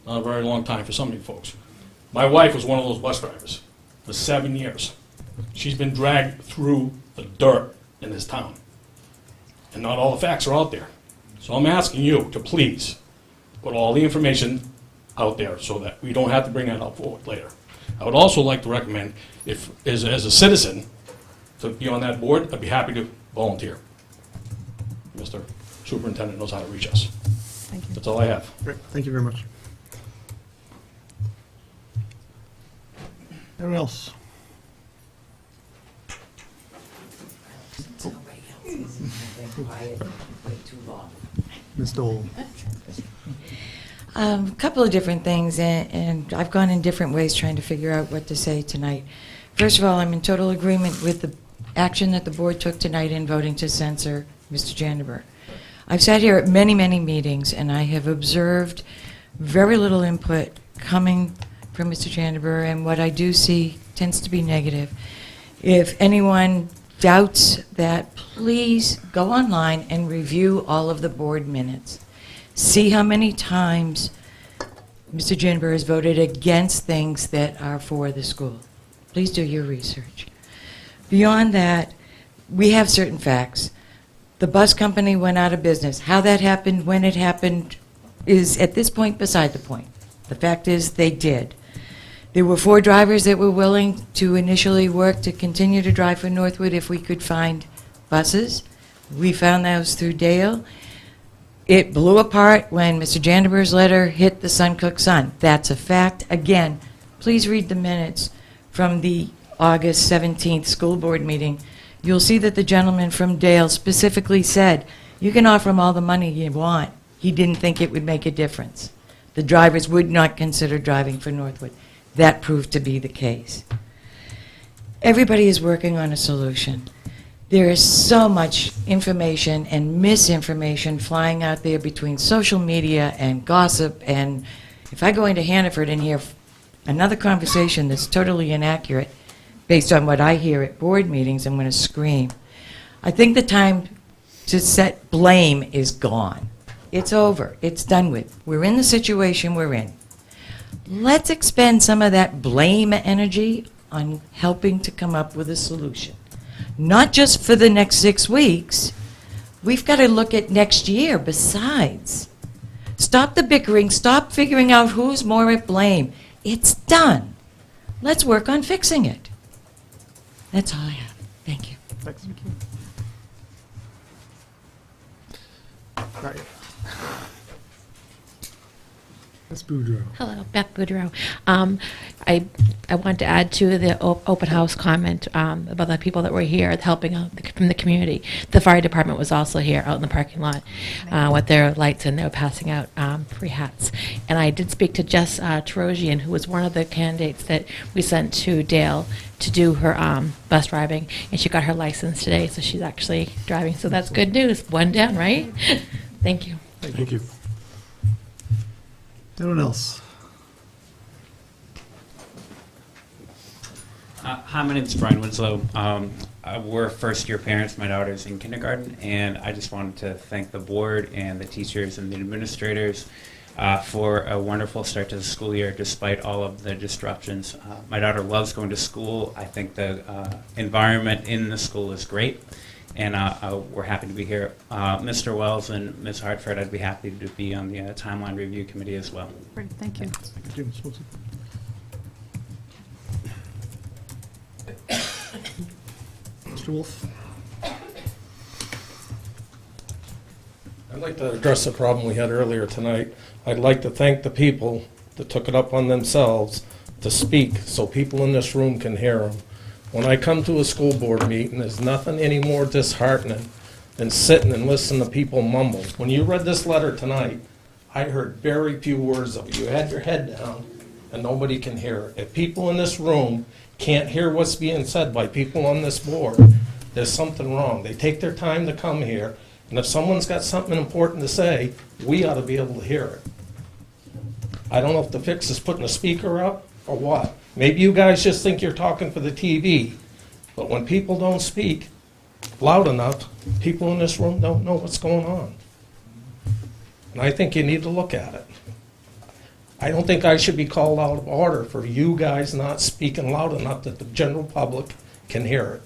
Not a very long time for some of you folks. My wife was one of those bus drivers for 7 years. She's been dragged through the dirt in this town. And not all the facts are out there. So I'm asking you to please put all the information out there so that we don't have to bring that up forward later. I would also like to recommend, if as a citizen, to be on that board, I'd be happy to volunteer. Mr. Superintendent knows how to reach us. Thank you. That's all I have. Great, thank you very much. Anyone else? Ms. Dole. A couple of different things, and I've gone in different ways trying to figure out what to say tonight. First of all, I'm in total agreement with the action that the board took tonight in voting to censor Mr. Jandeber. I've sat here at many, many meetings, and I have observed very little input coming from Mr. Jandeber, and what I do see tends to be negative. If anyone doubts that, please go online and review all of the board minutes. See how many times Mr. Jandeber has voted against things that are for the school. Please do your research. Beyond that, we have certain facts. The bus company went out of business. How that happened, when it happened, is at this point beside the point. The fact is they did. There were 4 drivers that were willing to initially work to continue to drive for Northwood if we could find buses. We found those through Dale. It blew apart when Mr. Jandeber's letter hit the Suncook Sun. That's a fact. Again, please read the minutes from the August 17th school board meeting. You'll see that the gentleman from Dale specifically said, you can offer him all the money you want. He didn't think it would make a difference. The drivers would not consider driving for Northwood. That proved to be the case. Everybody is working on a solution. There is so much information and misinformation flying out there between social media and gossip, and if I go into Hannaford and hear another conversation that's totally inaccurate based on what I hear at board meetings, I'm going to scream. I think the time to set blame is gone. It's over. It's done with. We're in the situation we're in. Let's expend some of that blame energy on helping to come up with a solution. Not just for the next 6 weeks. We've got to look at next year besides. Stop the bickering. Stop figuring out who's more at blame. It's done. Let's work on fixing it. That's all I have. Thank you. Thanks. Right. Ms. Boudreau. Hello, Beth Boudreau. I want to add to the open house comment about the people that were here helping out from the community. The fire department was also here out in the parking lot with their lights, and they were passing out free hats. And I did speak to Jess Terosian, who was one of the candidates that we sent to Dale to do her bus driving, and she got her license today, so she's actually driving. So that's good news. One down, right? Thank you. Thank you. Anyone else? Hi, my name is Brian Winslow. We're first-year parents. My daughter's in kindergarten, and I just wanted to thank the board and the teachers and the administrators for a wonderful start to the school year despite all of the disruptions. My daughter loves going to school. I think the environment in the school is great, and we're happy to be here. Mr. Wells and Ms. Hartford, I'd be happy to be on the timeline review committee as well. Great, thank you. Thank you, Ms. Wilson. Mr. Wolf? I'd like to address the problem we had earlier tonight. I'd like to thank the people that took it up on themselves to speak so people in this room can hear them. When I come to a school board meeting, there's nothing any more disheartening than sitting and listening to people mumble. When you read this letter tonight, I heard very few words of it. You had your head down and nobody can hear it. If people in this room can't hear what's being said by people on this board, there's something wrong. They take their time to come here, and if someone's got something important to say, we ought to be able to hear it. I don't know if the fix is putting a speaker up or what. Maybe you guys just think you're talking for the TV, but when people don't speak loud enough, people in this room don't know what's going on. And I think you need to look at it. I don't think I should be called out of order for you guys not speaking loud enough that the general public can hear it.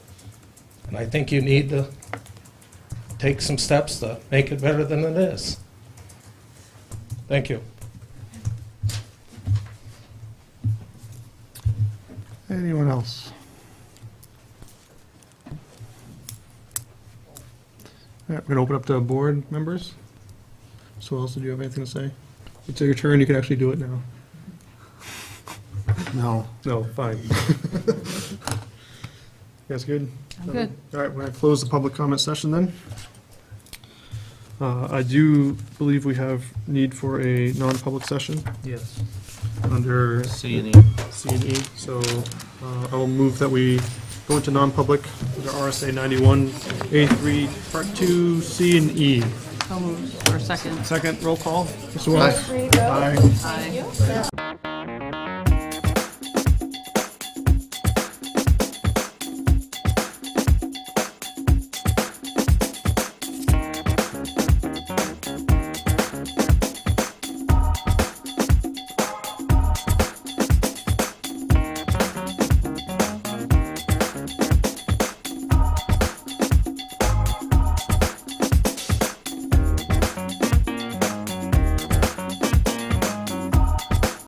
And I think you need to take some steps to make it better than it is. Thank you. Anyone else? All right, we're going to open up to board members. So, Wells, did you have anything to say? It's your turn. You can actually do it now. No. No, fine. You guys good? I'm good. All right, we're going to close the public comment session then. I do believe we have need for a non-public session. Yes. Under C and E. C and E. So I will move that we go into non-public under RSA 91A3 Part 2 C and E. So moved. Or second. Second, roll call. Mr. Feel Wells? free to go. Aye. Aye. Thank you.